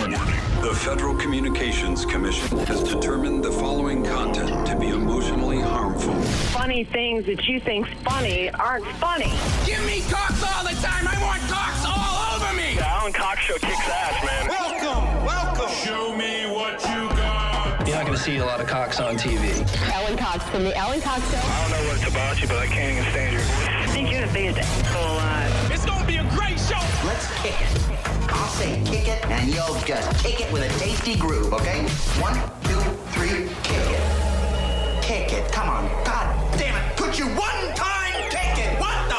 The Federal Communications Commission has determined the following content to be emotionally harmful. Funny things that you think's funny aren't funny. Give me cocks all the time. I want cocks all over me. The Alan Cox Show kicks ass, man. Welcome. Show me what you got. You're not going to see a lot of cocks on TV. Alan Cox from the Alan Cox Show. I don't know what it's about you, but I can't even stand your voice. I think you're the biggest asshole alive. It's going to be a great show. Let's kick it. I'll say kick it, and you'll just kick it with a tasty groove, okay? 1, 2, 3, kick it. Kick it. Come on. God damn it. Could you one time kick it? What the?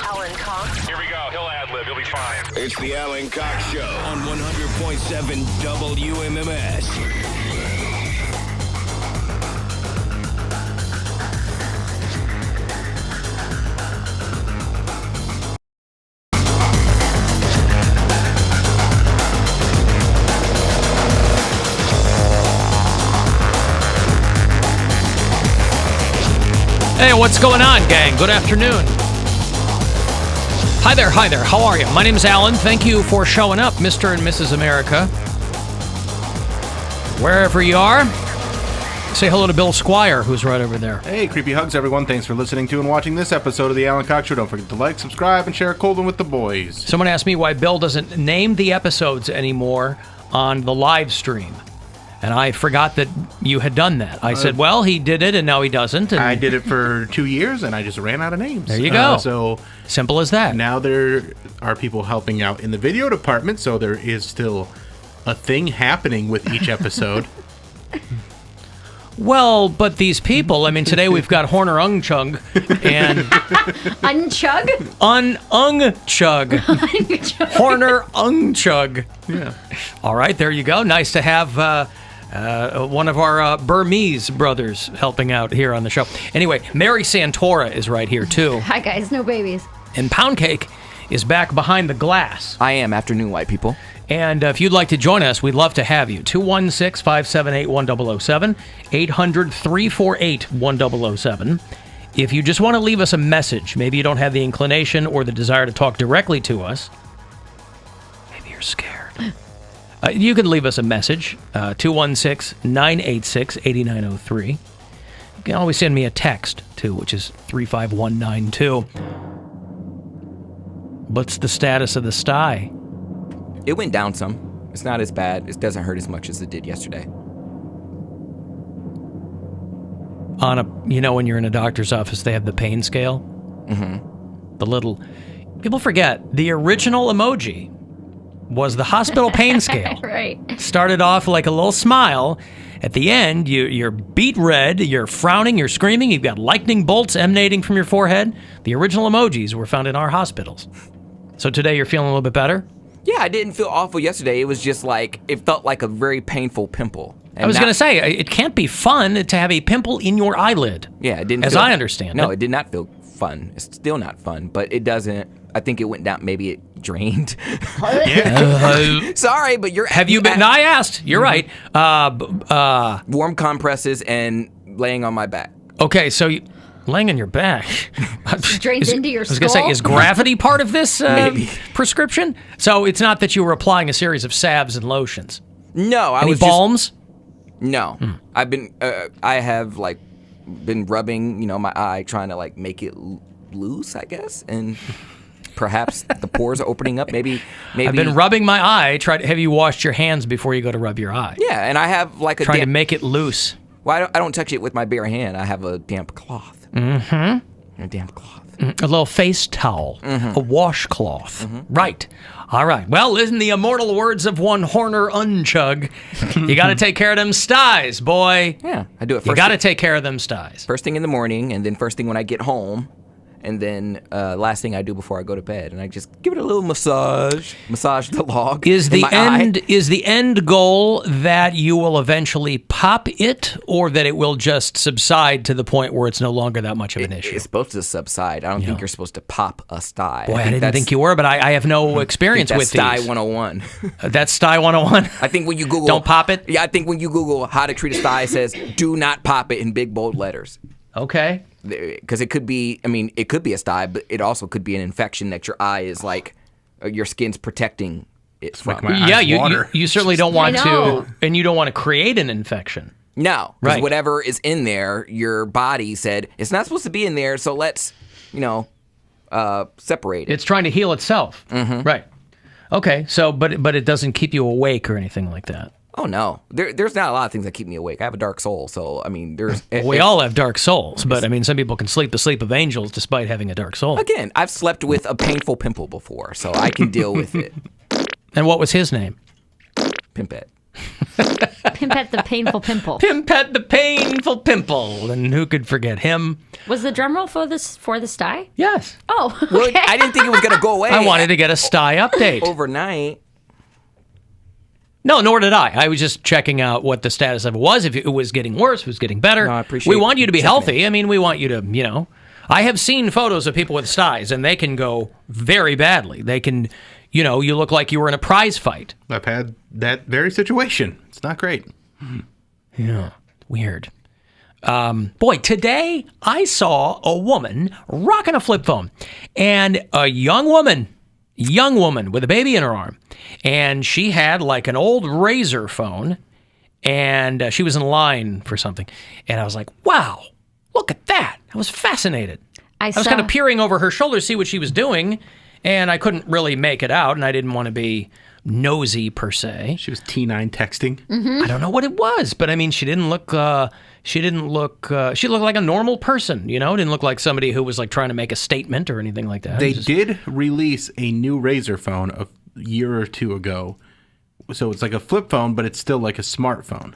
Alan Cox. Here we go. He'll ad-lib. He'll be fine. It's the Alan Cox Show on 100.7 WMMS. Hey, what's going on, gang? Good afternoon. Hi there, how are you? My name is Alan. Thank you for showing up, Mr. and Mrs. America. Wherever you are, say hello to Bill Squire, who's right over there. Hey, creepy hugs, everyone. Thanks for listening to and watching this episode of the Alan Cox Show. Don't forget to like, subscribe, and share a cold one with the boys. Someone asked me why Bill doesn't name the episodes anymore on the live stream. And I forgot that you had done that. I said, well, he did it, and now he doesn't. And I did it for 2 years, and I just ran out of names. there you go. So simple as that. now there are people helping out in the video department, so there is still a thing happening with each episode. Well, but these people, I mean, today we've got Horner Ungchug and Unchug? Ungchug. Horner Ungchug. Yeah. All right, there you go. Nice to have one of our Burmese brothers helping out here on the show. Anyway, Mary Santora is right here, too. Hi, guys. No babies. And Poundcake is back behind the glass. I am. Afternoon, white people. And if you'd like to join us, we'd love to have you. 216-578-1007, 800-348-1007. If you just want to leave us a message, maybe you don't have the inclination or the desire to talk directly to us, maybe you're scared, you can leave us a message, 216-986-8903. You can always send me a text, too, which is 35192. What's the status of the sty? It went down some. It's not as bad. It doesn't hurt as much as it did yesterday. When you're in a doctor's office, they have the pain scale. Mm-hmm. The little... People forget, the original emoji was the hospital pain scale. Right. Started off like a little smile. At the end, you're beet red, you're frowning, you're screaming, you've got lightning bolts emanating from your forehead. The original emojis were found in our hospitals. So today you're feeling a little bit better? Yeah, I didn't feel awful yesterday. It was just like, it felt like a very painful pimple. I was going to say, it can't be fun to have a pimple in your eyelid. Yeah, it didn't As I understand No, it. it did not feel fun. It's still not fun, but it doesn't, I think it went down, maybe it drained. Sorry, but you're... Have you been... No, I asked. You're right. Warm compresses and laying on my back. Okay, so laying on your back. Drains into your skull? I was going to say, is gravity part of this prescription? So it's not that you were applying a series of salves and lotions? No, Any balms? No. I've been, I have, like, been rubbing, my eye, trying to, like, make it loose, I guess, and... Perhaps the pores are opening up. Maybe. I've been rubbing my eye. Have you washed your hands before you go to rub your eye? Yeah, and I have like a trying to make it loose. Well, I don't touch it with my bare hand. I have a damp cloth. Mm-hmm. A damp cloth. A little face towel. Mm-hmm. A washcloth. Right. All right. Well, in the immortal words of one Horner Unchug, you got to take care of them sties, boy. Yeah, I do it first. You got to take care of them sties. First thing in the morning, and then first thing when I get home. And then last thing I do before I go to bed, and I just give it a little massage the log. Is the eye. end goal that you will eventually pop it, or that it will just subside to the point where it's no longer that much of an issue? It's supposed to subside. I don't think you're supposed to pop a sty. Boy, I didn't think you were, but I have no experience with these. That's Sty 101. That's Sty 101? I think when you Google... Don't pop it? Yeah, I think when you Google how to treat a sty, it says, do not pop it in big, bold letters. Okay. Because it could be, it could be a sty, but it also could be an infection that your eye is like, your skin's protecting it Make from. my eyes water. you certainly don't want I know. to, and you don't want to create an infection. No, because Right. whatever is in there, your body said it's not supposed to be in there. So let's, separate it. It's trying to heal itself. Right. Okay. So, but it doesn't keep you awake or anything like that. Oh no, there's not a lot of things that keep me awake. I have a dark soul, so I mean, there's. We all have dark souls, but I mean, some people can sleep the sleep of angels despite having a dark soul. Again, I've slept with a painful pimple before, so I can deal with it. And what was his name? Pimpette. Pimpette the painful pimple. Pimpette the painful pimple, and who could forget him? Was the drum roll for the sty? Yes. Oh, Well, okay. I didn't think it was gonna go away. I wanted to get a sty update. overnight. No, nor did I. I was just checking out what the status of it was, if it was getting worse, if it was getting better. No, I appreciate We want you to be checking healthy. I mean, we want you to, I have seen photos of people with styes, and they can go very badly. They can, you look like you were in a prize fight. I've had that very situation. It's not great. Yeah, weird. Boy, today I saw a woman rocking a flip phone, and a young woman with a baby in her arm, and she had like an old Razor phone, and she was in line for something, and I was like, wow, look at that. I was fascinated. I was kind of peering over her shoulder to see what she was doing, and I couldn't really make it out, and I didn't want to be nosy per se. She was T9 texting. I don't know what it was, but I mean, she looked like a normal person, Didn't look like somebody who was like trying to make a statement or anything like that. They did release a new Razor phone a year or two ago. So it's like a flip phone, but it's still like a smartphone.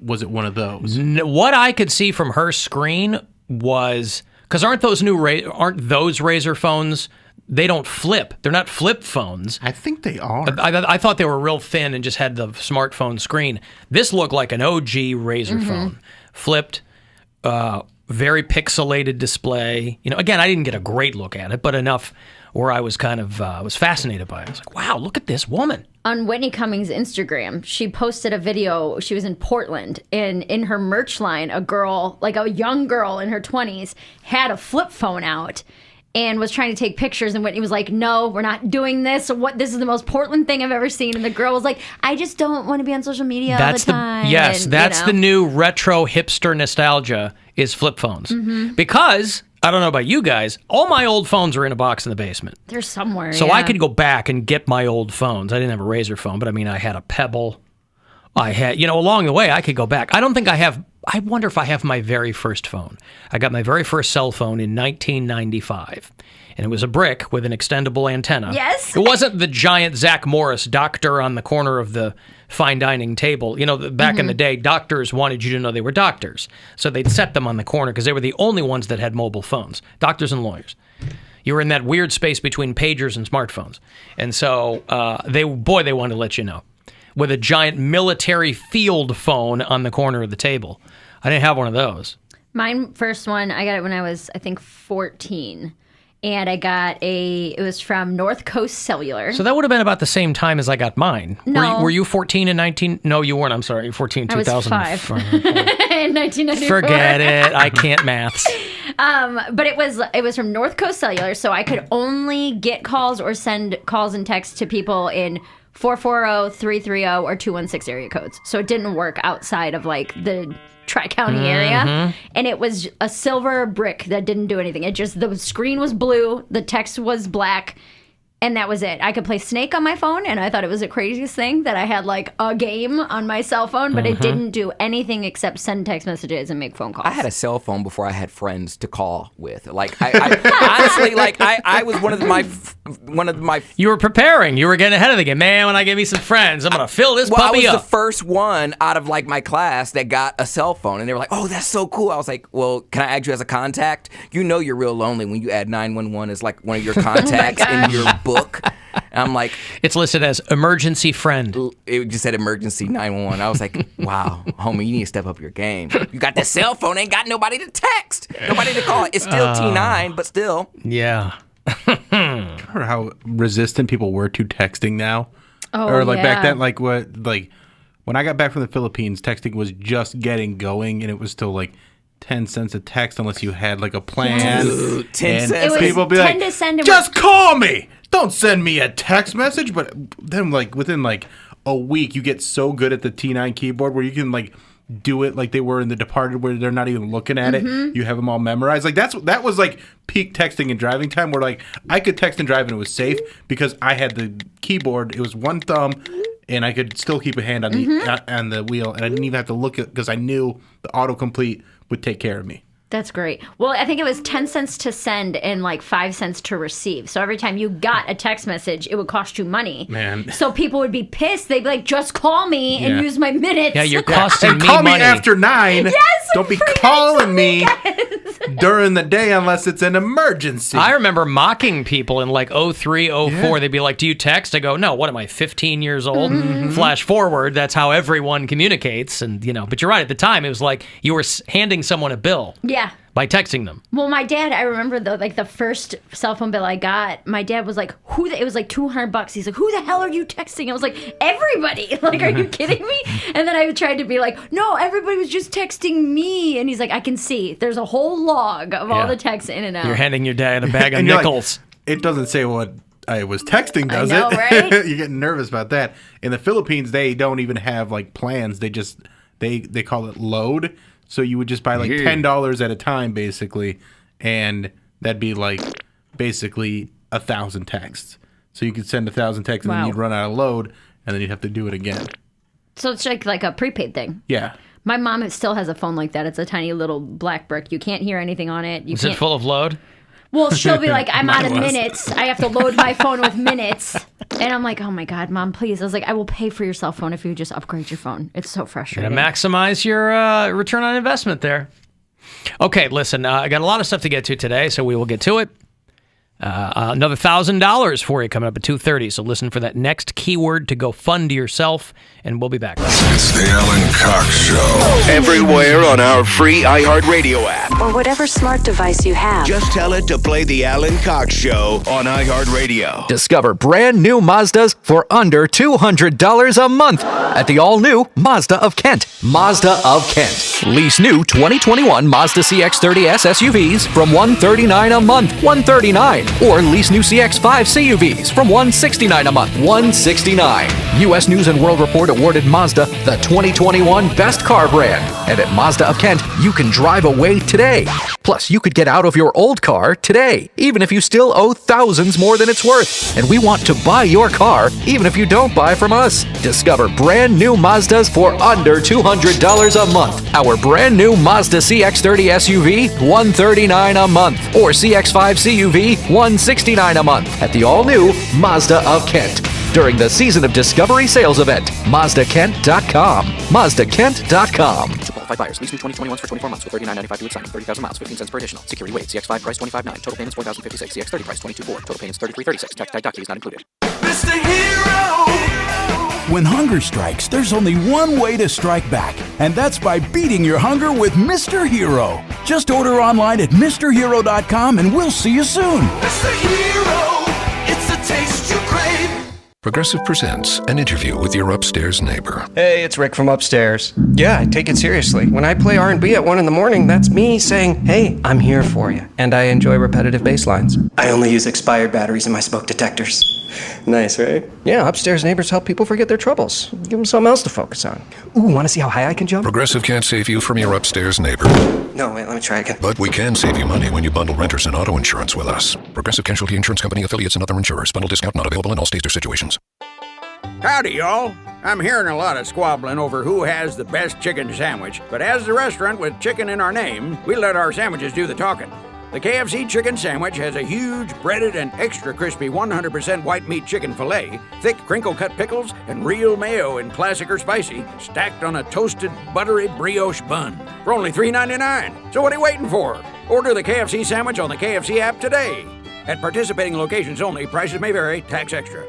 Was it one of those? What I could see from her screen was, because aren't those Razor phones? They don't flip. They're not flip phones. I think they are. I thought they were real thin and just had the smartphone screen. This looked like an OG Razor phone. Flipped, very pixelated display. Again, I didn't get a great look at it, but enough where I was kind of was fascinated by it. I was like, wow, look at this woman. On Whitney Cummings' Instagram, she posted a video. She was in Portland, and in her merch line, a girl, like a young girl in her 20s, had a flip phone out and was trying to take pictures, and Whitney was like, no, we're not doing this. This is the most Portland thing I've ever seen. And the girl was like, I just don't want to be on social media all the time. That's the new retro hipster nostalgia is flip phones. Because, I don't know about you guys, all my old phones are in a box in the basement. They're somewhere, So I could go back and get my old phones. I didn't have a Razor phone, but I mean, I had a Pebble. I had, along the way, I could go back. I wonder if I have my very first phone. I got my very first cell phone in 1995. And it was a brick with an extendable antenna. Yes. It wasn't the giant Zach Morris doctor on the corner of the fine dining table. Back in the day, doctors wanted you to know they were doctors. So they'd set them on the corner because they were the only ones that had mobile phones. Doctors and lawyers. You were in that weird space between pagers and smartphones. And so they wanted to let you know. With a giant military field phone on the corner of the table. I didn't have one of those. Mine first one, I got it when I was, I think, 14. And I got it was from North Coast Cellular. So that would have been about the same time as I got mine. No. Were you 14 in 19? No, you weren't. I'm sorry. You're 14 in 2000. I was 5. In 1994. Forget it. I can't maths. But it was from North Coast Cellular, so I could only get calls or send calls and texts to people in 440, 330, or 216 area codes. So it didn't work outside of like the Tri-County area. And it was a silver brick that didn't do anything. The screen was blue, the text was black, and that was it. I could play Snake on my phone, and I thought it was the craziest thing that I had like a game on my cell phone, but it didn't do anything except send text messages and make phone calls. I had a cell phone before I had friends to call with. Like, I honestly, like, I was one of my. You were preparing. You were getting ahead of the game. Man, when I get me some friends, I'm going to fill this I puppy was up. the first one out of like my class that got a cell phone, and they were like, "Oh, that's so cool." I was like, "Well, can I add you as a contact?" You're real lonely when you add 911 as like one of your contacts in your book. And I'm like, it's listed as emergency friend. It just said emergency 911. I was like, wow, homie, you need to step up your game. You got this cell phone, ain't got nobody to text, nobody to call. It's still T9, but still. Yeah. Remember how resistant people were to texting now? Oh, or like back yeah. then, when I got back from the Philippines, texting was just getting going, and it was still like 10 cents a text unless you had like a plan. Dude, 10 and cents. people be 10 like, to send just call me. don't send me a text message. But then, like, within like a week, you get so good at the T9 keyboard where you can like do it like they were in The Departed, where they're not even looking at it. You have them all memorized. Like that was like peak texting and driving time, where like I could text and drive and it was safe because I had the keyboard. It was one thumb, and I could still keep a hand on the wheel, and I didn't even have to look at because I knew the autocomplete would take care of me. That's great. Well, I think it was 10 cents to send and like 5 cents to receive. So every time you got a text message, it would cost you money. Man. So people would be pissed. They'd be like, just call me and use my minutes. Yeah, you're costing and me call money. me after 9. Yes, don't be calling me during the day unless it's an emergency. I remember mocking people in like 03, 04. They'd be like, do you text? I go, no, what am I, 15 years old? Flash forward, that's how everyone communicates. And, you know, but you're right. At the time, it was like you were handing someone a bill. Yeah. By texting them. Well, my dad, I remember the first cell phone bill I got, my dad was like, it was like $200. He's like, who the hell are you texting? I was like, everybody. Like, are you kidding me? And then I tried to be like, no, everybody was just texting me. And he's like, I can see. There's a whole log of all the texts in and out. You're handing your dad a bag of nickels. Like, it doesn't say what I was texting, does I know, it? Right? You're getting nervous about that. In the Philippines, they don't even have like plans. They just, they call it load. So you would just buy like $10 at a time, basically, and that'd be like basically 1,000 texts. So you could send 1,000 texts, and then you'd run out of load, and then you'd have to do it again. So it's like a prepaid thing. Yeah. My mom still has a phone like that. It's a tiny little black brick. You can't hear anything on it. Is it full of load? Well, she'll be like, I'm out of minutes. I have to load my phone with minutes. And I'm like, oh my God, Mom, please. I was like, I will pay for your cell phone if you just upgrade your phone. It's so frustrating. Gonna maximize your return on investment there. Okay, listen, I got a lot of stuff to get to today, so we will get to it. Another $1,000 for you coming up at 2:30. So listen for that next keyword to go fund yourself, and we'll be back. It's the Alan Cox Show. Everywhere on our free iHeartRadio app. Or whatever smart device you have. Just tell it to play the Alan Cox Show on iHeartRadio. Discover brand new Mazdas for under $200 a month at the all-new Mazda of Kent. Mazda of Kent. Lease new 2021 Mazda CX-30S SUVs from $139 a month. $139. Or lease new CX-5 CUVs from $169 a month. $169. U.S. News and World Report awarded Mazda the 2021 Best Car Brand. And at Mazda of Kent, you can drive away today. Plus, you could get out of your old car today, even if you still owe thousands more than it's worth. And we want to buy your car, even if you don't buy from us. Discover brand new Mazdas for under $200 a month. Our brand new Mazda CX-30 SUV, $139 a month. Or CX-5 CUV, $169 a month at the all-new Mazda of Kent. During the Season of Discovery sales event, MazdaKent.com. MazdaKent.com. To qualified buyers, lease new 2021s for 24 months with $39.95 due at signing, 30,000 miles, 15 cents per additional. Security wait. CX-5 price $25.9. Total payments $4,056. CX-30 price $22.4. Total payments $33.36. Tax tag doc fees not included. Mr. Hero! When hunger strikes, there's only one way to strike back, and that's by beating your hunger with Mr. Hero. Just order online at MrHero.com and we'll see you soon. Mr. Hero! It's the taste you crave. Progressive presents an interview with your upstairs neighbor. Hey, it's Rick from upstairs. Yeah, I take it seriously. When I play R&B at 1 in the morning, that's me saying, hey, I'm here for you. And I enjoy repetitive bass lines. I only use expired batteries in my smoke detectors. Nice, right? Yeah, upstairs neighbors help people forget their troubles. Give them something else to focus on. Ooh, want to see how high I can jump? Progressive can't save you from your upstairs neighbor. No, wait, let me try again. But we can save you money when you bundle renters and auto insurance with us. Progressive Casualty Insurance Company affiliates and other insurers. Bundle discount not available in all states or situations. Howdy, y'all. I'm hearing a lot of squabbling over who has the best chicken sandwich, but as the restaurant with chicken in our name, we let our sandwiches do the talking. The KFC chicken sandwich has a huge, breaded, and extra crispy 100% white meat chicken filet, thick crinkle-cut pickles, and real mayo in classic or spicy, stacked on a toasted, buttery brioche bun for only $3.99. So what are you waiting for? Order the KFC sandwich on the KFC app today. At participating locations only, prices may vary, tax extra.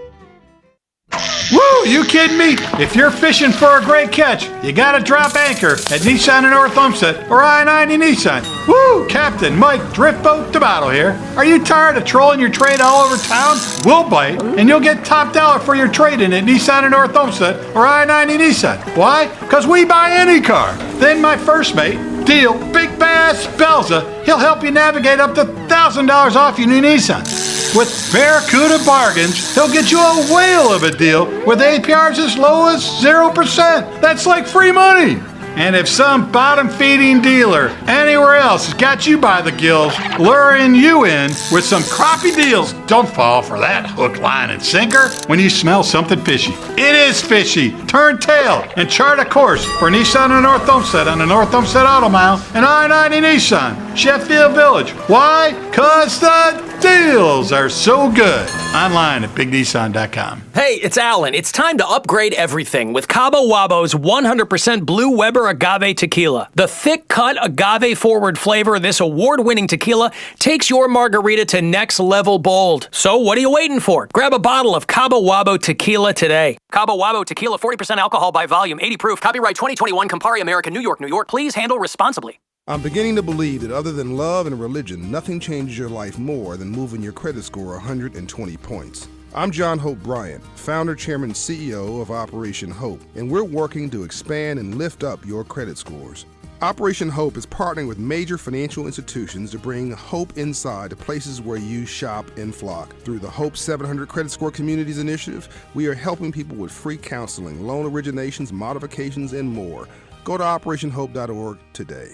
Woo! You kidding me? If you're fishing for a great catch, you gotta drop anchor at Nissan in North Olmsted or I-90 Nissan. Woo! Captain Mike Drift Boat to Battle here. Are you tired of trolling your trade all over town? We'll bite, and you'll get top dollar for your trade-in at Nissan in North Olmsted or I-90 Nissan. Why? Because we buy any car. Then my first mate, Deal Big Bass Belza, he'll help you navigate up to $1,000 off your new Nissan. With Barracuda Bargains, they'll get you a whale of a deal with APRs as low as 0%. That's like free money. And if some bottom-feeding dealer anywhere else has got you by the gills, luring you in with some crappie deals, don't fall for that hook, line, and sinker when you smell something fishy. It is fishy. Turn tail and chart a course for Nissan and North Olmsted on the North Olmsted Auto Mile and I-90 Nissan, Sheffield Village. Why? 'Cause the deals are so good. Online at bignissan.com. Hey, it's Alan. It's time to upgrade everything with Cabo Wabo's 100% Blue Weber Agave Tequila. The thick-cut, agave-forward flavor of this award-winning tequila takes your margarita to next-level bold. So what are you waiting for? Grab a bottle of Cabo Wabo Tequila today. Cabo Wabo Tequila, 40% alcohol by volume, 80 proof. Copyright 2021, Campari America, New York, New York. Please handle responsibly. I'm beginning to believe that other than love and religion, nothing changes your life more than moving your credit score 120 points. I'm John Hope Bryant, founder, chairman, CEO of Operation Hope, and we're working to expand and lift up your credit scores. Operation Hope is partnering with major financial institutions to bring hope inside to places where you shop and flock. Through the Hope 700 Credit Score Communities Initiative, we are helping people with free counseling, loan originations, modifications, and more. Go to operationhope.org today.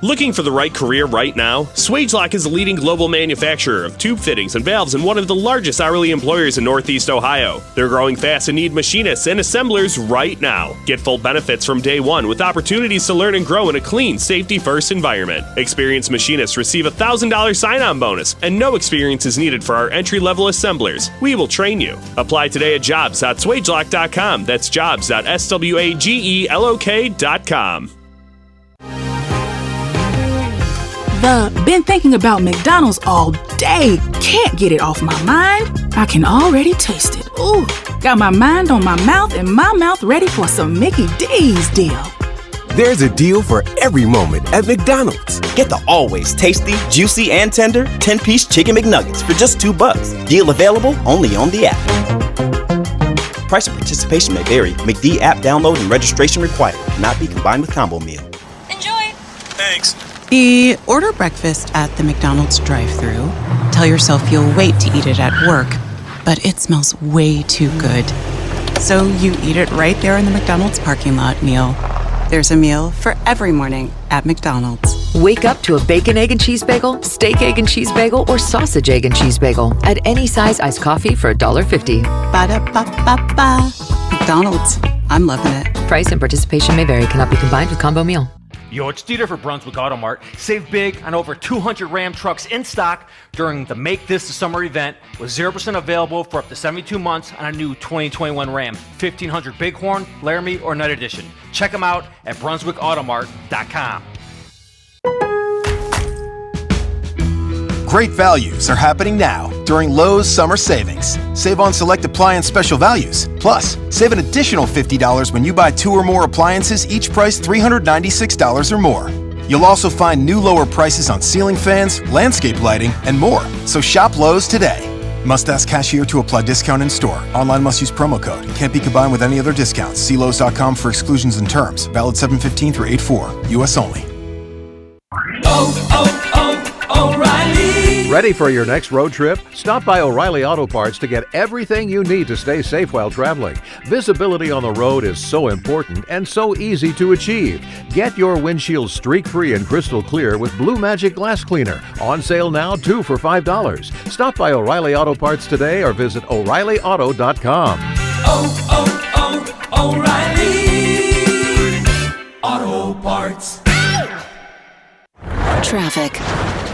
Looking for the right career right now? Swagelok is a leading global manufacturer of tube fittings and valves and one of the largest hourly employers in Northeast Ohio. They're growing fast and need machinists and assemblers right now. Get full benefits from day one with opportunities to learn and grow in a clean, safety-first environment. Experienced machinists receive a $1,000 sign-on bonus, and no experience is needed for our entry-level assemblers. We will train you. Apply today at jobs.swagelok.com. That's jobs.swagelok.com. Been thinking about McDonald's all day. Can't get it off my mind. I can already taste it. Ooh, got my mind on my mouth and my mouth ready for some Mickey D's deal. There's a deal for every moment at McDonald's. Get the always tasty, juicy, and tender 10-piece Chicken McNuggets for just $2. Deal available only on the app. Price and participation may vary. McD app download and registration required. Cannot be combined with combo meal. Enjoy. Thanks. Order breakfast at the McDonald's drive-thru. Tell yourself you'll wait to eat it at work, but it smells way too good. So you eat it right there in the McDonald's parking lot meal. There's a meal for every morning at McDonald's. Wake up to a bacon, egg, and cheese bagel, steak, egg, and cheese bagel, or sausage, egg, and cheese bagel at any size iced coffee for $1.50. Ba-da-ba-ba-ba. McDonald's. I'm loving it. Price and participation may vary. Cannot be combined with combo meal. Yo, it's Dieter for Brunswick Auto Mart. Save big on over 200 Ram trucks in stock during the Make This the Summer event with 0% available for up to 72 months on a new 2021 Ram 1500 Bighorn, Laramie, or Night Edition. Check them out at BrunswickAutomart.com. Great values are happening now during Lowe's Summer Savings. Save on select appliance special values. Plus, save an additional $50 when you buy 2 or more appliances, each priced $396 or more. You'll also find new lower prices on ceiling fans, landscape lighting, and more. So shop Lowe's today. Must ask cashier to apply discount in store. Online must use promo code. Can't be combined with any other discounts. See Lowe's.com for exclusions and terms. Valid 7/15 through 8/4. U.S. only. O'Reilly. Ready for your next road trip? Stop by O'Reilly Auto Parts to get everything you need to stay safe while traveling. Visibility on the road is so important and so easy to achieve. Get your windshield streak-free and crystal clear with Blue Magic Glass Cleaner. On sale now, 2 for $5. Stop by O'Reilly Auto Parts today or visit O'ReillyAuto.com. O'Reilly Auto Parts. Traffic.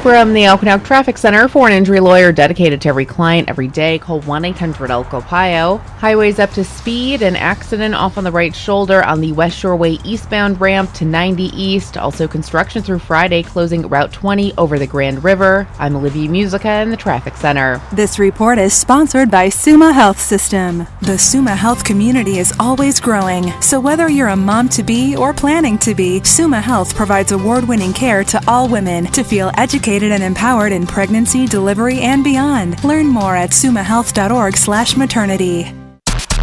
From the Okanagan Traffic Center, for an injury lawyer dedicated to every client every day, call 1-800-ELCO-PIO. Highways up to speed. An accident off on the right shoulder on the West Shore Way eastbound ramp to 90 East. Also construction through Friday, closing Route 20 over the Grand River. I'm Olivia Musica in the Traffic Center. This report is sponsored by Summa Health System. The Summa Health community is always growing. So whether you're a mom-to-be or planning to be, Summa Health provides award-winning care to all women to feel educated and empowered in pregnancy, delivery, and beyond. Learn more at summahealth.org/maternity.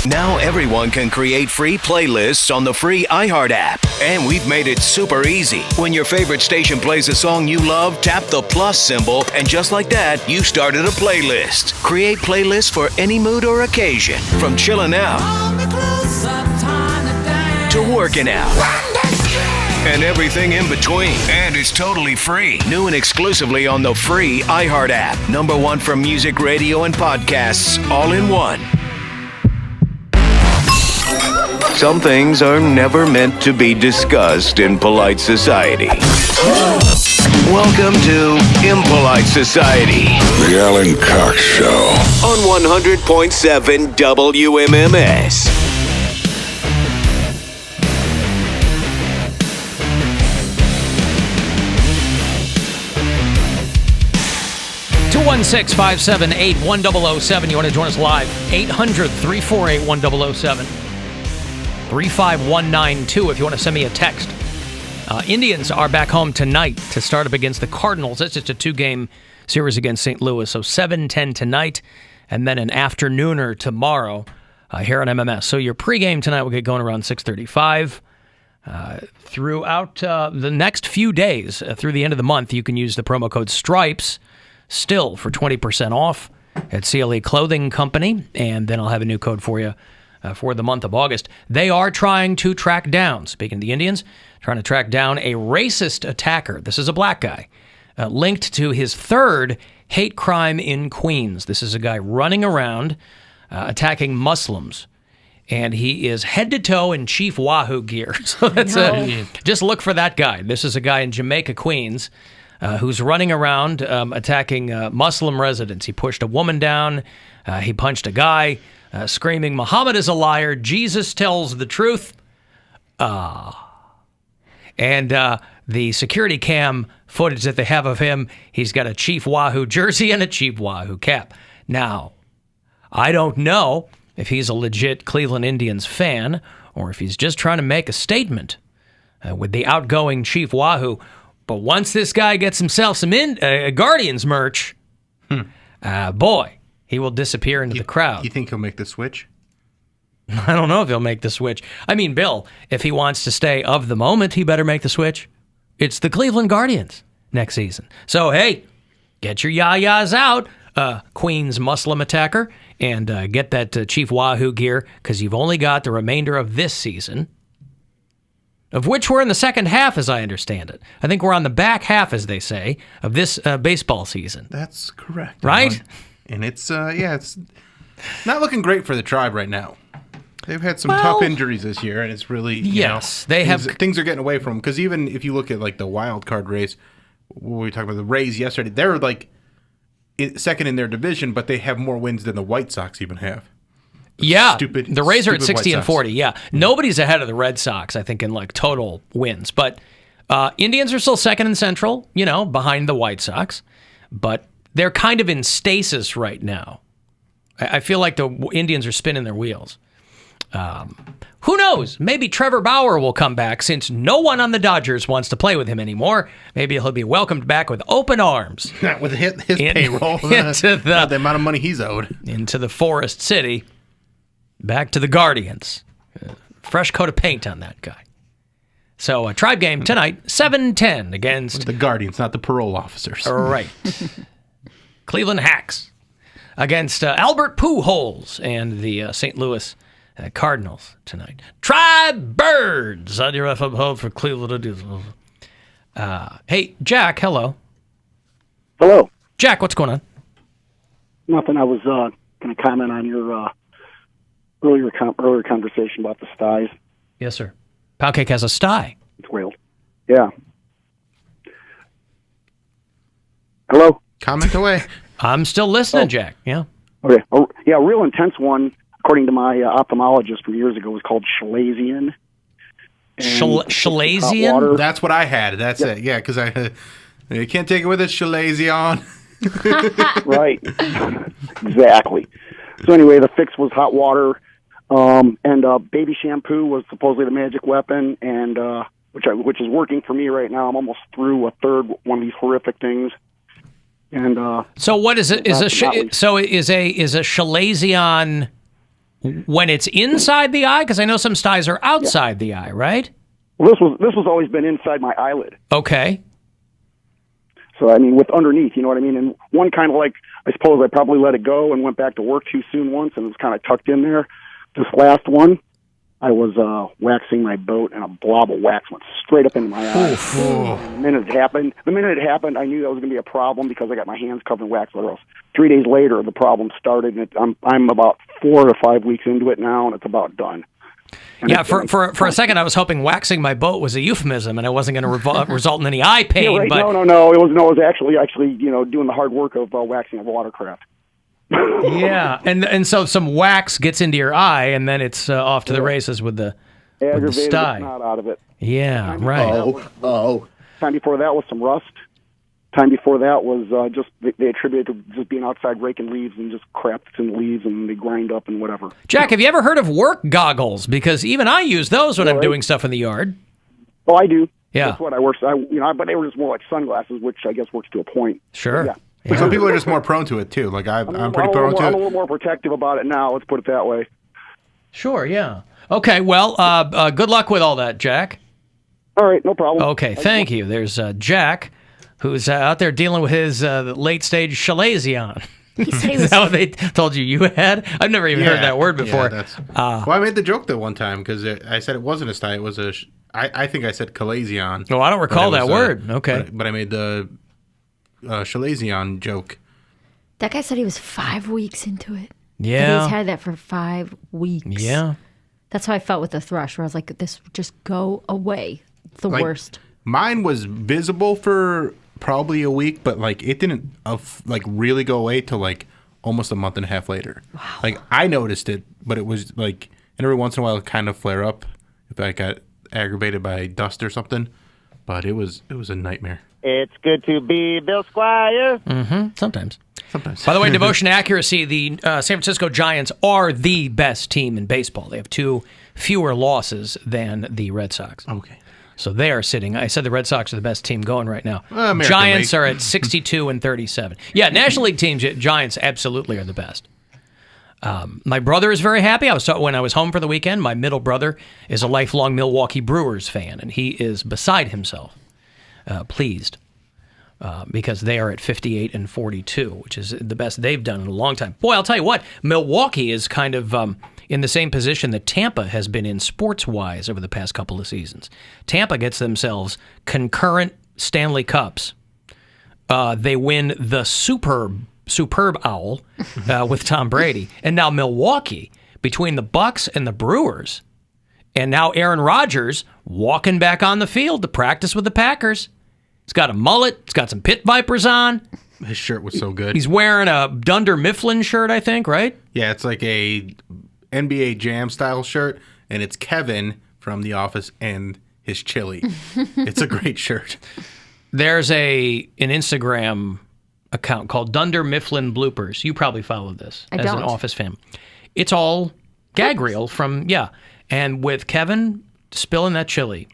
Now everyone can create free playlists on the free iHeart app. And we've made it super easy. When your favorite station plays a song you love, tap the plus symbol, and just like that, you started a playlist. Create playlists for any mood or occasion, from chilling out to working out. And everything in between. And it's totally free. New and exclusively on the free iHeart app. #1 for music, radio, and podcasts, all in one. Some things are never meant to be discussed in polite society. Welcome to Impolite Society. The Alan Cox Show. On 100.7 WMMS. 216-578-1007. You want to join us live? 800-348-1007. 35192 if you want to send me a text. Indians are back home tonight to start up against the Cardinals. That's just a 2-game series against St. Louis. So 7-10 tonight, and then an afternooner tomorrow here on MMS. So your pregame tonight will get going around 6:35. Throughout the next few days, through the end of the month, you can use the promo code STRIPES still for 20% off at CLE Clothing Company, and then I'll have a new code for you for the month of August. They are trying to track down, speaking of the Indians, trying to track down a racist attacker. This is a black guy, linked to his 3rd hate crime in Queens. This is a guy running around attacking Muslims, and he is head to toe in Chief Wahoo gear. So that's just look for that guy. This is a guy in Jamaica, Queens, who's running around attacking Muslim residents. He pushed a woman down. He punched a guy, screaming, "Muhammad is a liar. Jesus tells the truth." And the security cam footage that they have of him, he's got a Chief Wahoo jersey and a Chief Wahoo cap. Now, I don't know if he's a legit Cleveland Indians fan or if he's just trying to make a statement with the outgoing Chief Wahoo. But once this guy gets himself some Guardians merch, boy, he will disappear into the crowd. You think he'll make the switch? I don't know if he'll make the switch. I mean, Bill, if he wants to stay of the moment, he better make the switch. It's the Cleveland Guardians next season. So, hey, get your yayas out, Queens Muslim attacker, and get that Chief Wahoo gear, because you've only got the remainder of this season, of which we're in the second half, as I understand it. I think we're on the back half, as they say, of this baseball season. That's correct. Right? And it's it's not looking great for the Tribe right now. They've had some tough injuries this year, and it's really, things are getting away from them. Because even if you look at like the wild card race, what we talked about the Rays yesterday, they're like second in their division, but they have more wins than the White Sox even have. Yeah, the Rays are at 60-40. Yeah, nobody's ahead of the Red Sox, I think, in like total wins. But Indians are still second in Central, behind the White Sox. But they're kind of in stasis right now. I feel like the Indians are spinning their wheels. Who knows? Maybe Trevor Bauer will come back, since no one on the Dodgers wants to play with him anymore. Maybe he'll be welcomed back with open arms. Not with his payroll. Into the amount of money he's owed. Into the Forest City. Back to the Guardians. Fresh coat of paint on that guy. So, a Tribe game tonight, 7-10 against... The Guardians, not the parole officers. Right. Cleveland Hacks against Albert Pujols and the St. Louis Cardinals tonight. Tribe Birds on your FM home for Cleveland. Hey, Jack, hello. Hello. Jack, what's going on? Nothing. I was going to comment on your earlier conversation about the styes. Yes, sir. Poundcake has a sty. It's whaled. Yeah. Hello? Comment away. I'm still listening, Jack. Yeah. Okay. Yeah, a real intense one, according to my ophthalmologist from years ago, was called Chalazion. Chalazion? That's what I had. That's it. Yeah, because you can't take it with a Chalazion. Right. Exactly. So anyway, the fix was hot water, and baby shampoo was supposedly the magic weapon, and which is working for me right now. I'm almost through a third one of these horrific things. And so what is it? Is a Chalazion When it's inside the eye? Because I know some styes are outside the eye, right? Well, this was always been inside my eyelid. Okay. So, I mean, with underneath, you know what I mean? And one kind of like, I suppose I probably let it go and went back to work too soon once, and it was kind of tucked in there. This last one, I was waxing my boat, and a blob of wax went straight up into my eye. The minute it happened, I knew that was going to be a problem because I got my hands covered in wax. Or else 3 days later, the problem started, and I'm about 4 or 5 weeks into it now, and it's about done. And yeah, for a second, I was hoping waxing my boat was a euphemism, and I wasn't going to result in any eye pain. Yeah, right. But No. It was actually doing the hard work of waxing a watercraft. Yeah, and so some wax gets into your eye, and then it's off to the races with the sty. Not out of it. Yeah, right. Time before that was some rust. Time before that was just they attributed to just being outside raking leaves and just crap that's in the leaves and they grind up and whatever. Jack, have you ever heard of work goggles? Because even I use those when I'm doing stuff in the yard. Oh, I do. Yeah, that's what I work. But they were just more like sunglasses, which I guess works to a point. Sure. Yeah. But some people are just more prone to it too. Like I'm pretty prone to it. I'm a little more protective about it now. Let's put it that way. Sure. Yeah. Okay. Well, good luck with all that, Jack. All right. No problem. Okay. Thank you. There's Jack, who's out there dealing with his late stage chalazion. Is that what they told you had? I've never even heard that word before. Yeah, well, I made the joke that one time because I said it wasn't a sty. It was I think I said chalazion. Oh, I don't recall that word. Okay. But I made the chalazion joke. That guy said he was 5 weeks into it. Yeah. He's had that for 5 weeks. Yeah. That's how I felt with the thrush, where I was like, this would just go away. It's the worst. Mine was visible for probably a week, but it didn't really go away till almost a month and a half later. Wow. I noticed it, but it was and every once in a while it kind of flare up if I got aggravated by dust or something. But it was a nightmare. It's good to be Bill Squire. Mm-hmm. Sometimes. By the way, devotion to accuracy, the San Francisco Giants are the best team in baseball. They have 2 fewer losses than the Red Sox. Okay. So they are sitting. I said the Red Sox are the best team going right now. American Giants League. are at 62 and 37. Yeah, National League teams, Giants absolutely are the best. My brother is very happy. When I was home for the weekend, my middle brother is a lifelong Milwaukee Brewers fan, and he is beside himself, pleased, because they are at 58 and 42, which is the best they've done in a long time. Boy, I'll tell you what, Milwaukee is kind of in the same position that Tampa has been in sports-wise over the past couple of seasons. Tampa gets themselves concurrent Stanley Cups. They win the Superb Owl with Tom Brady. And now Milwaukee, between the Bucks and the Brewers, and now Aaron Rodgers walking back on the field to practice with the Packers. He's got a mullet. He's got some pit vipers on. His shirt was so good. He's wearing a Dunder Mifflin shirt, I think, right? Yeah, it's like a NBA Jam style shirt, and it's Kevin from The Office and his chili. It's a great shirt. There's an Instagram account called Dunder Mifflin Bloopers. You probably followed this as an Office fan. It's all gag reel from, and with Kevin spilling that chili.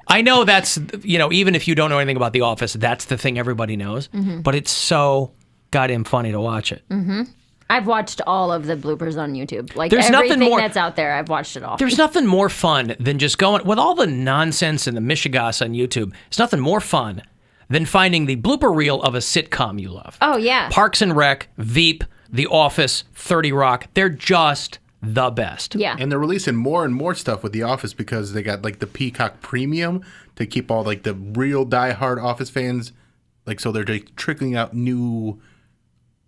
I know that's, even if you don't know anything about The Office, that's the thing everybody knows, but it's so goddamn funny to watch it. Mm-hmm. I've watched all of the bloopers on YouTube. There's everything that's out there, I've watched it all. There's nothing more fun than just going, with all the nonsense and the mishigas on YouTube, it's nothing more fun than finding the blooper reel of a sitcom you love. Oh, yeah. Parks and Rec, Veep, The Office, 30 Rock, they're just the best. Yeah. And they're releasing more and more stuff with The Office because they got the Peacock Premium to keep all the real diehard Office fans, so they're just trickling out new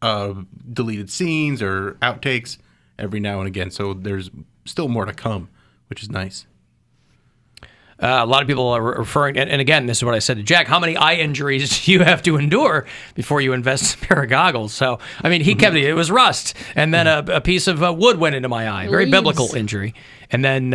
deleted scenes or outtakes every now and again. So there's still more to come, which is nice. A lot of people are referring, and again, this is what I said to Jack, how many eye injuries do you have to endure before you invest in a pair of goggles? So, he kept it. It was rust, and then a piece of wood went into my eye. Very biblical injury. And then,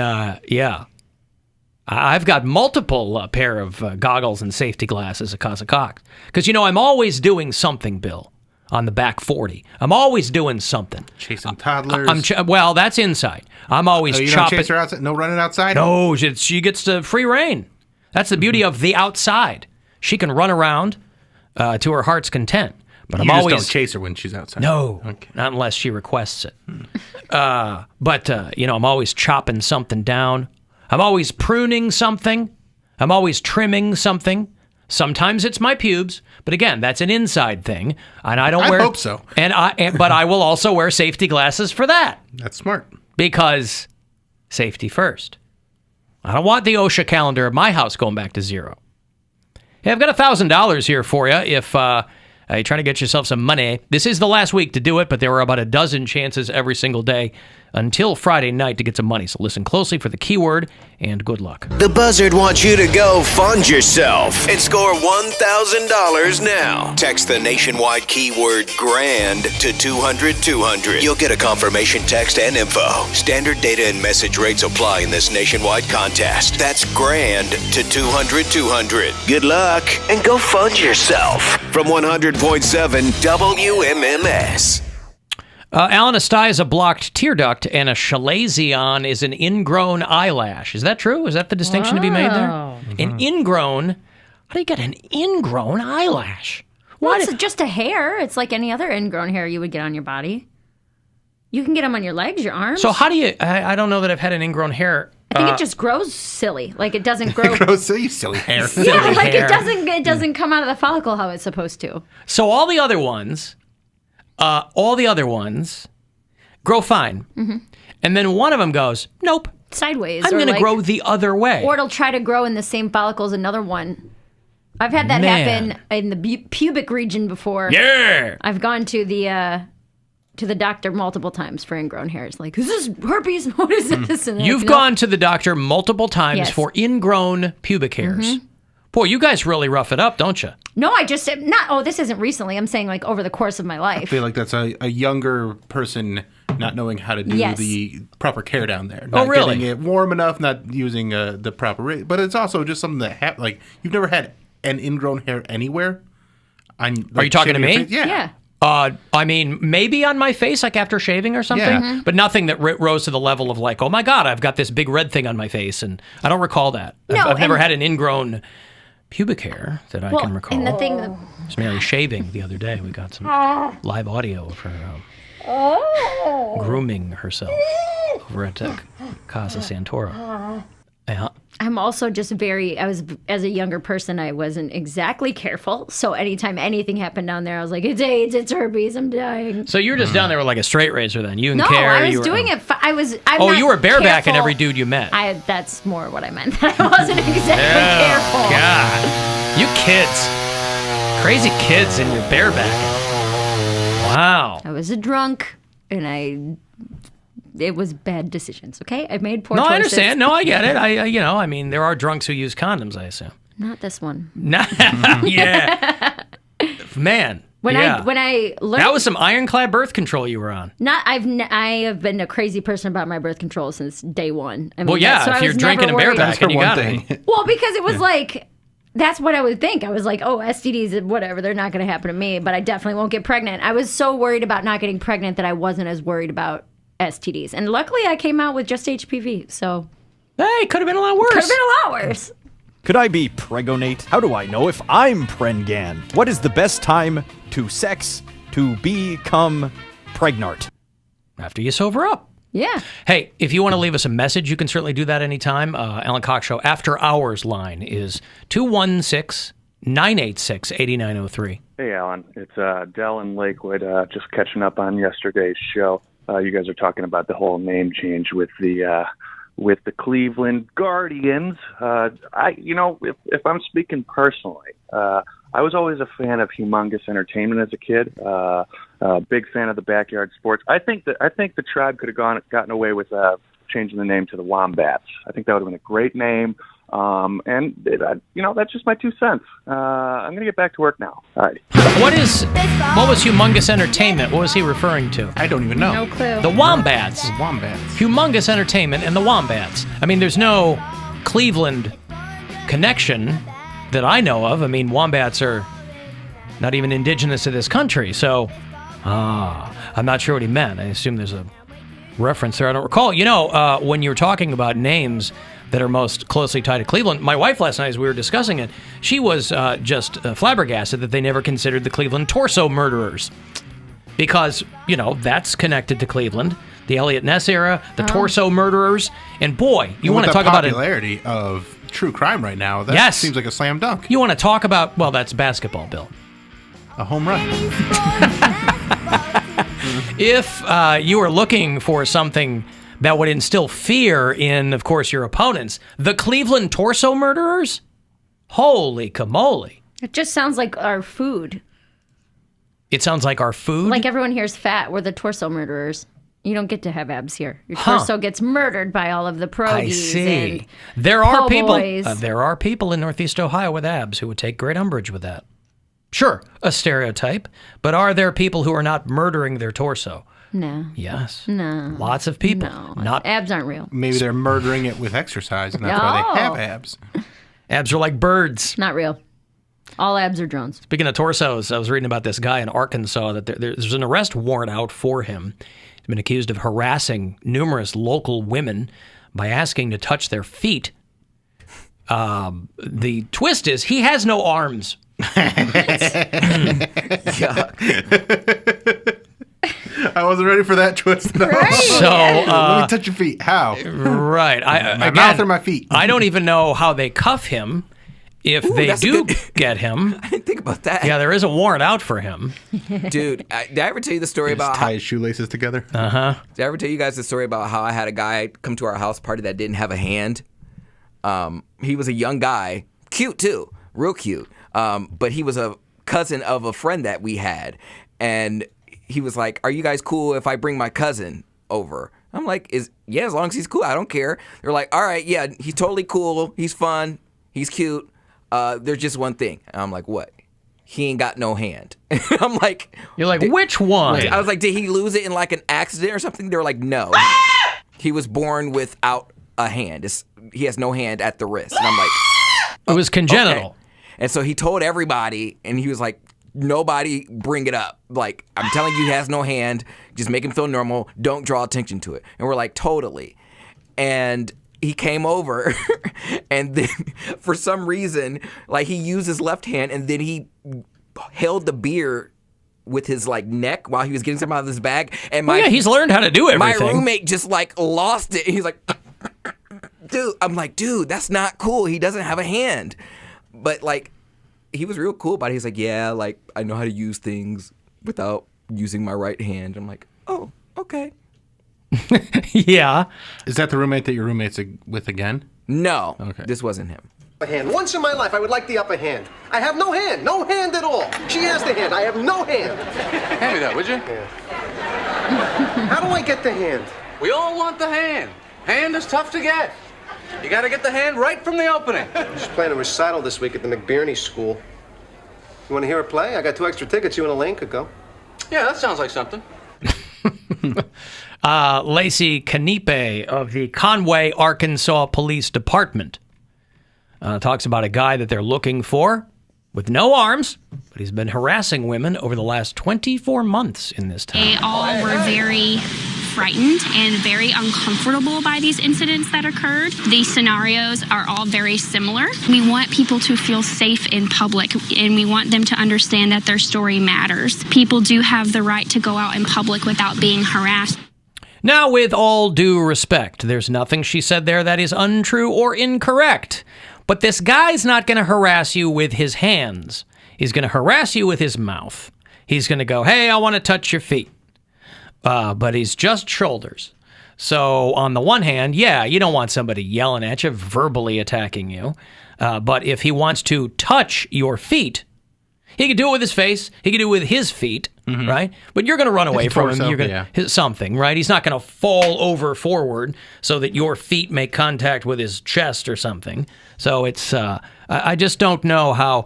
I've got multiple pair of goggles and safety glasses at Casa Cox. Because, I'm always doing something, Bill, on the back 40. I'm always doing something. Chasing toddlers. Well, that's inside. I'm always you chopping. Don't chase her outside? No running outside? No, she gets to free reign. That's the beauty of the outside. She can run around to her heart's content. But you I'm just always don't chase her when she's outside. No, Okay. not unless she requests it. But I'm always chopping something down. I'm always pruning something. I'm always trimming something. Sometimes it's my pubes, but again, that's an inside thing, and I don't wear. I hope so. But I will also wear safety glasses for that. That's smart. Because safety first. I don't want the OSHA calendar of my house going back to zero. Hey, I've got $1,000 here for you if you're trying to get yourself some money. This is the last week to do it, but there are about a dozen chances every single day until Friday night to get some money. So listen closely for the keyword, and good luck. The Buzzard wants you to go fund yourself and score $1,000 now. Text the nationwide keyword GRAND to 200-200. You'll get a confirmation text and info. Standard data and message rates apply in this nationwide contest. That's GRAND to 200-200. Good luck and go fund yourself. From 100.7 WMMS. Alan, a sty is a blocked tear duct, and a chalazion is an ingrown eyelash. Is that true? Is that the distinction to be made there? Mm-hmm. An ingrown? How do you get an ingrown eyelash? Well, it's just a hair. It's like any other ingrown hair you would get on your body. You can get them on your legs, your arms. So how do you... I don't know that I've had an ingrown hair. I think it just grows silly. Like it doesn't grow... It grows silly, silly hair. Yeah, like hair. it doesn't come out of the follicle how it's supposed to. So all the other ones grow fine. Mm-hmm. And then one of them goes, nope. Sideways. I'm going to grow the other way. Or it'll try to grow in the same follicle as another one. I've had that happen in the pubic region before. Yeah. I've gone to the doctor multiple times for ingrown hairs. Like, is this herpes? What is this? And You've gone to the doctor multiple times Yes. for ingrown pubic hairs. Mm-hmm. Boy, you guys really rough it up, don't you? No, I just not. Oh, this isn't recently. I'm saying like over the course of my I life. feel like that's a younger person not knowing how to do Yes. the proper care down there. Oh, Not really? getting it warm enough, not using the proper rate. But it's also just something that like you've never had an ingrown hair anywhere. Are you talking to me? Yeah. I mean, maybe on my face, like after shaving or something, Yeah. Mm-hmm. but nothing that rose to the level of like, oh my God, I've got this big red thing on my face, and I don't recall that. I've never had an ingrown pubic hair that I can recall. And the thing, Miss Mary shaving the other day. We got some live audio of her grooming herself over at Casa Santora. Yeah. I'm also just as a younger person, I wasn't exactly careful. So anytime anything happened down there, I was like, it's AIDS, it's herpes, I'm dying. So you're just down there with like a straight razor then. You didn't No, care. I was doing it. I'm you were barebacking careful. every dude you met. That's more what I meant. That I wasn't exactly careful. God. You kids. Crazy kids and you're barebacking. Wow. I was a drunk, and it was bad decisions, okay? I made poor choices. No, I understand. No, I get it. I mean, there are drunks who use condoms, I assume. Not this one. Yeah. Man. When I learned that was some ironclad birth control you were on. I have been a crazy person about my birth control since day one. I mean, well, yeah, if you're drinking and barebacking, you got it. Well, because it was like, that's what I would think. I was like, oh, STDs, whatever, they're not going to happen to me, but I definitely won't get pregnant. I was so worried about not getting pregnant that I wasn't as worried about STDs. And luckily, I came out with just HPV, so... Hey, could have been a lot worse. Could have been a lot worse. Could I be pregonate? How do I know if I'm prengan? What is the best time to sex to become pregnant? After you sober up. Yeah. Hey, if you want to leave us a message, you can certainly do that anytime. Alan Cox Show After Hours line is 216-986-8903. Hey, Alan. It's Dell in Lakewood. Just catching up on yesterday's show. You guys are talking about the whole name change with the Cleveland Guardians. If I'm speaking personally, I was always a fan of Humongous Entertainment as a kid. Big fan of the backyard sports. I think the tribe could have gotten away with changing the name to the Wombats. I think that would have been a great name. That's just my 2 cents. I'm going to get back to work now. All right. What was Humongous Entertainment? What was he referring to? I don't even know. No clue. The Wombats. The Wombats. Humongous Entertainment and the Wombats. I mean, there's no Cleveland connection that I know of. I mean, Wombats are not even indigenous to this country. So, I'm not sure what he meant. I assume there's a reference there. I don't recall. When you were talking about names that are most closely tied to Cleveland, my wife last night, as we were discussing it, she was just flabbergasted that they never considered the Cleveland torso murderers. Because, that's connected to Cleveland. The Elliot Ness era, the torso murderers. And boy, you want to talk about the popularity of true crime right now. That seems like a slam dunk. You want to talk about, well, that's basketball, Bill. A home run. If you are looking for something that would instill fear in, of course, your opponents, the Cleveland torso murderers? Holy camole. It just sounds like our food. It sounds like our food? Like everyone here is fat. We're the torso murderers. You don't get to have abs here. Your torso gets murdered by all of the pierogies. I see. And there are people in Northeast Ohio with abs who would take great umbrage with that. Sure, a stereotype, but are there people who are not murdering their torso? No. Yes. No. Lots of people. No. Abs aren't real. Maybe they're murdering it with exercise, and that's why they have abs. Abs are like birds. Not real. All abs are drones. Speaking of torsos, I was reading about this guy in Arkansas that there's an arrest warrant out for him. He's been accused of harassing numerous local women by asking to touch their feet. The twist is he has no arms. I wasn't ready for that twist. Right. So let me touch your feet. How? Right. My mouth or my feet? I don't even know how they cuff him. If they do get him. I didn't think about that. Yeah, there is a warrant out for him. Dude, did I ever tell you the story about tie his shoelaces together? Uh-huh. Did I ever tell you guys the story about how I had a guy come to our house party that didn't have a hand? He was a young guy, cute too, real cute. But he was a cousin of a friend that we had. And he was like, "Are you guys cool if I bring my cousin over?" I'm like, yeah, as long as he's cool, I don't care. They're like, "All right, yeah, he's totally cool. He's fun. He's cute. There's just one thing." And I'm like, "What?" "He ain't got no hand." I'm like, "You're like, which one?" I was like, "Did he lose it in like an accident or something?" They were like, "No. He was born without a hand. He has no hand at the wrist." And I'm like, it was congenital. Okay. And so he told everybody, and he was like, "Nobody bring it up. Like, I'm telling you, he has no hand. Just make him feel normal. Don't draw attention to it." And we're like, "Totally." And he came over, and then for some reason, like, he used his left hand, and then he held the beer with his like neck while he was getting something out of his bag. And he's learned how to do everything. My roommate just like lost it, and he's like, "Dude," I'm like, "Dude, that's not cool. He doesn't have a hand." But like, he was real cool about it. He's like, "Yeah, like, I know how to use things without using my right hand." I'm like, "Oh, okay." Yeah. Is that the roommate that your roommate's with again? No. Okay. This wasn't him. Hand. Once in my life, I would like the upper hand. I have no hand. No hand at all. She has the hand. I have no hand. Hand me that, would you? Yeah. How do I get the hand? We all want the hand. Hand is tough to get. You got to get the hand right from the opening. She's playing a recital this week at the McBurney School. You want to hear her play? I got 2 extra tickets. You and Elaine could go. Yeah, that sounds like something. Lacey Canipe of the Conway, Arkansas Police Department talks about a guy that they're looking for with no arms, but he's been harassing women over the last 24 months in this town. They all were very frightened and very uncomfortable by these incidents that occurred. These scenarios are all very similar. We want people to feel safe in public, and we want them to understand that their story matters. People do have the right to go out in public without being harassed. Now, with all due respect, there's nothing she said there that is untrue or incorrect. But this guy's not going to harass you with his hands. He's going to harass you with his mouth. He's going to go, "Hey, I want to touch your feet." But he's just shoulders. So on the one hand, yeah, you don't want somebody yelling at you, verbally attacking you. But if he wants to touch your feet, he can do it with his face. He can do it with his feet, right? But you're going to run away from him. You're going to something, right? He's not going to fall over forward so that your feet make contact with his chest or something. So it's, I just don't know how,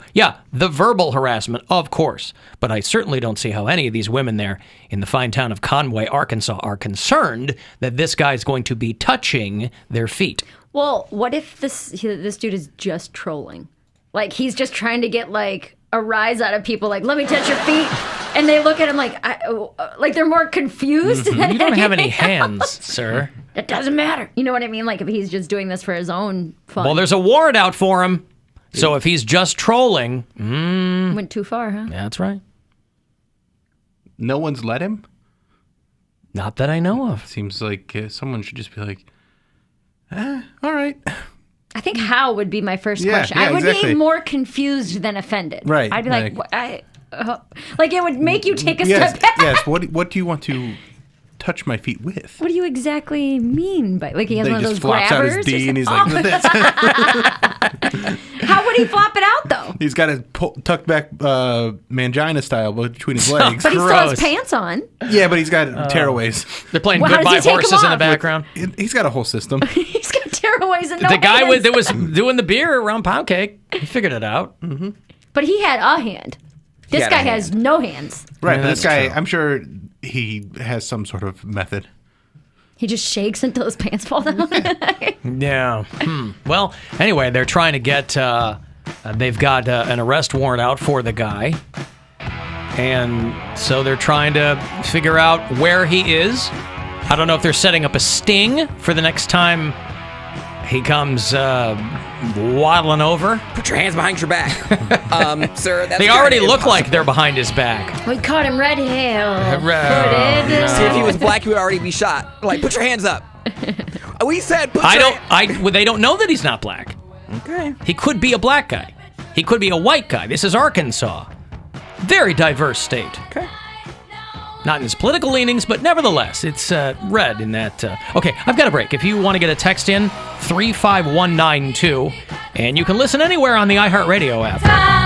the verbal harassment, of course. But I certainly don't see how any of these women there in the fine town of Conway, Arkansas, are concerned that this guy's going to be touching their feet. Well, what if this dude is just trolling? Like, he's just trying to get, like, a rise out of people, like, "Let me touch your feet." And they look at him like they're more confused. Mm-hmm. You don't have any hands, sir. It doesn't matter. You know what I mean? Like if he's just doing this for his own fun. Well, there's a warrant out for him. So if he's just trolling... Went too far, huh? That's right. No one's let him? Not that I know of. Seems like someone should just be like, all right. I think how would be my first question. I would be more confused than offended. Right. I'd be like it would make you take a step back. Yes. What do you want to touch my feet with? What do you exactly mean by like he has one of those flops grabbers? Out his D and he's like this. How would he flop it out though? He's got his tucked back mangina style between his legs. But he still has pants on. Yeah, but he's got tearaways. They're playing Goodbye Horses in the background. He's got a whole system. He's got tearaways and no The guy hands. that was doing the beer around Poundcake, he figured it out. Mm-hmm. But he had a hand. This guy has no hands. Right, Yeah, but this guy, true. I'm sure he has some sort of method. He just shakes until his pants fall down. Yeah. Well, anyway, they're trying to get... they've got an arrest warrant out for the guy. And so they're trying to figure out where he is. I don't know if they're setting up a sting for the next time he comes waddling over. Put your hands behind your back. Sir, that's They already look like they're behind his back. We caught him red hair. See, if he was black, he would already be shot. Like, put your hands up. We said put Well, they don't know that he's not black. Okay. He could be a black guy. He could be a white guy. This is Arkansas. Very diverse state. Okay. Not in his political leanings, but nevertheless, it's red in that. Okay, I've got a break. If you want to get a text in, 35192, and you can listen anywhere on the iHeartRadio app.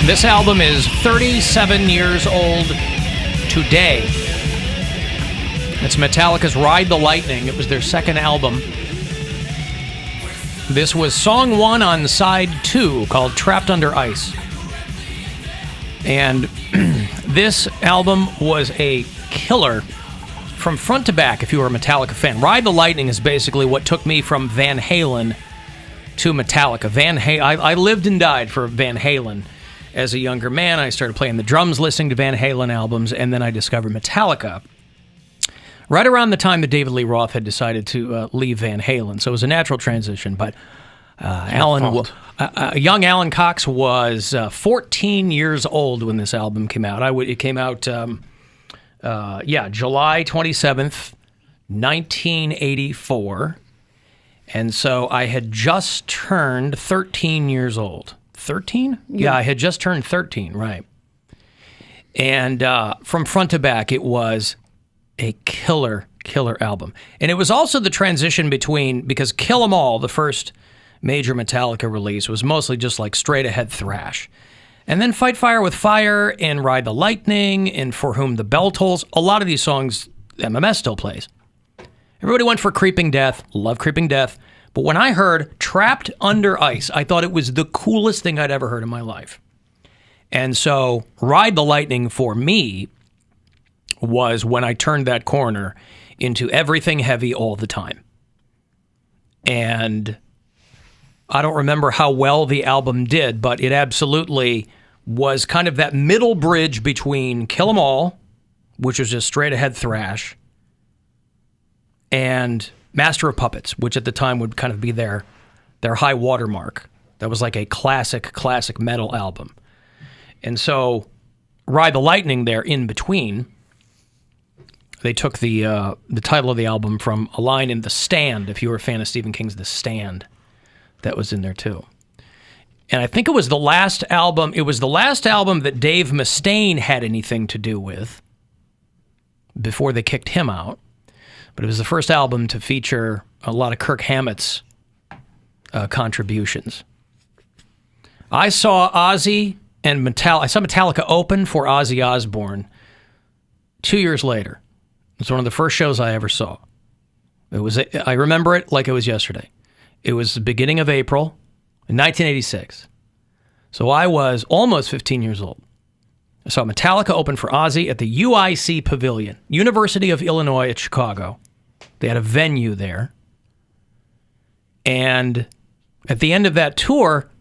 This album is 37 years old today. It's Metallica's Ride the Lightning. It was their second album. This was song 1 on side 2 called Trapped Under Ice. And this album was a killer from front to back if you were a Metallica fan. Ride the Lightning is basically what took me from Van Halen to Metallica. I lived and died for Van Halen. As a younger man, I started playing the drums, listening to Van Halen albums, and then I discovered Metallica. Right around the time that David Lee Roth had decided to leave Van Halen. So it was a natural transition, but young Alan Cox was 14 years old when this album came out. It came out, July 27th, 1984. And so I had just turned 13 years old. 13? Yeah, I had just turned 13, right. And from front to back, it was a killer album. And it was also the transition because Kill 'Em All, the first major Metallica release, was mostly just like straight ahead thrash. And then Fight Fire with Fire and Ride the Lightning and For Whom the Bell Tolls, a lot of these songs MMS still plays. Everybody went for Creeping Death, love Creeping Death. But when I heard Trapped Under Ice, I thought it was the coolest thing I'd ever heard in my life. And so Ride the Lightning for me was when I turned that corner into everything heavy all the time. And I don't remember how well the album did, but it absolutely was kind of that middle bridge between Kill 'Em All, which was just straight ahead thrash, and Master of Puppets, which at the time would kind of be their high watermark. That was like a classic metal album. And so Ride the Lightning there in between, they took the title of the album from a line in The Stand, if you were a fan of Stephen King's The Stand, that was in there too. And I think it was the last album that Dave Mustaine had anything to do with before they kicked him out. But it was the first album to feature a lot of Kirk Hammett's contributions. I saw Ozzy and Metallica open for Ozzy Osbourne 2 years later. It was one of the first shows I ever saw. I remember it like it was yesterday. It was the beginning of April in 1986. So I was almost 15 years old. I saw Metallica open for Ozzy at the UIC Pavilion, University of Illinois at Chicago. They had a venue there. And at the end of that tour,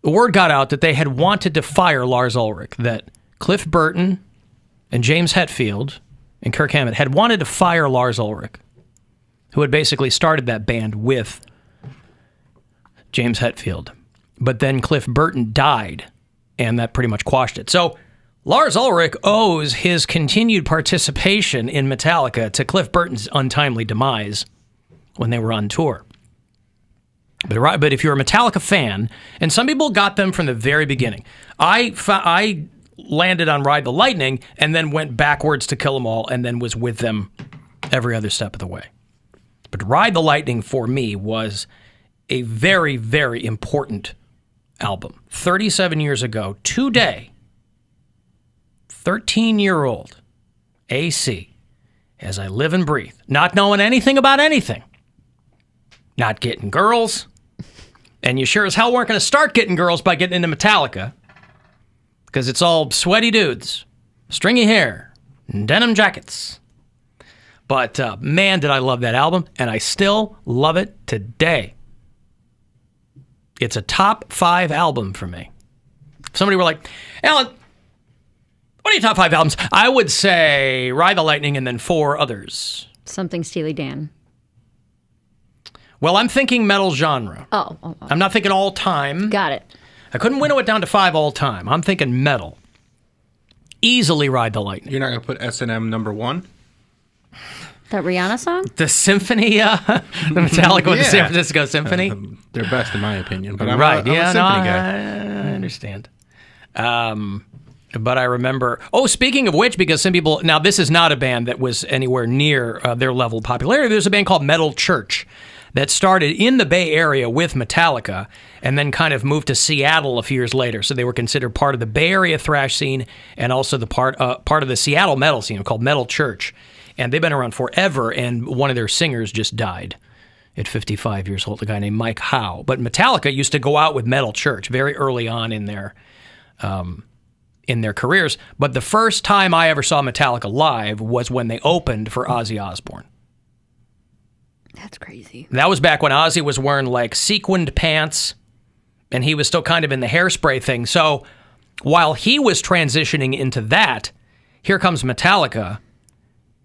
the word got out that they had wanted to fire Lars Ulrich, that Cliff Burton and James Hetfield and Kirk Hammett had wanted to fire Lars Ulrich, who had basically started that band with James Hetfield. But then Cliff Burton died, and that pretty much quashed it. So Lars Ulrich owes his continued participation in Metallica to Cliff Burton's untimely demise when they were on tour. But if you're a Metallica fan, and some people got them from the very beginning, I landed on Ride the Lightning and then went backwards to Kill 'Em All and then was with them every other step of the way. But Ride the Lightning for me was a very, very important album. 37 years ago, today, 13-year-old AC, as I live and breathe, not knowing anything about anything, not getting girls, and you sure as hell weren't going to start getting girls by getting into Metallica, because it's all sweaty dudes, stringy hair, and denim jackets. But man, did I love that album, and I still love it today. It's a top 5 album for me. If somebody were like, Alan, what are your top 5 albums? I would say Ride the Lightning and then 4 others. Something Steely Dan. Well, I'm thinking metal genre. Oh. I'm not thinking all time. Got it. I couldn't winnow it down to 5 all time. I'm thinking metal. Easily Ride the Lightning. You're not going to put S&M number 1? That Rihanna song? The Symphony, the Metallica with the San Francisco Symphony. They're best in my opinion, but I'm right. a Symphony guy. I understand. But I remember. Oh, speaking of which, because some people now this is not a band that was anywhere near their level of popularity. There's a band called Metal Church that started in the Bay Area with Metallica and then kind of moved to Seattle a few years later. So they were considered part of the Bay Area thrash scene and also the part of the Seattle metal scene called Metal Church. And they've been around forever, and one of their singers just died at 55 years old, a guy named Mike Howe. But Metallica used to go out with Metal Church very early on in their careers. But the first time I ever saw Metallica live was when they opened for Ozzy Osbourne. That's crazy. That was back when Ozzy was wearing like sequined pants, and he was still kind of in the hairspray thing. So while he was transitioning into that, here comes Metallica,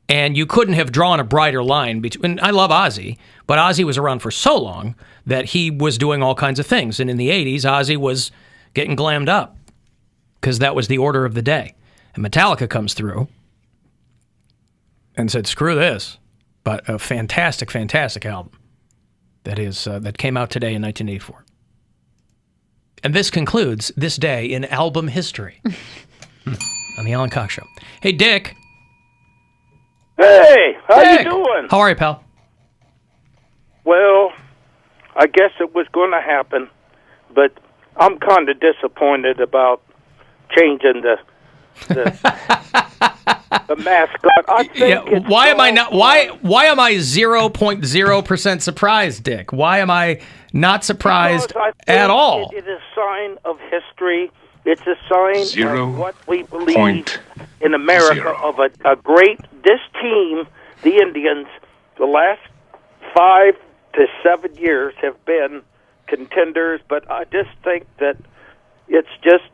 and you couldn't have drawn a brighter line between. I love Ozzy, but Ozzy was around for so long that he was doing all kinds of things. And in the 80s, Ozzy was getting glammed up because that was the order of the day. And Metallica comes through and said, screw this. But a fantastic, fantastic album that came out today in 1984. And this concludes this day in album history on the Alan Cox Show. Hey, Dick. Hey, how Dick. you doing? How are you, pal? Well, I guess it was going to happen, but I'm kind of disappointed about changing the mascot. I think why am I not? Why am I 0.0% surprised, Dick? Why am I not surprised at all? It is a sign of history. It's a sign of what we believe in America of a great. This team, the Indians, the last 5 to 7 years have been contenders, but I just think that it's just,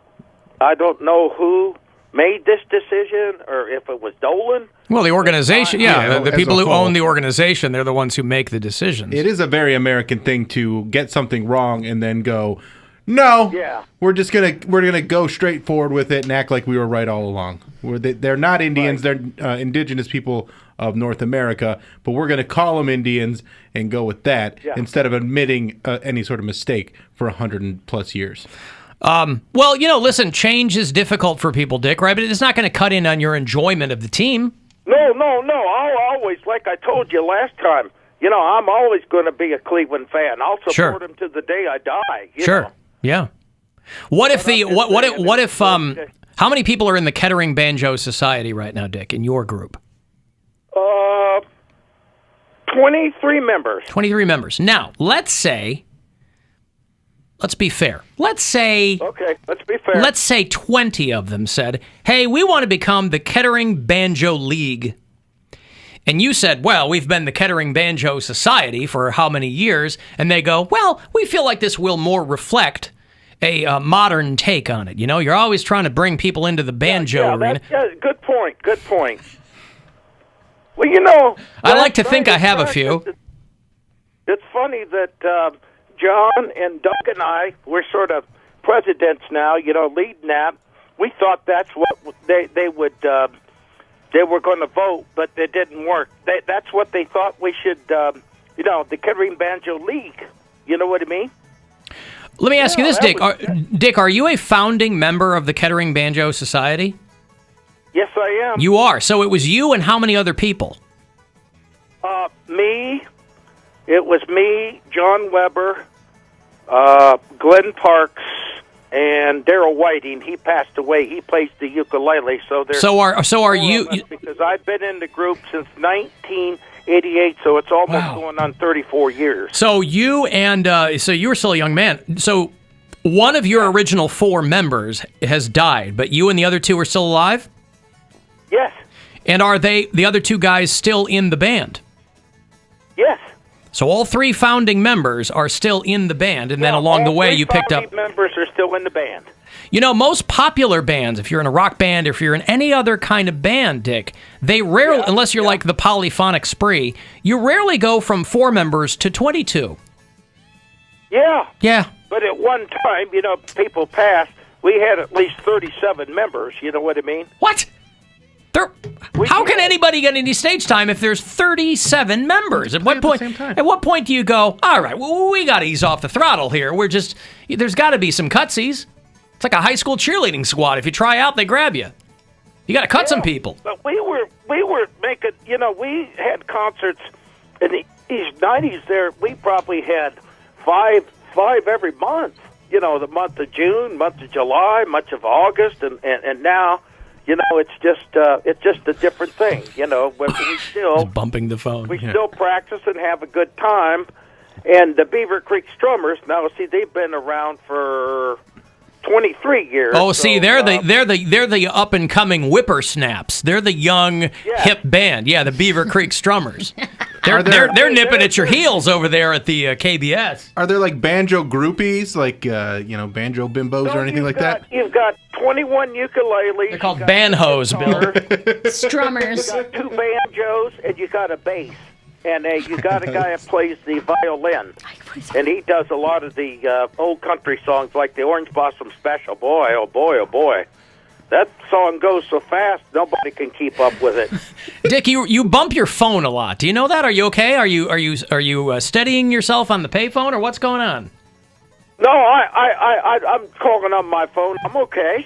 I don't know who made this decision or if it was Dolan. Well, the organization, the people who own the organization, they're the ones who make the decisions. It is a very American thing to get something wrong and then go, no, we're gonna go straight forward with it and act like we were right all along. They're not Indians; they're indigenous people of North America, but we're gonna call them Indians and go with that instead of admitting any sort of mistake for 100+ years. Well, listen, change is difficult for people, Dick, right? But it's not going to cut in on your enjoyment of the team. No. I'll always, like I told you last time, I'm always going to be a Cleveland fan. I'll support them to the day I die. You know? Yeah. What if how many people are in the Kettering Banjo Society right now, Dick, in your group? 23 members. 23 members. Now, let's be fair. Okay, let's be fair. Let's say 20 of them said, hey, we want to become the Kettering Banjo League. And you said, well, we've been the Kettering Banjo Society for how many years? And they go, well, we feel like this will more reflect a modern take on it. You're always trying to bring people into the banjo arena. Good point. Well, I like to think I have a few. It's funny that John and Doug and I, we're sort of presidents now, leading that. We thought that's what they would, they were going to vote, but it didn't work. That's what they thought we should, the Kettering Banjo League. You know what I mean? Let me ask you this, Dick. Dick, are you a founding member of the Kettering Banjo Society? Yes, I am. You are. So it was you and how many other people? Me. It was me, John Weber, Glenn Parks, and Daryl Whiting. He passed away. He plays the ukulele. So are you? Because I've been in the group since 1988, so it's almost going on 34 years. So you and so you were still a young man. So one of your original 4 members has died, but you and the other 2 are still alive? Yes. And are the other 2 guys still in the band? Yes. So all 3 founding members are still in the band, and then along the way you picked up... members are still in the band. Most popular bands, if you're in a rock band, if you're in any other kind of band, Dick, they rarely, unless you're like the Polyphonic Spree, you rarely go from 4 members to 22. Yeah. Yeah. But at one time, people passed. We had at least 37 members, you know what I mean? What? How can anybody get any stage time if there's 37 members? At what point do you go, all right, well, we got to ease off the throttle here. There's got to be some cutsies. It's like a high school cheerleading squad. If you try out, they grab you. You got to cut some people. But we were making, we had concerts in the 90s, there we probably had five every month. You know, the month of June, month of July, month of August, and now, you know, it's just a different thing. You know, but we still bumping the phone. We still practice and have a good time. And the Beaver Creek Strummers, now see, they've been around for 23 years. Oh, see, they're the up and coming whippersnaps. They're the young hip band. Yeah, the Beaver Creek Strummers. They're nipping at your heels over there at the KBS. Are there like banjo groupies, like banjo bimbos or anything like that? You've got 21 ukuleles. They're called banjos, Bill. Strummers. You got 2 banjos and you got a bass. And you got a guy that plays the violin, and he does a lot of the old country songs like the Orange Blossom Special. Boy, oh boy, oh boy. That song goes so fast, nobody can keep up with it. Dick, you bump your phone a lot. Do you know that? Are you okay? Are you steadying yourself on the payphone, or what's going on? No, I'm calling on my phone. I'm okay.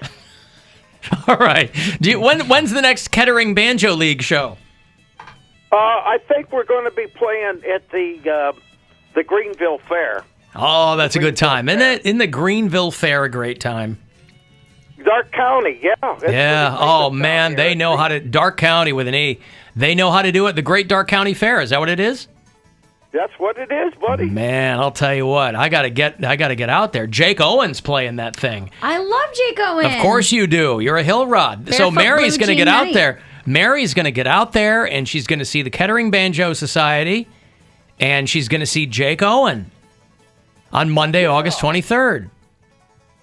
All right. When's the next Kettering Banjo League show? I think we're going to be playing at the Greenville Fair. Oh, that's a good time. Isn't the Greenville Fair a great time? Dark County, yeah. Yeah. Oh, man, they know how to... Dark County with an E. They know how to do it. The Great Dark County Fair. Is that what it is? That's what it is, buddy. Man, I'll tell you what. I gotta get out there. Jake Owen's playing that thing. I love Jake Owen. Of course you do. You're a hill rod. So Mary's going to get out there. Mary's going to get out there, and she's going to see the Kettering Banjo Society, and she's going to see Jake Owen on Monday, August 23rd.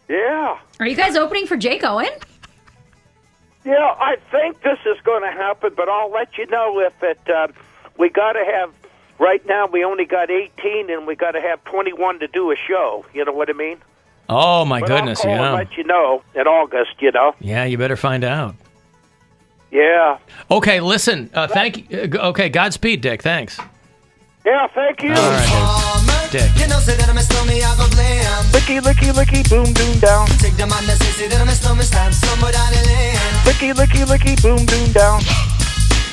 Yeah. Are you guys opening for Jake Owen? Yeah, I think this is going to happen, but I'll let you know if it. We got to have. Right now, we only got 18, and we got to have 21 to do a show. You know what I mean? Oh my goodness! I'll call and let you know in August. You know. Yeah, you better find out. Yeah. Okay, listen. Thank you. Okay, Godspeed, Dick. Thanks. Yeah, thank you. All right, Dick. Licky, licky, licky, boom, boom, down. Licky, licky, licky, boom, boom, down.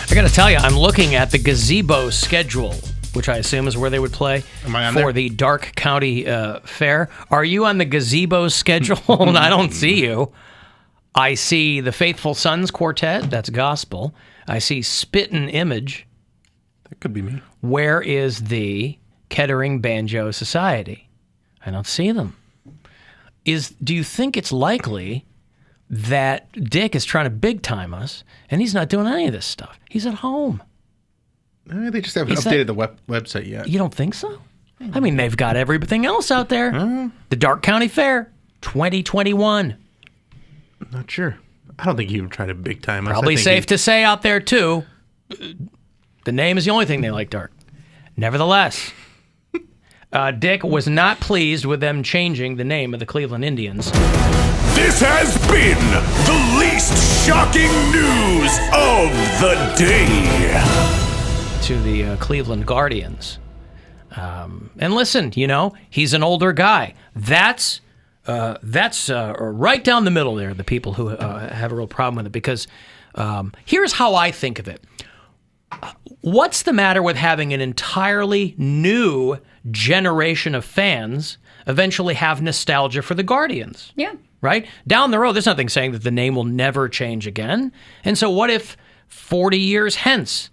I got to tell you, I'm looking at the gazebo schedule, which I assume is where they would play for the Dark County Fair. Are you on the gazebo schedule? I don't see you. I see the Faithful Sons Quartet. That's gospel. I see Spittin' Image. That could be me. Where is the Kettering Banjo Society? I don't see them. Do you think it's likely that Dick is trying to big time us and he's not doing any of this stuff? He's at home. They just haven't updated the website yet. You don't think so? I mean, they've got everything else out there. The Dark County Fair, 2021. Not sure. I don't think he would try to big time us. Probably safe to say out there, too. The name is the only thing they like dark. Nevertheless, Dick was not pleased with them changing the name of the Cleveland Indians. This has been the least shocking news of the day. To the Cleveland Guardians. And listen, he's an older guy. That's right down the middle there, the people who have a real problem with it. Because here's how I think of it. What's the matter with having an entirely new generation of fans eventually have nostalgia for the Guardians? Yeah. Right? Down the road, there's nothing saying that the name will never change again. And so what if 40 years hence,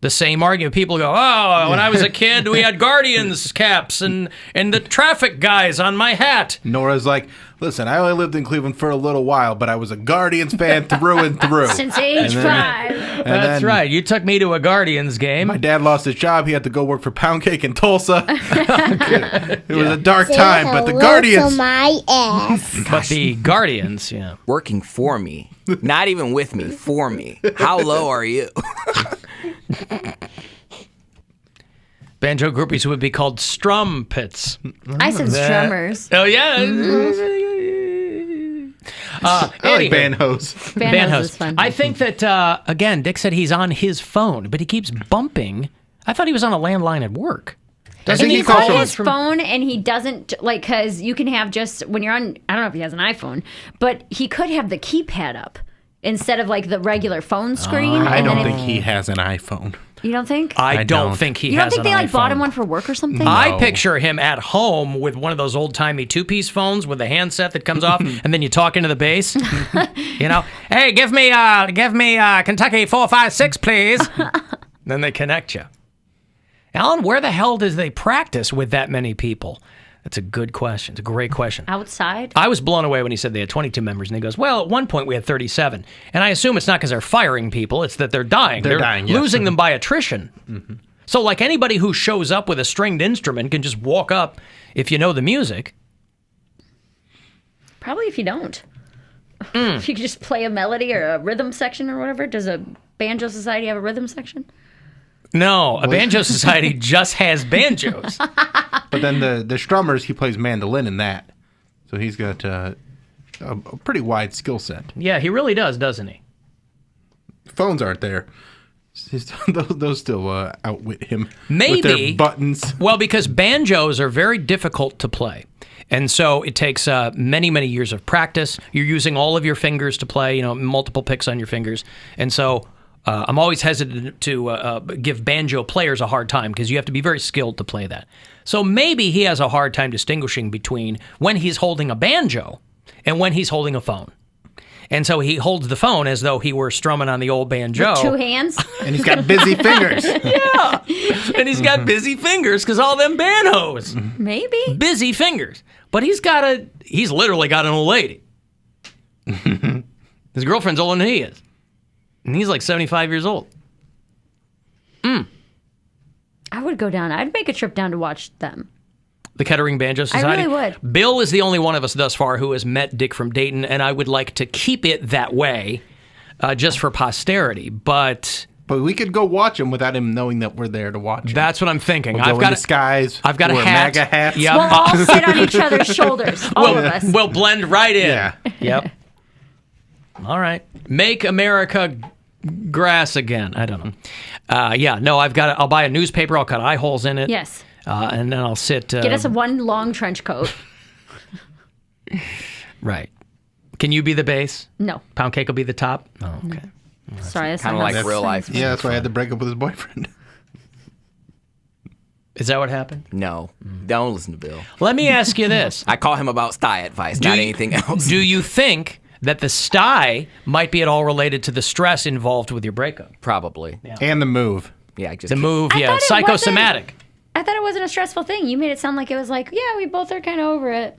the same argument, people go, oh, when I was a kid, we had Guardians caps and the traffic guys on my hat. Nora's like, listen, I only lived in Cleveland for a little while, but I was a Guardians fan through and through. Since age 5. That's right. You took me to a Guardians game. My dad lost his job. He had to go work for Poundcake in Tulsa. It was a dark time, but the Guardians. To my ass. But the Guardians, working for me. Not even with me, for me. How low are you? Banjo groupies would be called strumpets. I said strummers. Oh, yeah. I like banjos. Banjos is fun. I think that, again, Dick said he's on his phone, but he keeps bumping. I thought he was on a landline at work. Doesn't he call his phone and he doesn't, because you can have just, when you're on, I don't know if he has an iPhone, but he could have the keypad up instead of the regular phone screen. I don't think he has an iPhone. You don't think? I don't think he has an iPhone. You don't think they like bought him one for work or something? No. I picture him at home with one of those old-timey two-piece phones with the handset that comes off, and then you talk into the bass. You know, hey, give me Kentucky 456, please. Then they connect you. Alan, where the hell do they practice with that many people? That's a good question. It's a great question. Outside? I was blown away when he said they had 22 members, and he goes, well, at one point we had 37. And I assume it's not because they're firing people, it's that they're dying. They're dying, yes. Losing them by attrition. Mm-hmm. So like anybody who shows up with a stringed instrument can just walk up if you know the music. Probably if you don't. If you could just play a melody or a rhythm section or whatever. Does a banjo society have a rhythm section? No, a banjo society just has banjos. But then the strummers, he plays mandolin in that. So he's got a pretty wide skill set. Yeah, he really does, doesn't he? Phones aren't there. Those still outwit him. Maybe. With their buttons. Well, because banjos are very difficult to play. And so it takes many, many years of practice. You're using all of your fingers to play, multiple picks on your fingers. And so I'm always hesitant to give banjo players a hard time because you have to be very skilled to play that. So maybe he has a hard time distinguishing between when he's holding a banjo and when he's holding a phone. And so he holds the phone as though he were strumming on the old banjo. With 2 hands? And he's got busy fingers. Yeah. And he's got busy fingers because all them banjos. Maybe. Busy fingers. But he's literally got an old lady. His girlfriend's older than he is. And he's like 75 years old. I would go down. I'd make a trip down to watch them. The Kettering Banjo Society? I really would. Bill is the only one of us thus far who has met Dick from Dayton, and I would like to keep it that way just for posterity. But we could go watch him without him knowing that we're there to watch him. That's what I'm thinking. We'll go in disguise. I've got a hat. MAGA hats. Yep. We'll all sit on each other's shoulders. All of us. We'll blend right in. Yeah. Yep. All right. Make America grass again. I don't know. I'll buy a newspaper. I'll cut eye holes in it. Yes. And then I'll sit. Get us one long trench coat. Right. Can you be the bass? No. Poundcake will be the top? Oh, okay. No. Sorry, that's kind of like real life. Yeah, that's why I had to break up with his boyfriend. Is that what happened? No. Don't listen to Bill. Let me ask you this. I call him about sty advice, not anything else. Do you think that the sty might be at all related to the stress involved with your breakup? Probably. Yeah. And the move. Yeah, psychosomatic. I thought it wasn't a stressful thing. You made it sound like it was like, yeah, we both are kind of over it.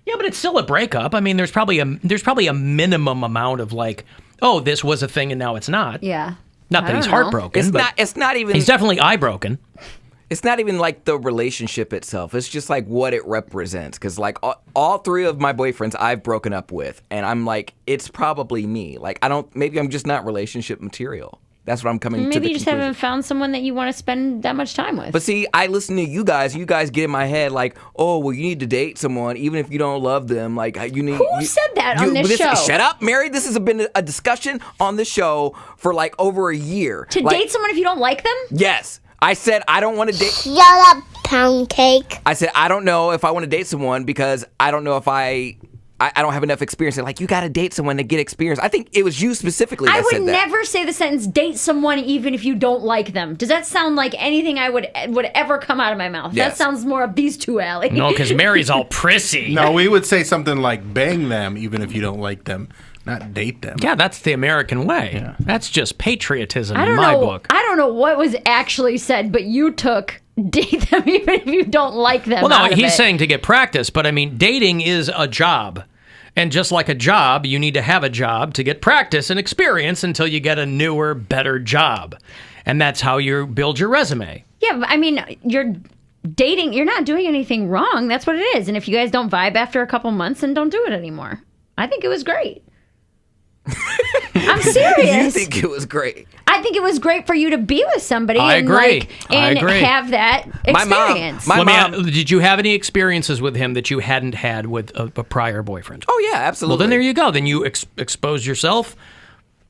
Yeah, but it's still a breakup. I mean, there's probably a minimum amount of like, oh, this was a thing and now it's not. Yeah. Not that he's heartbroken. It's not even. He's definitely eye-broken. It's not even like the relationship itself. It's just like what it represents. Because like all 3 of my boyfriends I've broken up with, and I'm like, it's probably me. Like maybe I'm just not relationship material. That's what I'm coming to the conclusion. Maybe you just haven't found someone that you want to spend that much time with. But see, I listen to you guys. You guys get in my head like, oh, well, you need to date someone even if you don't love them. Like you need. Who said that on this show? Shut up, Mary. This has been a discussion on the show for like over a year. To date someone if you don't like them? Yes. I said I don't want to date. Shut up, Poundcake. I said I don't know if I want to date someone because I don't know if I don't have enough experience. They're like, you got to date someone to get experience. I think it was you specifically that said that. I would never say the sentence, date someone even if you don't like them. Does that sound like anything I would ever come out of my mouth? Yes. That sounds more of these two, Allie. No, because Mary's all prissy. No, we would say something like bang them even if you don't like them, not date them. Yeah, that's the American way. Yeah. That's just patriotism in my book. I don't know what was actually said, but you took date them even if you don't like them. Well, no, he's saying to get practice, but I mean, dating is a job. And just like a job, you need to have a job to get practice and experience until you get a newer, better job. And that's how you build your resume. Yeah, but I mean, you're dating, you're not doing anything wrong. That's what it is. And if you guys don't vibe after a couple months, then don't do it anymore. I think it was great. I'm serious. You think it was great? I think it was great for you to be with somebody I and agree. Have that experience. My mom. Did you have any experiences with him that you hadn't had with a prior boyfriend? Oh yeah, absolutely. Well, then there you go. Then you exposed yourself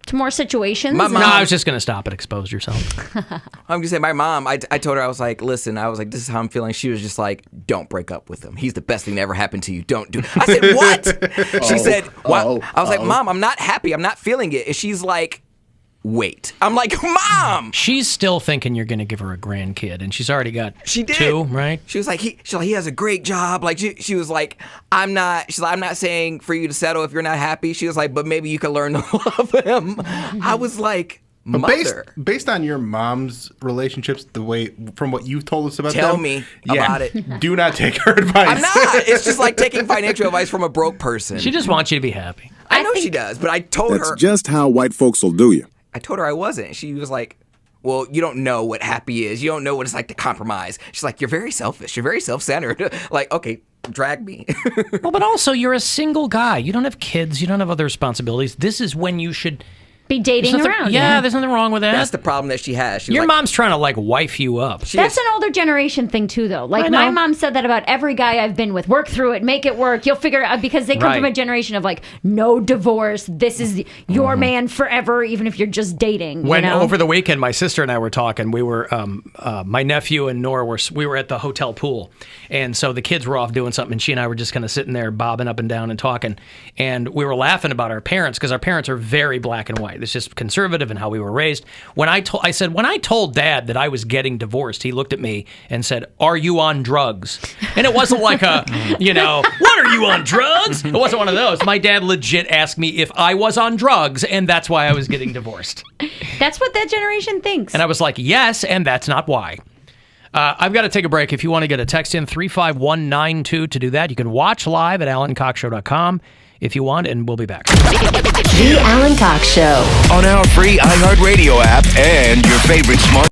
to more situations. No, I was just going to stop at expose yourself. I'm going to say my mom, I told her, I was like, listen, this is how I'm feeling. She was just like, don't break up with him. He's the best thing that ever happened to you. Don't do it. I said, what? She said, what? I was like, Mom, I'm not happy. I'm not feeling it. And she's like, wait. I'm like, Mom! She's still thinking you're going to give her a grandkid, and she's already got two, right? She was like, he has a great job. Like she was like, I'm not saying for you to settle if you're not happy. She was like, but maybe you can learn to love him. I was like, Mother. Based on your mom's relationships, from what you've told us about Tell them, me about it. Do not take her advice. I'm not. It's just like taking financial advice from a broke person. She just wants you to be happy. I know she does, but I told her. That's just how white folks will do you. I told her I wasn't. She was like, well, you don't know what happy is. You don't know what it's like to compromise. She's like, you're very selfish. You're very self-centered. Like, okay, drag me. Well, but also, you're a single guy. You don't have kids. You don't have other responsibilities. This is when you should be dating around. Yeah, there's nothing wrong with that. That's the problem that she has. Your mom's trying to wife you up. That's an older generation thing too, though. Like my mom said that about every guy I've been with. Work through it, make it work. You'll figure it out, because they come from a generation of no divorce. This is your man forever, even if you're just dating. Over the weekend, my sister and I were talking. We were my nephew and Nora we were at the hotel pool, and so the kids were off doing something, and she and I were just kind of sitting there bobbing up and down and talking, and we were laughing about our parents, because our parents are very black and white. It's just conservative and how we were raised. When I told Dad that I was getting divorced, he looked at me and said, "Are you on drugs?" And it wasn't like what are you on drugs? It wasn't one of those. My dad legit asked me if I was on drugs, and that's why I was getting divorced. That's what that generation thinks. And I was like, yes, and that's not why. I've got to take a break. If you want to get a text in, 35192 to do that. You can watch live at alancoxshow.com if you want, and we'll be back. The Alan Cox Show. On our free iHeartRadio app and your favorite smart.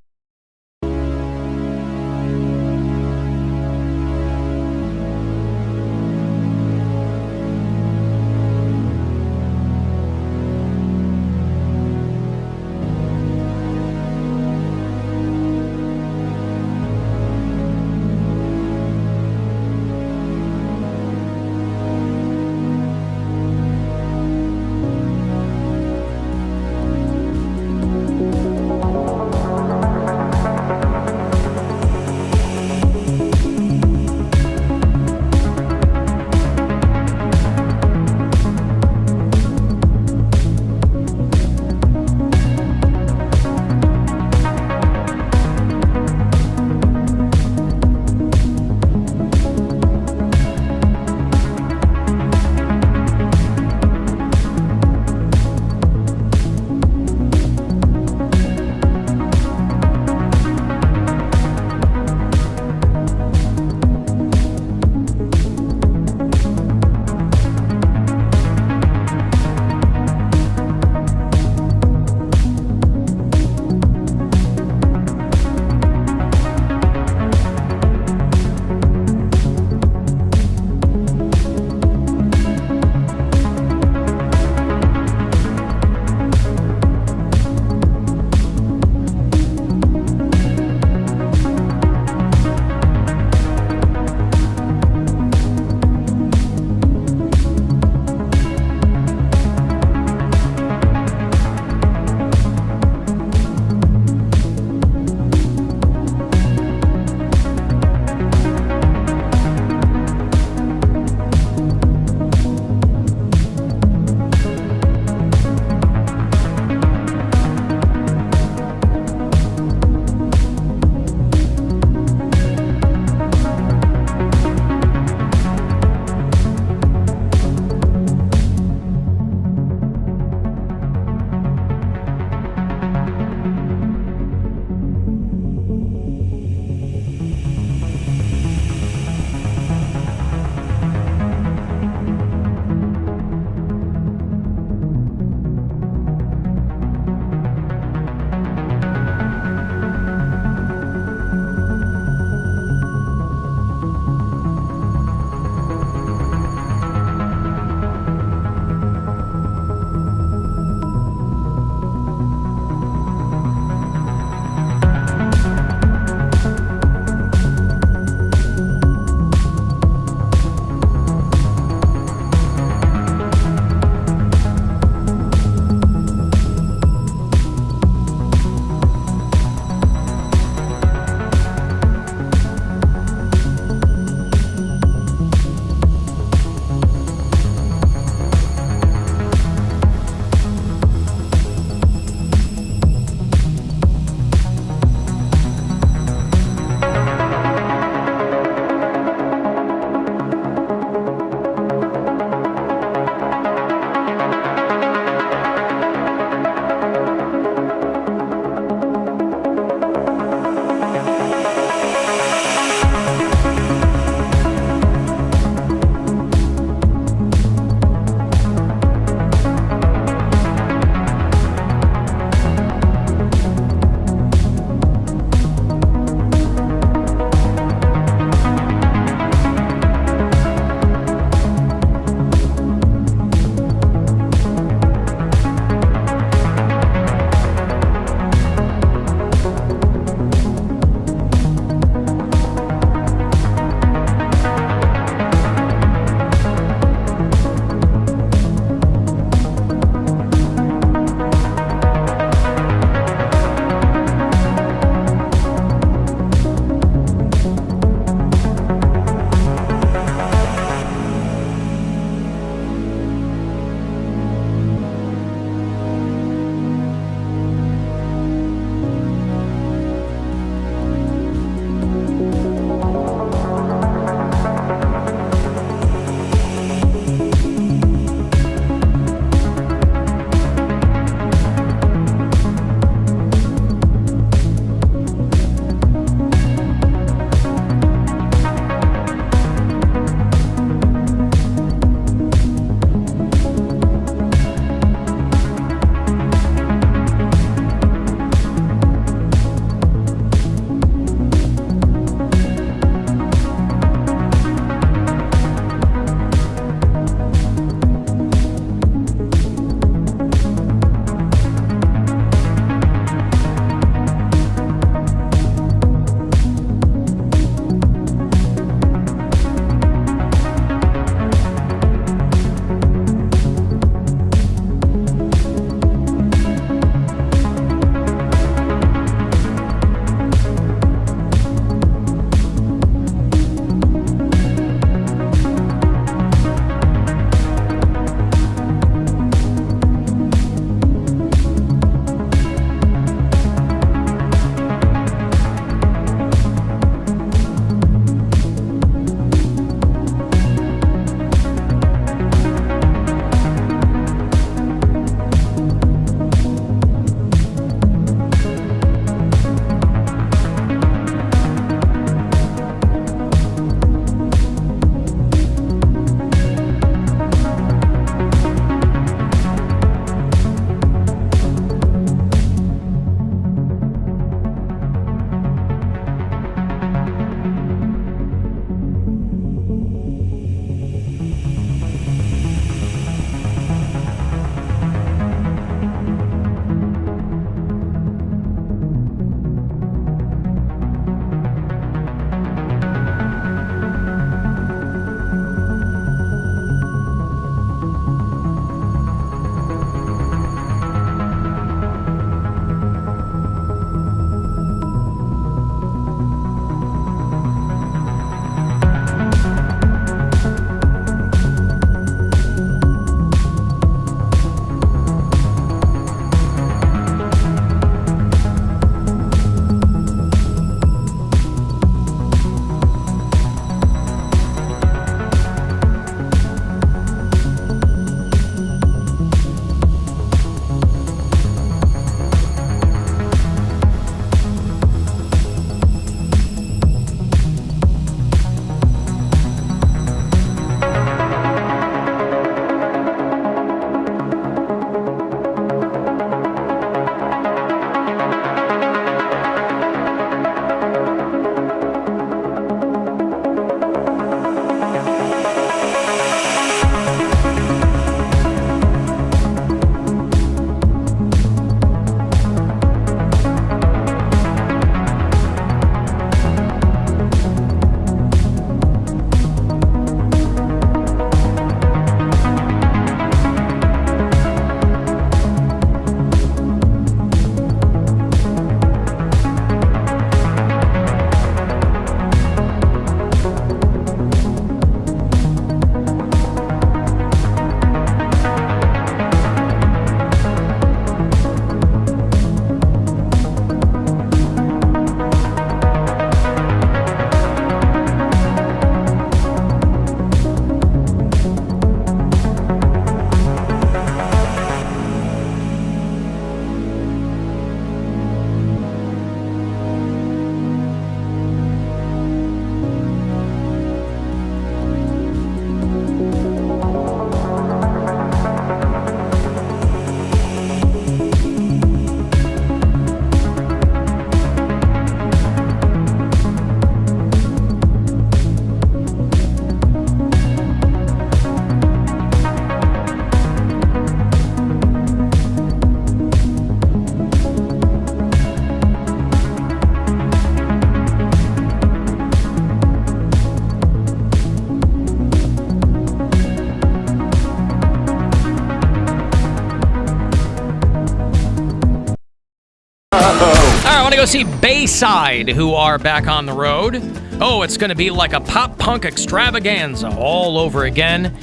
I want to go see Bayside, who are back on the road. Oh, it's going to be like a pop-punk extravaganza all over again.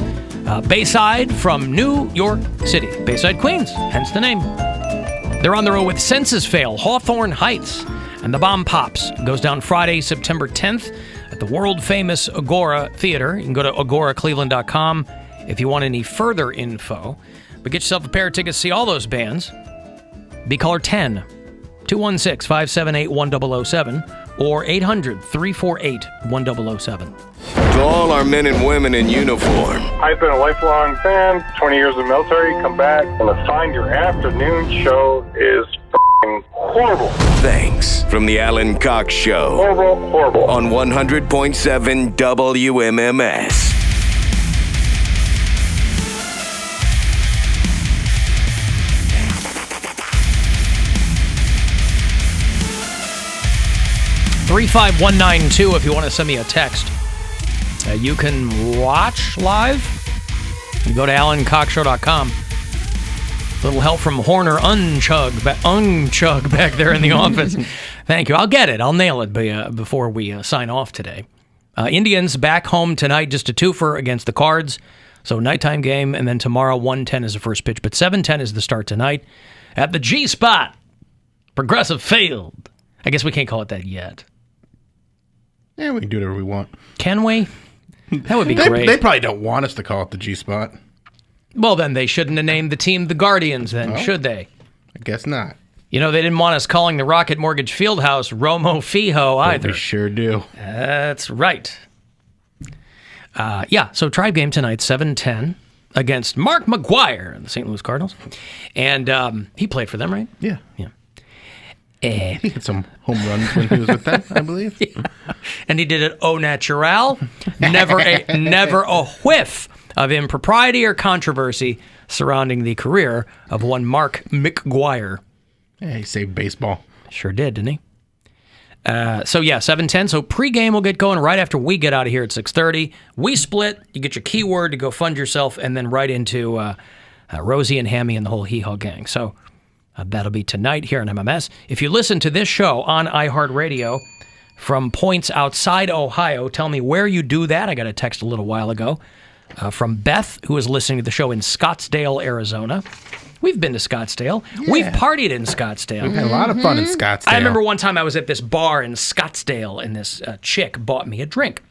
Bayside from New York City. Bayside, Queens, hence the name. They're on the road with Senses Fail, Hawthorne Heights, and the Bomb Pops. It goes down Friday, September 10th at the world-famous Agora Theater. You can go to agoracleveland.com if you want any further info. But get yourself a pair of tickets to see all those bands. Be caller 10, 216-578-1007, or 800-348-1007. To all our men and women in uniform, I've been a lifelong fan, 20 years in the military, come back, and to find your afternoon show is f***ing horrible. thanks from the Alan Cox Show. Horrible. On 100.7 WMMS. $35192 if you want to send me a text. You can watch live. You go to AlanCoxShow.com. Little help from Horner Unchug back there in the office. Thank you. I'll get it. I'll nail it before we sign off today. Indians back home tonight, just a twofer against the Cards. So nighttime game, and then tomorrow 1:10 is the first pitch, but 7:10 is the start tonight at the G-Spot, Progressive Field. I guess we can't call it that yet. Yeah, we can do whatever we want. Can we? That would be great. They probably don't want us to call it the G-Spot. Well, then they shouldn't have named the team the Guardians, then, should they? I guess not. You know, they didn't want us calling the Rocket Mortgage Fieldhouse Romo Fijo either. We sure do. That's right. So Tribe game tonight, 7:10, against Mark McGwire and the St. Louis Cardinals. And he played for them, right? Yeah. Yeah. He had some home runs when he was with them, I believe. Yeah. And he did it au natural. Never a whiff of impropriety or controversy surrounding the career of one Mark McGwire. Yeah, he saved baseball. Sure did, didn't he? 7:10. So pregame will get going right after we get out of here at 6:30. We split. You get your keyword to go fund yourself, and then right into Rosie and Hammy and the whole Hee Haw gang. So that'll be tonight here on MMS. If you listen to this show on iHeartRadio from points outside Ohio, tell me where you do that. I got a text a little while ago from Beth, who is listening to the show in Scottsdale, Arizona. We've been to Scottsdale. Yeah. We've partied in Scottsdale. We've had a lot of fun in Scottsdale. I remember one time I was at this bar in Scottsdale, and this chick bought me a drink.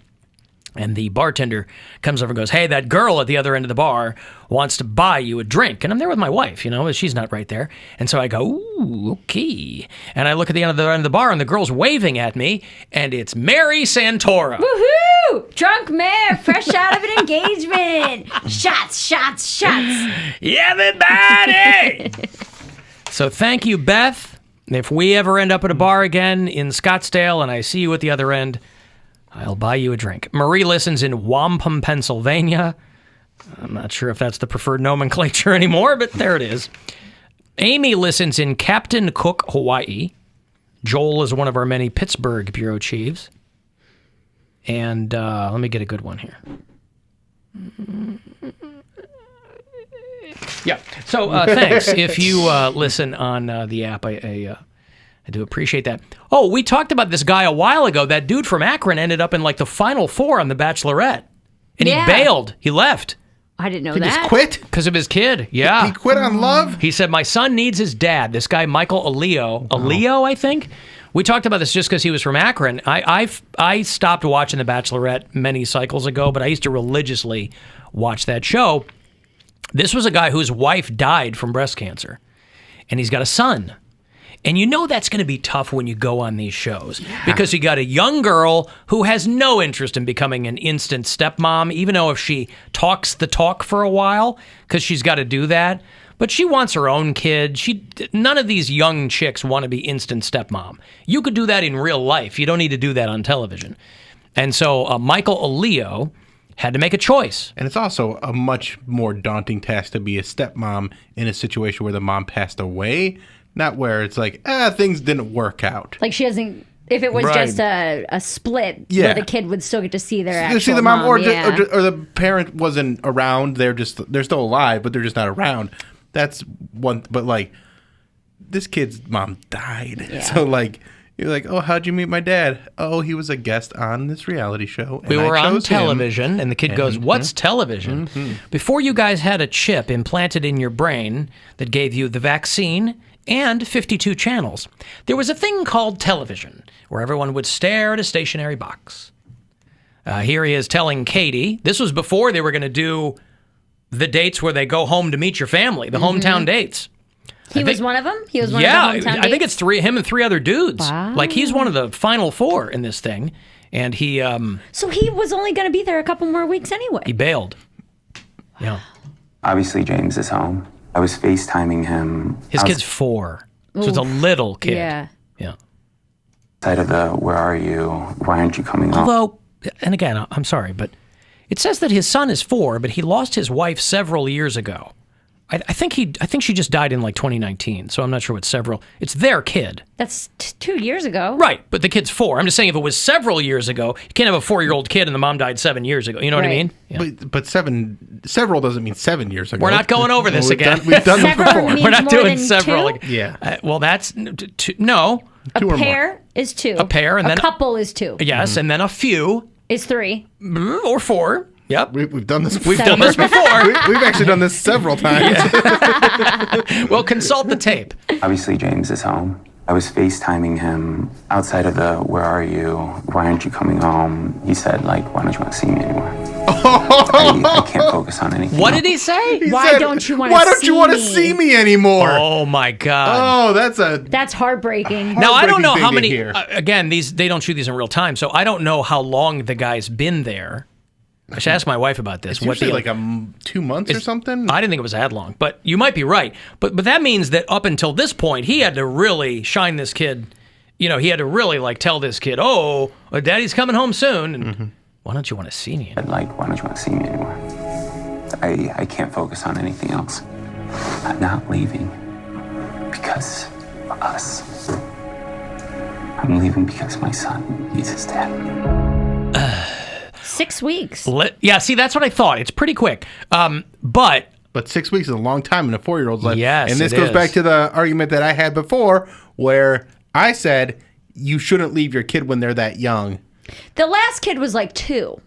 And the bartender comes over and goes, "Hey, that girl at the other end of the bar wants to buy you a drink." And I'm there with my wife, she's not right there. And so I go, "Ooh, okay." And I look at the end of the bar, and the girl's waving at me, and it's Mary Santora. Woohoo! Drunk mare, fresh out of an engagement. Shots. Everybody! So thank you, Beth. If we ever end up at a bar again in Scottsdale and I see you at the other end, I'll buy you a drink. Marie listens in Wampum, Pennsylvania. I'm not sure if that's the preferred nomenclature anymore, but there it is. Amy listens in Captain Cook, Hawaii. Joel is one of our many Pittsburgh bureau chiefs. And let me get a good one here. Yeah. So thanks. If you listen on the app, I do appreciate that. Oh, we talked about this guy a while ago. That dude from Akron ended up in like the Final Four on The Bachelorette. And he bailed. He left. I didn't know that. He just quit? Because of his kid. Yeah. He quit on love? He said, "My son needs his dad." This guy, Michael Aleo, I think. We talked about this just because he was from Akron. I stopped watching The Bachelorette many cycles ago, but I used to religiously watch that show. This was a guy whose wife died from breast cancer, and he's got a son. And that's going to be tough when you go on these shows because you got a young girl who has no interest in becoming an instant stepmom, even though if she talks the talk for a while, because she's got to do that. But she wants her own kid. None of these young chicks want to be instant stepmom. You could do that in real life. You don't need to do that on television. And so Michael Aleo had to make a choice. And it's also a much more daunting task to be a stepmom in a situation where the mom passed away. Not where it's like, things didn't work out. Like she doesn't, if it was just a split, where the kid would still get to see their actual see the mom. Or the parent wasn't around. They're still alive, but they're just not around. That's one. But like, this kid's mom died. Yeah. So like you're like, oh, how'd you meet my dad? Oh, he was a guest on this reality show. And We were I on chose television, him. and the kid goes, what's television? Before you guys had a chip implanted in your brain that gave you the vaccine and 52 channels, there was a thing called television, where everyone would stare at a stationary box. Here he is telling Katie, this was before they were going to do the dates where they go home to meet your family, the hometown dates. He was one of them? He was one Yeah, of the hometown I think dates? it's him and three other dudes. Wow. Like, he's one of the final four in this thing. And he So he was only going to be there a couple more weeks anyway. he bailed. Yeah. Obviously, James is home. I was FaceTiming him. His kid's 4. So it's a little kid. Yeah. Yeah. Outside of the, where are you? Why aren't you coming home? Although, and again, I'm sorry, but it says that his son is 4, but he lost his wife several years ago. I think she just died in like 2019, so I'm not sure what several. It's their kid. That's 2 years ago. Right, but the kid's 4. I'm just saying if it was several years ago, you can't have a 4-year-old kid and the mom died 7 years ago. You know what I mean? Yeah. But several doesn't mean 7 years ago. We're not going over this again. We've done this before. We're not more doing than several. 2? Yeah. Well, that's no. A pair is 2. A pair, and then a couple is 2. Yes, and then a few Is 3. or 4. Yep. We've done this. We've done this before. We've actually done this several times. Well, consult the tape. Obviously, James is home. I was FaceTiming him outside of the, where are you? Why aren't you coming home? He said, like, why don't you want to see me anymore? I can't focus on anything. What did he say? Why don't you want to Why don't you want to see me anymore? Oh my God! Oh, that's heartbreaking. Now I don't know how thing to many. hear. Again, they don't shoot these in real time, so I don't know how long the guy's been there. I should ask my wife about this. It's usually like 2 months or something. I didn't think it was that long, but you might be right. But that means that up until this point, he had to really shine this kid. You know, he had to really like tell this kid, "Oh, Daddy's coming home soon." And why don't you want to see me? Like, why don't you want to see me anymore? I can't focus on anything else. I'm not leaving because of us. I'm leaving because my son needs his dad. 6 weeks. Yeah, see, that's what I thought. It's pretty quick. But 6 weeks is a long time in a 4-year-old's life. Yes, and this it goes is. back to the argument that I had before, where I said you shouldn't leave your kid when they're that young. The last kid was like 2.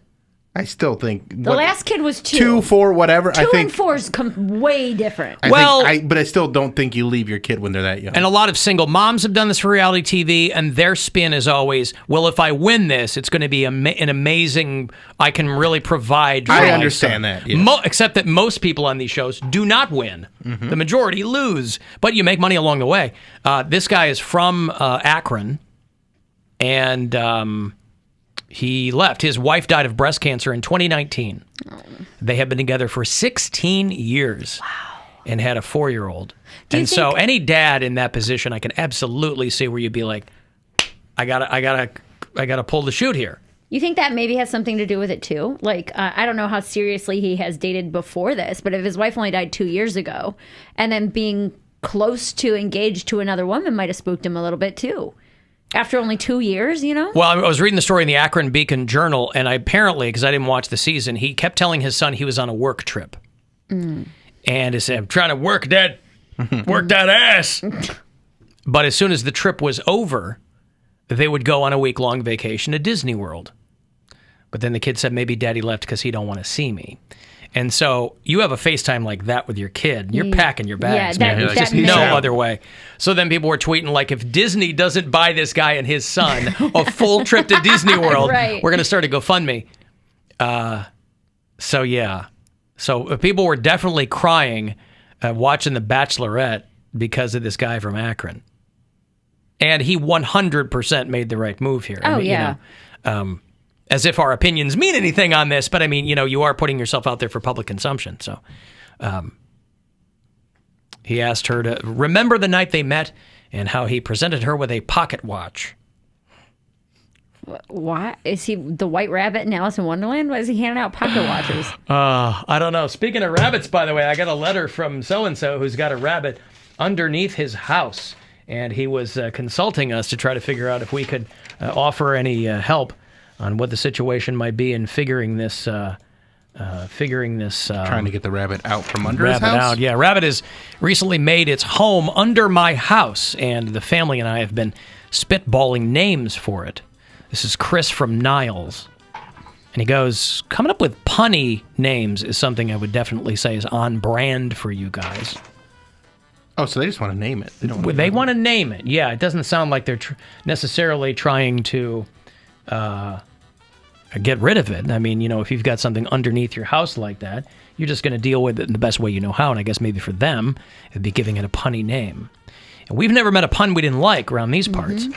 I still think The last kid was 2. 2, 4, whatever. 2 I think. and 4 is way different. But I still don't think you leave your kid when they're that young. And a lot of single moms have done this for reality TV, and their spin is always, well, if I win this, it's going to be an amazing, I can really provide. I for my understand son. that, yes. Except that most people on these shows do not win. The majority lose, but you make money along the way. This guy is from Akron, and he left. His wife died of breast cancer in 2019. They have been together for 16 years. Wow. And had a 4-year-old. And so any dad in that position, I can absolutely see where you'd be like, I gotta pull the chute here. You think that maybe has something to do with it too? Like, I don't know how seriously he has dated before this, but if his wife only died 2 years ago, and then being close to engaged to another woman might have spooked him a little bit too. After only 2 years, you know? Well, I was reading the story in the Akron Beacon Journal, and apparently, because I didn't watch the season, he kept telling his son he was on a work trip. And he said, I'm trying to work that ass. But as soon as the trip was over, they would go on a week-long vacation to Disney World. But then the kid said, maybe Daddy left because he don't want to see me. And so you have a FaceTime like that with your kid. You're packing your bags, man. There's just no other way. So then people were tweeting, like, if Disney doesn't buy this guy and his son a full trip to Disney World, Right. we're going to start a GoFundMe. So, yeah. So people were definitely crying watching The Bachelorette because of this guy from Akron. And he 100% made the right move here. Oh, yeah. You know, as if our opinions mean anything on this, but I mean, you know, you are putting yourself out there for public consumption. So he asked her to remember the night they met and how he presented her with a pocket watch. Why? Is he the White Rabbit in Alice in Wonderland? Why is he handing out pocket watches? I don't know. Speaking of rabbits, by the way, I got a letter from so-and-so who's got a rabbit underneath his house. And he was consulting us to try to figure out if we could offer any help on what the situation might be in figuring this figuring this. Trying to get the rabbit out from under his Rabbit house? out, yeah. Rabbit has recently made its home under my house, and the family and I have been spitballing names for it. This is Chris from Niles. And he goes, coming up with punny names is something I would definitely say is on brand for you guys. Oh, so they just want to name it. They want to name it. Yeah, it doesn't sound like they're necessarily trying to get rid of it. I mean, if you've got something underneath your house like that, you're just going to deal with it in the best way you know how. And I guess maybe for them, it'd be giving it a punny name. And we've never met a pun we didn't like around these parts.